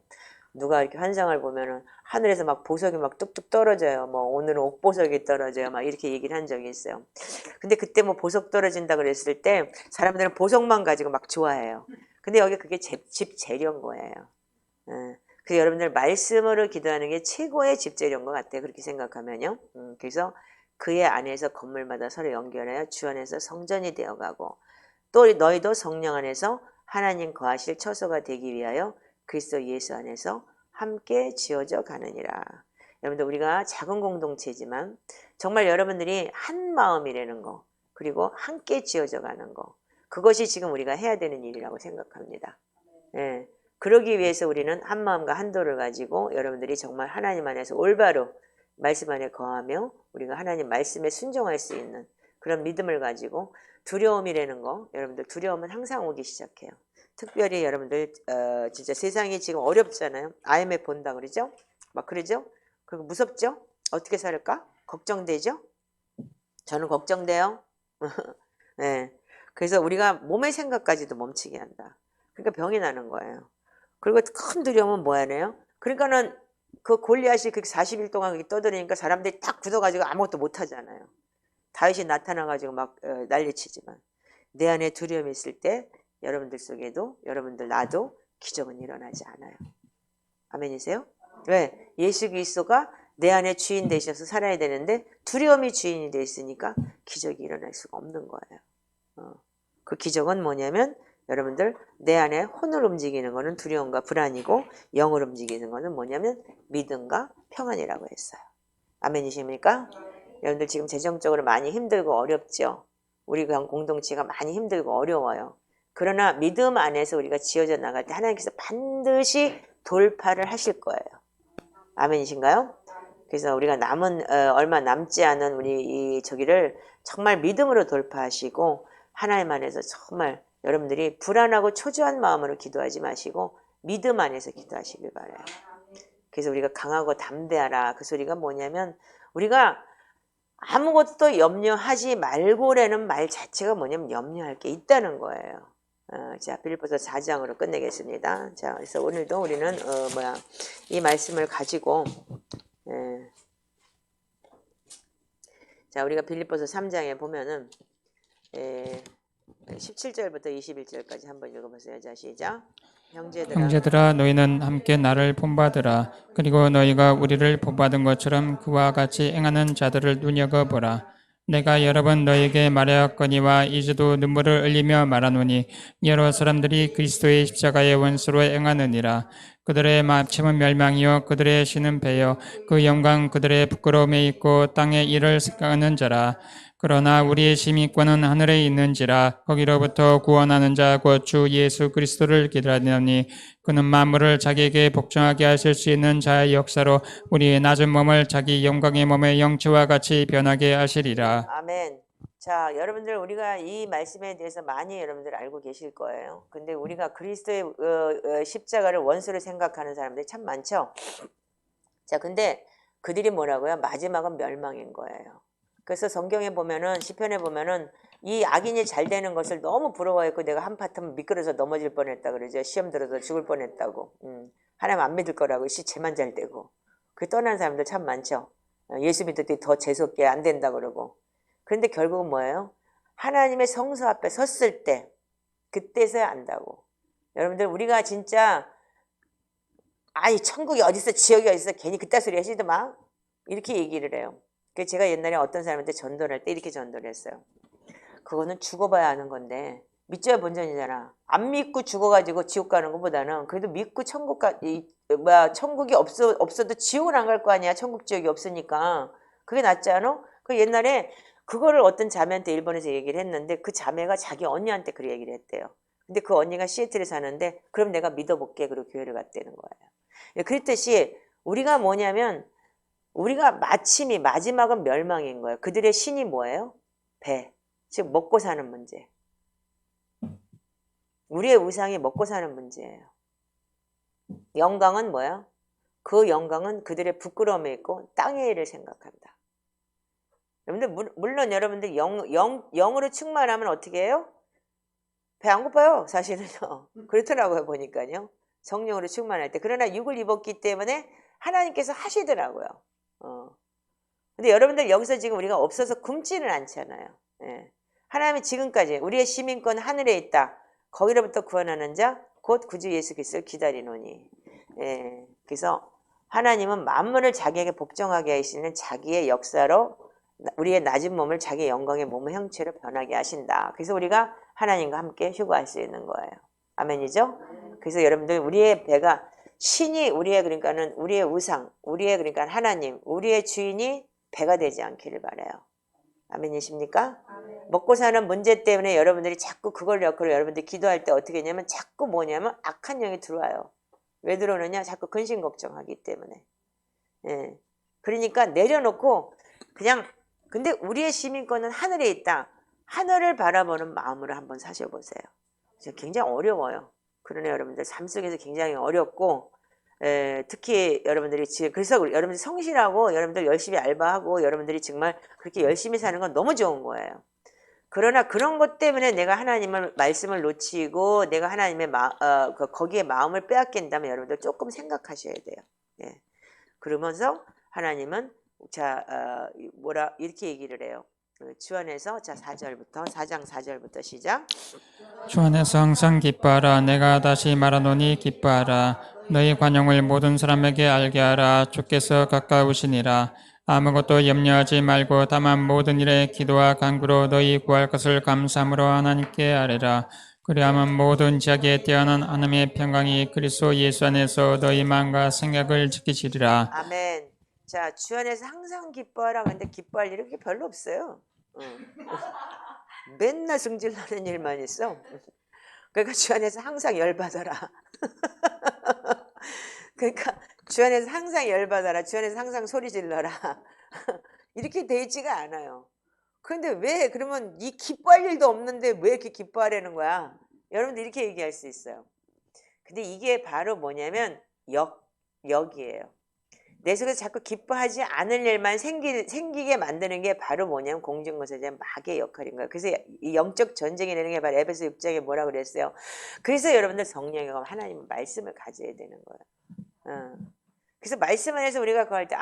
누가 이렇게 환상을 보면은 하늘에서 막 보석이 막 뚝뚝 떨어져요. 뭐 오늘은 옥보석이 떨어져요. 막 이렇게 얘기를 한 적이 있어요. 근데 그때 뭐 보석 떨어진다 그랬을 때 사람들은 보석만 가지고 막 좋아해요. 근데 여기 그게 집 재료인 거예요. 그래서 여러분들 말씀으로 기도하는 게 최고의 집 재료인 것 같아요. 그렇게 생각하면요. 그래서 그의 안에서 건물마다 서로 연결하여 주 안에서 성전이 되어가고 또 너희도 성령 안에서 하나님 거하실 처소가 되기 위하여 그리스도 예수 안에서 함께 지어져 가느니라. 여러분들 우리가 작은 공동체지만 정말 여러분들이 한 마음이라는 거 그리고 함께 지어져 가는 거 그것이 지금 우리가 해야 되는 일이라고 생각합니다. 예. 그러기 위해서 우리는 한 마음과 한도를 가지고 여러분들이 정말 하나님 안에서 올바로 말씀 안에 거하며 우리가 하나님 말씀에 순종할 수 있는 그런 믿음을 가지고 두려움이라는 거 여러분들 두려움은 항상 오기 시작해요. 특별히 여러분들 진짜 세상이 지금 어렵잖아요. IMF 본다 그러죠? 막 그러죠? 그리고 무섭죠? 어떻게 살까? 걱정되죠? 저는 걱정돼요. 네. 그래서 우리가 몸의 생각까지도 멈추게 한다. 그러니까 병이 나는 거예요. 그리고 큰 두려움은 뭐야 해요? 그러니까는 그 골리앗이 그렇게 40일 동안 그렇게 떠들으니까 사람들이 딱 굳어가지고 아무것도 못 하잖아요. 다윗이 나타나가지고 막 난리치지만 내 안에 두려움이 있을 때 여러분들 속에도 여러분들 나도 기적은 일어나지 않아요. 아멘이세요? 왜? 예수 그리스도가 내 안에 주인 되셔서 살아야 되는데 두려움이 주인이 돼 있으니까 기적이 일어날 수가 없는 거예요. 그 기적은 뭐냐면 여러분들 내 안에 혼을 움직이는 거는 두려움과 불안이고 영을 움직이는 거는 뭐냐면 믿음과 평안이라고 했어요. 아멘이십니까? 여러분들 지금 재정적으로 많이 힘들고 어렵죠. 우리 공동체가 많이 힘들고 어려워요. 그러나 믿음 안에서 우리가 지어져 나갈 때 하나님께서 반드시 돌파를 하실 거예요. 아멘이신가요? 그래서 우리가 얼마 남지 않은 우리 저기를 정말 믿음으로 돌파하시고 하나님 안에서 정말 여러분들이 불안하고 초조한 마음으로 기도하지 마시고 믿음 안에서 기도하시길 바라요. 그래서 우리가 강하고 담대하라 그 소리가 뭐냐면 우리가 아무것도 염려하지 말고라는 말 자체가 뭐냐면 염려할 게 있다는 거예요. 자, 빌립보서 4장으로 끝내겠습니다. 자, 그래서 오늘도 우리는 이 말씀을 가지고 자, 우리가 빌립보서 3장에 보면은 17절부터 21절까지 한번 읽어보세요. 자, 시작. 형제들아 너희는 함께 나를 본받으라. 그리고 너희가 우리를 본받은 것처럼 그와 같이 행하는 자들을 눈여겨보라. 내가 여러 번 너희에게 말하였거니와 이제도 눈물을 흘리며 말하노니 여러 사람들이 그리스도의 십자가의 원수로 행하느니라. 그들의 마침은 멸망이요 그들의 신은 배요 그 영광 그들의 부끄러움에 있고 땅의 일을 생각하는 자라. 그러나 우리의 심의권은 하늘에 있는지라. 거기로부터 구원하는 자 곧 주 예수 그리스도를 기다리노니 그는 만물을 자기에게 복종하게 하실 수 있는 자의 역사로 우리의 낮은 몸을 자기 영광의 몸의 영체와 같이 변하게 하시리라. 아멘. 자, 여러분들 우리가 이 말씀에 대해서 많이 여러분들 알고 계실 거예요. 근데 우리가 그리스도의 십자가를 원수로 생각하는 사람들이 참 많죠. 자, 근데 그들이 뭐라고요? 마지막은 멸망인 거예요. 그래서 성경에 보면은 시편에 보면은 이 악인이 잘 되는 것을 너무 부러워했고 내가 한파트면 미끄러져 넘어질 뻔했다 그러죠. 시험 들어서 죽을 뻔했다고. 하나님 안 믿을 거라고 쟤만 잘 되고. 그 떠난 사람들 참 많죠. 예수 믿었더니 더 재수없게 안 된다 그러고. 그런데 결국은 뭐예요? 하나님의 성소 앞에 섰을 때 그때서야 안다고. 여러분들 우리가 진짜 아니 천국이 어딨어 지옥이 어딨어 괜히 그딴 소리 하시지 마 이렇게 얘기를 해요. 그래서 제가 옛날에 어떤 사람한테 전도할 때 이렇게 전도를 했어요. 그거는 죽어봐야 아는 건데 믿져야 본전이잖아. 안 믿고 죽어가지고 지옥 가는 것보다는 그래도 믿고 천국이 없어도 지옥은 안 갈 거 아니야. 천국 지옥이 없으니까 그게 낫지 않아? 그 옛날에 그거를 어떤 자매한테 일본에서 얘기를 했는데 그 자매가 자기 언니한테 그 얘기를 했대요. 근데 그 언니가 시애틀에 사는데 그럼 내가 믿어볼게. 그리고 교회를 갔다는 거예요. 그랬듯이 우리가 뭐냐면 우리가 마지막은 멸망인 거예요. 그들의 신이 뭐예요? 배. 즉 먹고 사는 문제. 우리의 우상이 먹고 사는 문제예요. 영광은 뭐야? 그 영광은 그들의 부끄러움에 있고 땅의 일을 생각한다. 여러분들 물론 여러분들 영으로 충만하면 어떻게 해요? 배 안 고파요 사실은요. 그렇더라고요 보니까요. 성령으로 충만할 때. 그러나 육을 입었기 때문에 하나님께서 하시더라고요. 근데 여러분들 여기서 지금 우리가 없어서 굶지는 않잖아요. 예. 하나님이 지금까지 우리의 시민권 하늘에 있다. 거기로부터 구원하는 자 곧 구주 예수 그리스도를 기다리노니. 예. 그래서 하나님은 만물을 자기에게 복종하게 하시는 자기의 역사로 우리의 낮은 몸을 자기의 영광의 몸의 형체로 변하게 하신다. 그래서 우리가 하나님과 함께 휴거할 수 있는 거예요. 아멘이죠? 그래서 여러분들 우리의 배가 신이 우리의 그러니까는 우리의 우상, 우리의 그러니까 하나님, 우리의 주인이 배가 되지 않기를 바라요. 아멘이십니까? 먹고 사는 문제 때문에 여러분들이 자꾸 그걸 엮고 여러분들이 기도할 때 어떻게 했냐면 자꾸 뭐냐면 악한 영이 들어와요. 왜 들어오느냐? 자꾸 근심 걱정하기 때문에. 예. 그러니까 내려놓고 그냥 근데 우리의 시민권은 하늘에 있다. 하늘을 바라보는 마음으로 한번 사셔보세요. 굉장히 어려워요. 그러나 여러분들 삶 속에서 굉장히 어렵고 특히 여러분들이 지금 그래서 여러분들이 성실하고 여러분들 열심히 알바하고 여러분들이 정말 그렇게 열심히 사는 건 너무 좋은 거예요. 그러나 그런 것 때문에 내가 하나님의 말씀을 놓치고 내가 하나님의 거기에 마음을 빼앗긴다면 여러분들 조금 생각하셔야 돼요. 예. 그러면서 하나님은 이렇게 얘기를 해요. 주 안에서 4장 4절부터 시작. 주 안에서 항상 기뻐하라. 내가 다시 말하노니 기뻐하라. 너희 관용을 모든 사람에게 알게 하라. 주께서 가까우시니라. 아무것도 염려하지 말고 다만 모든 일에 기도와 간구로 너희 구할 것을 감사함으로 하나님께 아뢰라. 그리하면 모든 지약에 뛰어난 하나님의 평강이 그리스도 예수 안에서 너희 마음과 생각을 지키시리라. 아멘. 자, 주 안에서 항상 기뻐하라. 근데 기뻐할 일이 그렇게 별로 없어요. 맨날 승질나는 일만 있어. 그러니까 주 안에서 항상 열받아라. 그러니까 주 안에서 항상 열받아라. 주 안에서 항상 소리 질러라. 이렇게 되지가 않아요. 그런데 왜 그러면 이 기뻐할 일도 없는데 왜 이렇게 기뻐하려는 거야? 여러분들 이렇게 얘기할 수 있어요. 근데 이게 바로 뭐냐면 역이에요. 내 속에서 자꾸 기뻐하지 않을 일만 생기게 만드는 게 바로 뭐냐면 공중거사에 대한 마귀의 역할인 거예요. 그래서 이 영적 전쟁이 되는 게 바로 에베소 6장에 뭐라고 그랬어요. 그래서 여러분들 성령이 하나님의 말씀을 가져야 되는 거예요. 그래서 말씀 안에서 우리가 그거 할 때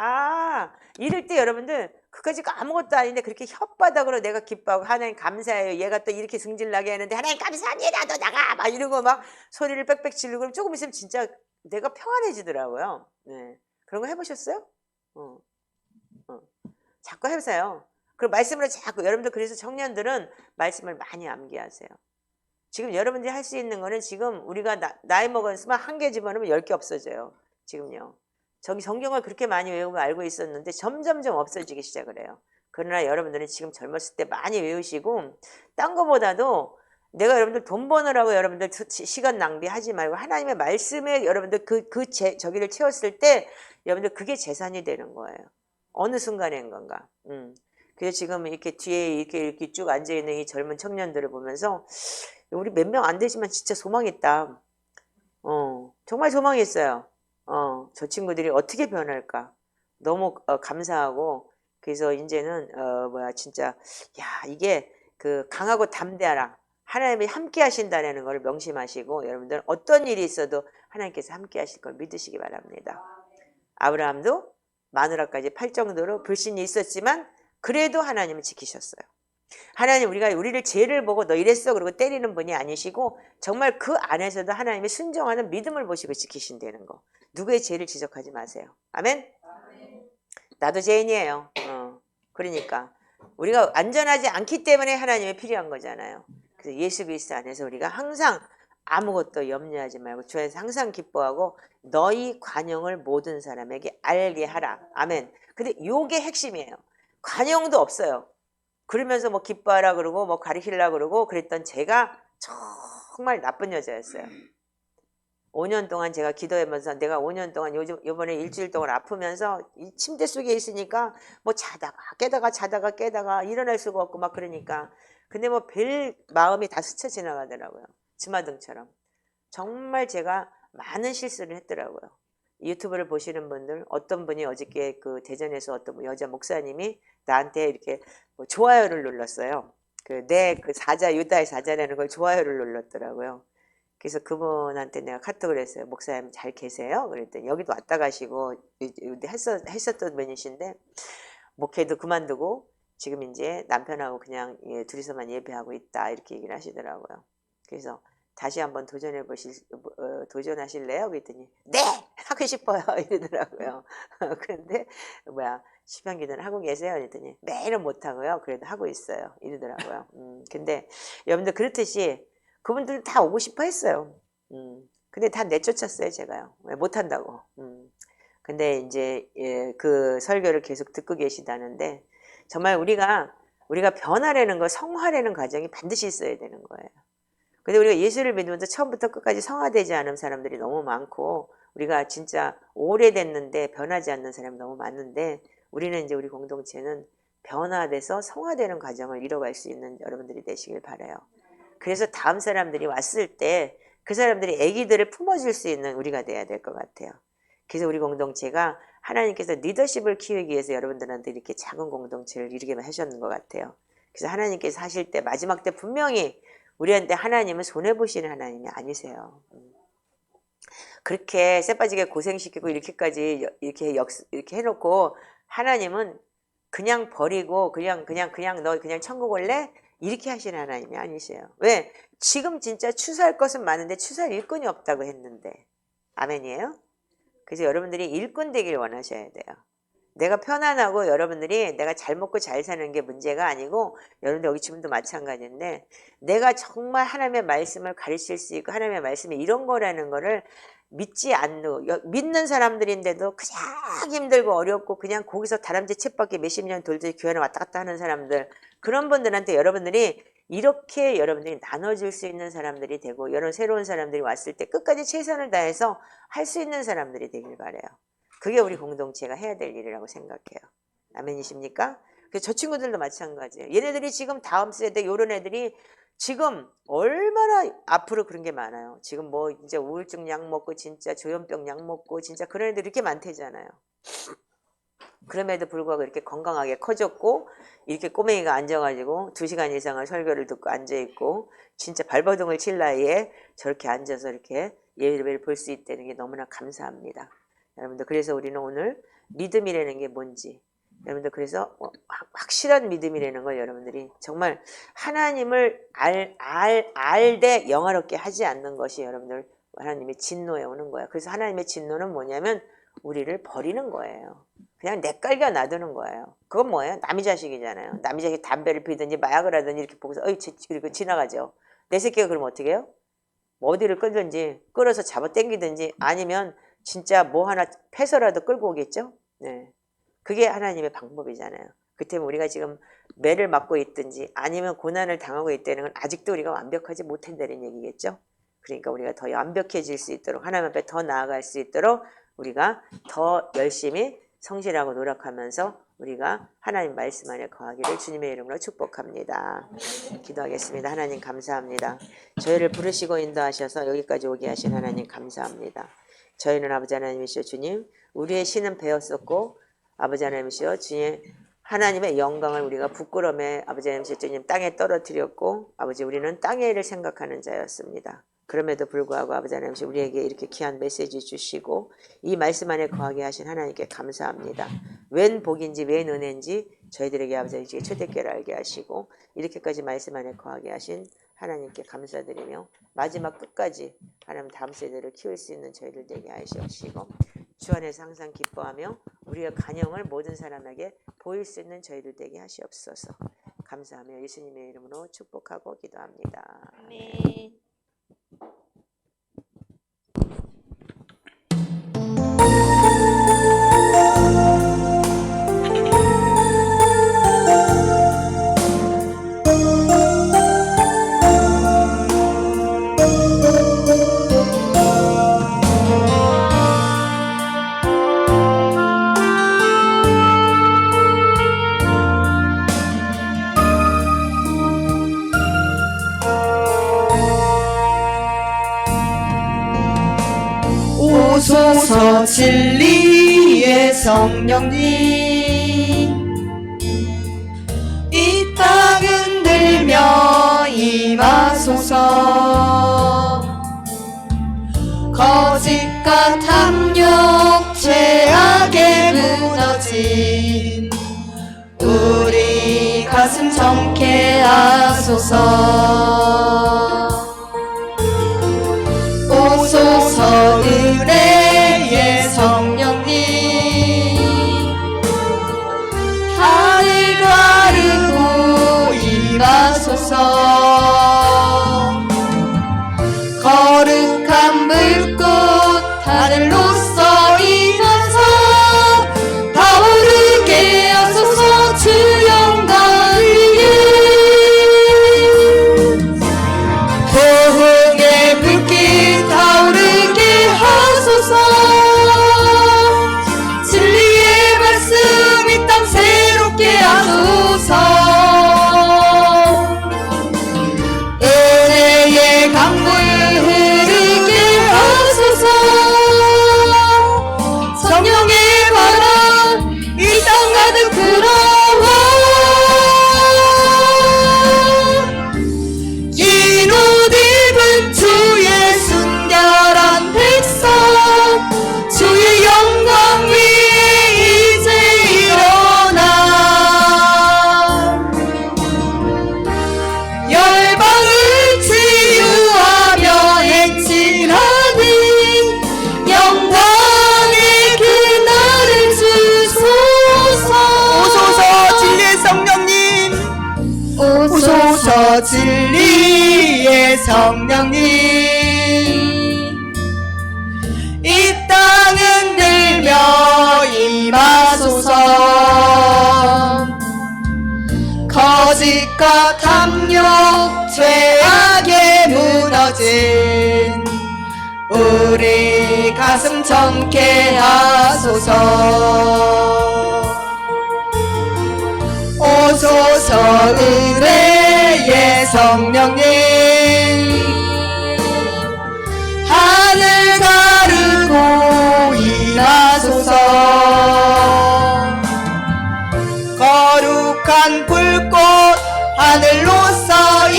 이럴 때 여러분들 그까짓 거 아무것도 아닌데 그렇게 혓바닥으로 내가 기뻐하고 하나님 감사해요. 얘가 또 이렇게 승질나게 하는데 하나님 감사합니다. 너 나가 막 이러고 막 소리를 빽빽 지르고 그럼 조금 있으면 진짜 내가 평안해지더라고요. 네. 그런 거 해보셨어요? 자꾸 해보세요. 그리고 말씀으로 자꾸 여러분들 그래서 청년들은 말씀을 많이 암기하세요. 지금 여러분들이 할 수 있는 거는 지금 우리가 나이 먹었으면 한 개 집어넣으면 10개 없어져요. 지금요. 저기 성경을 그렇게 많이 외우고 알고 있었는데 점점점 없어지기 시작을 해요. 그러나 여러분들은 지금 젊었을 때 많이 외우시고 딴 거보다도 내가 여러분들 돈 버느라고 여러분들 시간 낭비하지 말고 하나님의 말씀에 여러분들 저기를 채웠을 때 여러분들 그게 재산이 되는 거예요. 어느 순간인 건가. 그래서 지금 이렇게 뒤에 이렇게 쭉 앉아있는 이 젊은 청년들을 보면서 우리 몇 명 안 되지만 진짜 소망있다. 정말 소망있어요. 저 친구들이 어떻게 변할까. 너무 감사하고 그래서 이제는 진짜 이게 그 강하고 담대하라. 하나님이 함께 하신다는 걸 명심하시고 여러분들 어떤 일이 있어도 하나님께서 함께 하실 걸 믿으시기 바랍니다. 아브라함도 마누라까지 팔 정도로 불신이 있었지만 그래도 하나님은 지키셨어요. 하나님 우리를 죄를 보고 너 이랬어 그러고 때리는 분이 아니시고 정말 그 안에서도 하나님이 순종하는 믿음을 보시고 지키신다는 거. 누구의 죄를 지적하지 마세요. 아멘? 나도 죄인이에요. 그러니까 우리가 안전하지 않기 때문에 하나님이 필요한 거잖아요. 그래서 예수 그리스도 안에서 우리가 항상 아무것도 염려하지 말고 주 안에서 항상 기뻐하고 너희 관용을 모든 사람에게 알게 하라. 아멘. 근데 요게 핵심이에요. 관용도 없어요. 그러면서 뭐 기뻐하라 그러고 뭐 가리키려고 그러고 그랬던 제가 정말 나쁜 여자였어요. 5년 동안 제가 기도하면서 내가 5년 동안 요번에 일주일 동안 아프면서 이 침대 속에 있으니까 뭐 자다가 깨다가 일어날 수가 없고 막 그러니까 근데 뭐 별 마음이 다 스쳐 지나가더라고요. 주마등처럼. 정말 제가 많은 실수를 했더라고요. 유튜브를 보시는 분들 어떤 분이 어저께 그 대전에서 어떤 여자 목사님이 나한테 이렇게 뭐 좋아요를 눌렀어요. 내 사자 유다의 사자라는 걸 좋아요를 눌렀더라고요. 그래서 그분한테 내가 카톡을 했어요. 목사님 잘 계세요? 그랬더니 여기도 왔다 가시고 했었던 분이신데 목회도 그만두고 지금 이제 남편하고 그냥 둘이서만 예배하고 있다 이렇게 얘기를 하시더라고요. 그래서 다시 한번 도전하실래요? 그랬더니 네! 하고 싶어요 이러더라고요. 그런데 시편기도는 하고 계세요? 그랬더니 매일은 못하고요. 그래도 하고 있어요 이러더라고요. 근데 여러분들 그렇듯이 그분들은 다 오고 싶어 했어요. 근데 다 내쫓았어요 제가요. 왜 못한다고. 근데 이제 그 설교를 계속 듣고 계시다는데 정말 우리가 변화라는 거, 성화라는 과정이 반드시 있어야 되는 거예요. 근데 우리가 예수를 믿으면서 처음부터 끝까지 성화되지 않은 사람들이 너무 많고 우리가 진짜 오래됐는데 변하지 않는 사람이 너무 많은데 우리는 이제 우리 공동체는 변화돼서 성화되는 과정을 이뤄갈 수 있는 여러분들이 되시길 바라요. 그래서 다음 사람들이 왔을 때 그 사람들이 아기들을 품어줄 수 있는 우리가 돼야 될 것 같아요. 그래서 우리 공동체가 하나님께서 리더십을 키우기 위해서 여러분들한테 이렇게 작은 공동체를 이루게 하셨는 것 같아요. 그래서 하나님께서 하실 때 마지막 때 분명히 우리한테 하나님은 손해보시는 하나님이 아니세요. 그렇게 쎄빠지게 고생시키고 이렇게까지 이렇게 해놓고 하나님은 그냥 버리고 그냥 너 그냥 천국 올래? 이렇게 하시는 하나님이 아니세요. 왜? 지금 진짜 추수할 것은 많은데 추수할 일꾼이 없다고 했는데. 아멘이에요? 그래서 여러분들이 일꾼 되길 원하셔야 돼요. 내가 편안하고 여러분들이 내가 잘 먹고 잘 사는 게 문제가 아니고 여러분들 여기 지금도 마찬가지인데 내가 정말 하나님의 말씀을 가르칠 수 있고 하나님의 말씀이 이런 거라는 거를 믿는 사람들인데도 그냥 힘들고 어렵고 그냥 거기서 다람쥐 쳇바퀴 몇십 년 돌듯이 교회를 왔다 갔다 하는 사람들 그런 분들한테 여러분들이 이렇게 여러분들이 나눠줄 수 있는 사람들이 되고 여러 새로운 사람들이 왔을 때 끝까지 최선을 다해서 할 수 있는 사람들이 되길 바라요. 그게 우리 공동체가 해야 될 일이라고 생각해요. 아멘이십니까? 저 친구들도 마찬가지예요. 얘네들이 지금 다음 세대 요런 애들이 지금 얼마나 앞으로 그런 게 많아요. 지금 뭐 이제 우울증 약 먹고 진짜 조현병 약 먹고 진짜 그런 애들 이렇게 많대잖아요. 그럼에도 불구하고 이렇게 건강하게 커졌고 이렇게 꼬맹이가 앉아가지고 2시간 이상을 설교를 듣고 앉아있고 진짜 발버둥을 칠 나이에 저렇게 앉아서 이렇게 예배를 볼 수 있다는 게 너무나 감사합니다. 여러분들 그래서 우리는 오늘 믿음이라는 게 뭔지 여러분들 그래서 확실한 믿음이라는 걸 여러분들이 정말 하나님을 알되 영화롭게 하지 않는 것이 여러분들 하나님의 진노에 오는 거예요. 그래서 하나님의 진노는 뭐냐면 우리를 버리는 거예요. 그냥 내깔겨 놔두는 거예요. 그건 뭐예요? 남의 자식이잖아요. 남의 자식 담배를 피든지 마약을 하든지 이렇게 보고서 그리고 지나가죠. 내 새끼가 그러면 어떻게 해요? 뭐 어디를 끌든지 끌어서 잡아 당기든지 아니면 진짜 뭐 하나 패서라도 끌고 오겠죠? 네. 그게 하나님의 방법이잖아요. 그 때문에 우리가 지금 매를 맞고 있든지 아니면 고난을 당하고 있다는 건 아직도 우리가 완벽하지 못한다는 얘기겠죠? 그러니까 우리가 더 완벽해질 수 있도록 하나님 앞에 더 나아갈 수 있도록 우리가 더 열심히 성실하고 노력하면서 우리가 하나님 말씀 안에 거하기를 주님의 이름으로 축복합니다. 기도하겠습니다. 하나님 감사합니다. 저희를 부르시고 인도하셔서 여기까지 오게 하신 하나님 감사합니다. 저희는 아버지 하나님이시여 주님 우리의 신은 배웠었고 아버지 하나님이시여 주님 하나님의 영광을 우리가 부끄러움에 아버지 하나님이시여 주님 땅에 떨어뜨렸고 아버지 우리는 땅의 일을 생각하는 자였습니다. 그럼에도 불구하고 아버지 하나님이시여 우리에게 이렇게 귀한 메시지 주시고 이 말씀 안에 거하게 하신 하나님께 감사합니다. 웬 복인지 웬 은혜인지 저희들에게 아버지 하나님께 초대교를 알게 하시고 이렇게까지 말씀 안에 거하게 하신 하나님께 감사드리며 마지막 끝까지 하나님 다음 세대를 키울 수 있는 저희를 되게 하시옵시고 주 안에서 항상 기뻐하며 우리의 간영을 모든 사람에게 보일 수 있는 저희들 되게 하시옵소서. 감사하며 예수님의 이름으로 축복하고 기도합니다. 아멘. 진리의 성령님 이 땅 흔들며 임하소서. 거짓과 탐욕 죄악에 무너진 우리 가슴 정케 하소서. 오소서 은혜의 성령님 하늘 가르고 임하소서. 거룩한 불꽃 하늘로서 임하사 타오르게 하소서. 주 영광을 위해 보응의 불빛 타오르게 하소서. 진리의 말씀 이 땅 새롭게 하소서. 은혜의 강물 흐르게 하소서. 성령의 바람 이 땅 가득 불어와 긴 옷 입은 주의 순결한 백성 주의 영광 위에 이제 일어나 열방을 치유하며 행진하는 영광의 그날을 주소서. 오소서 진리의 성령님 오소서 진리의 성령님 이 땅 흔들며 임하소서. 거짓과 탐욕 죄악에 무너진 우리 가슴 정케 하소서. 오소서 은혜의 성령님 하늘 가르고 임하소서. 거룩한 불꽃 하늘로서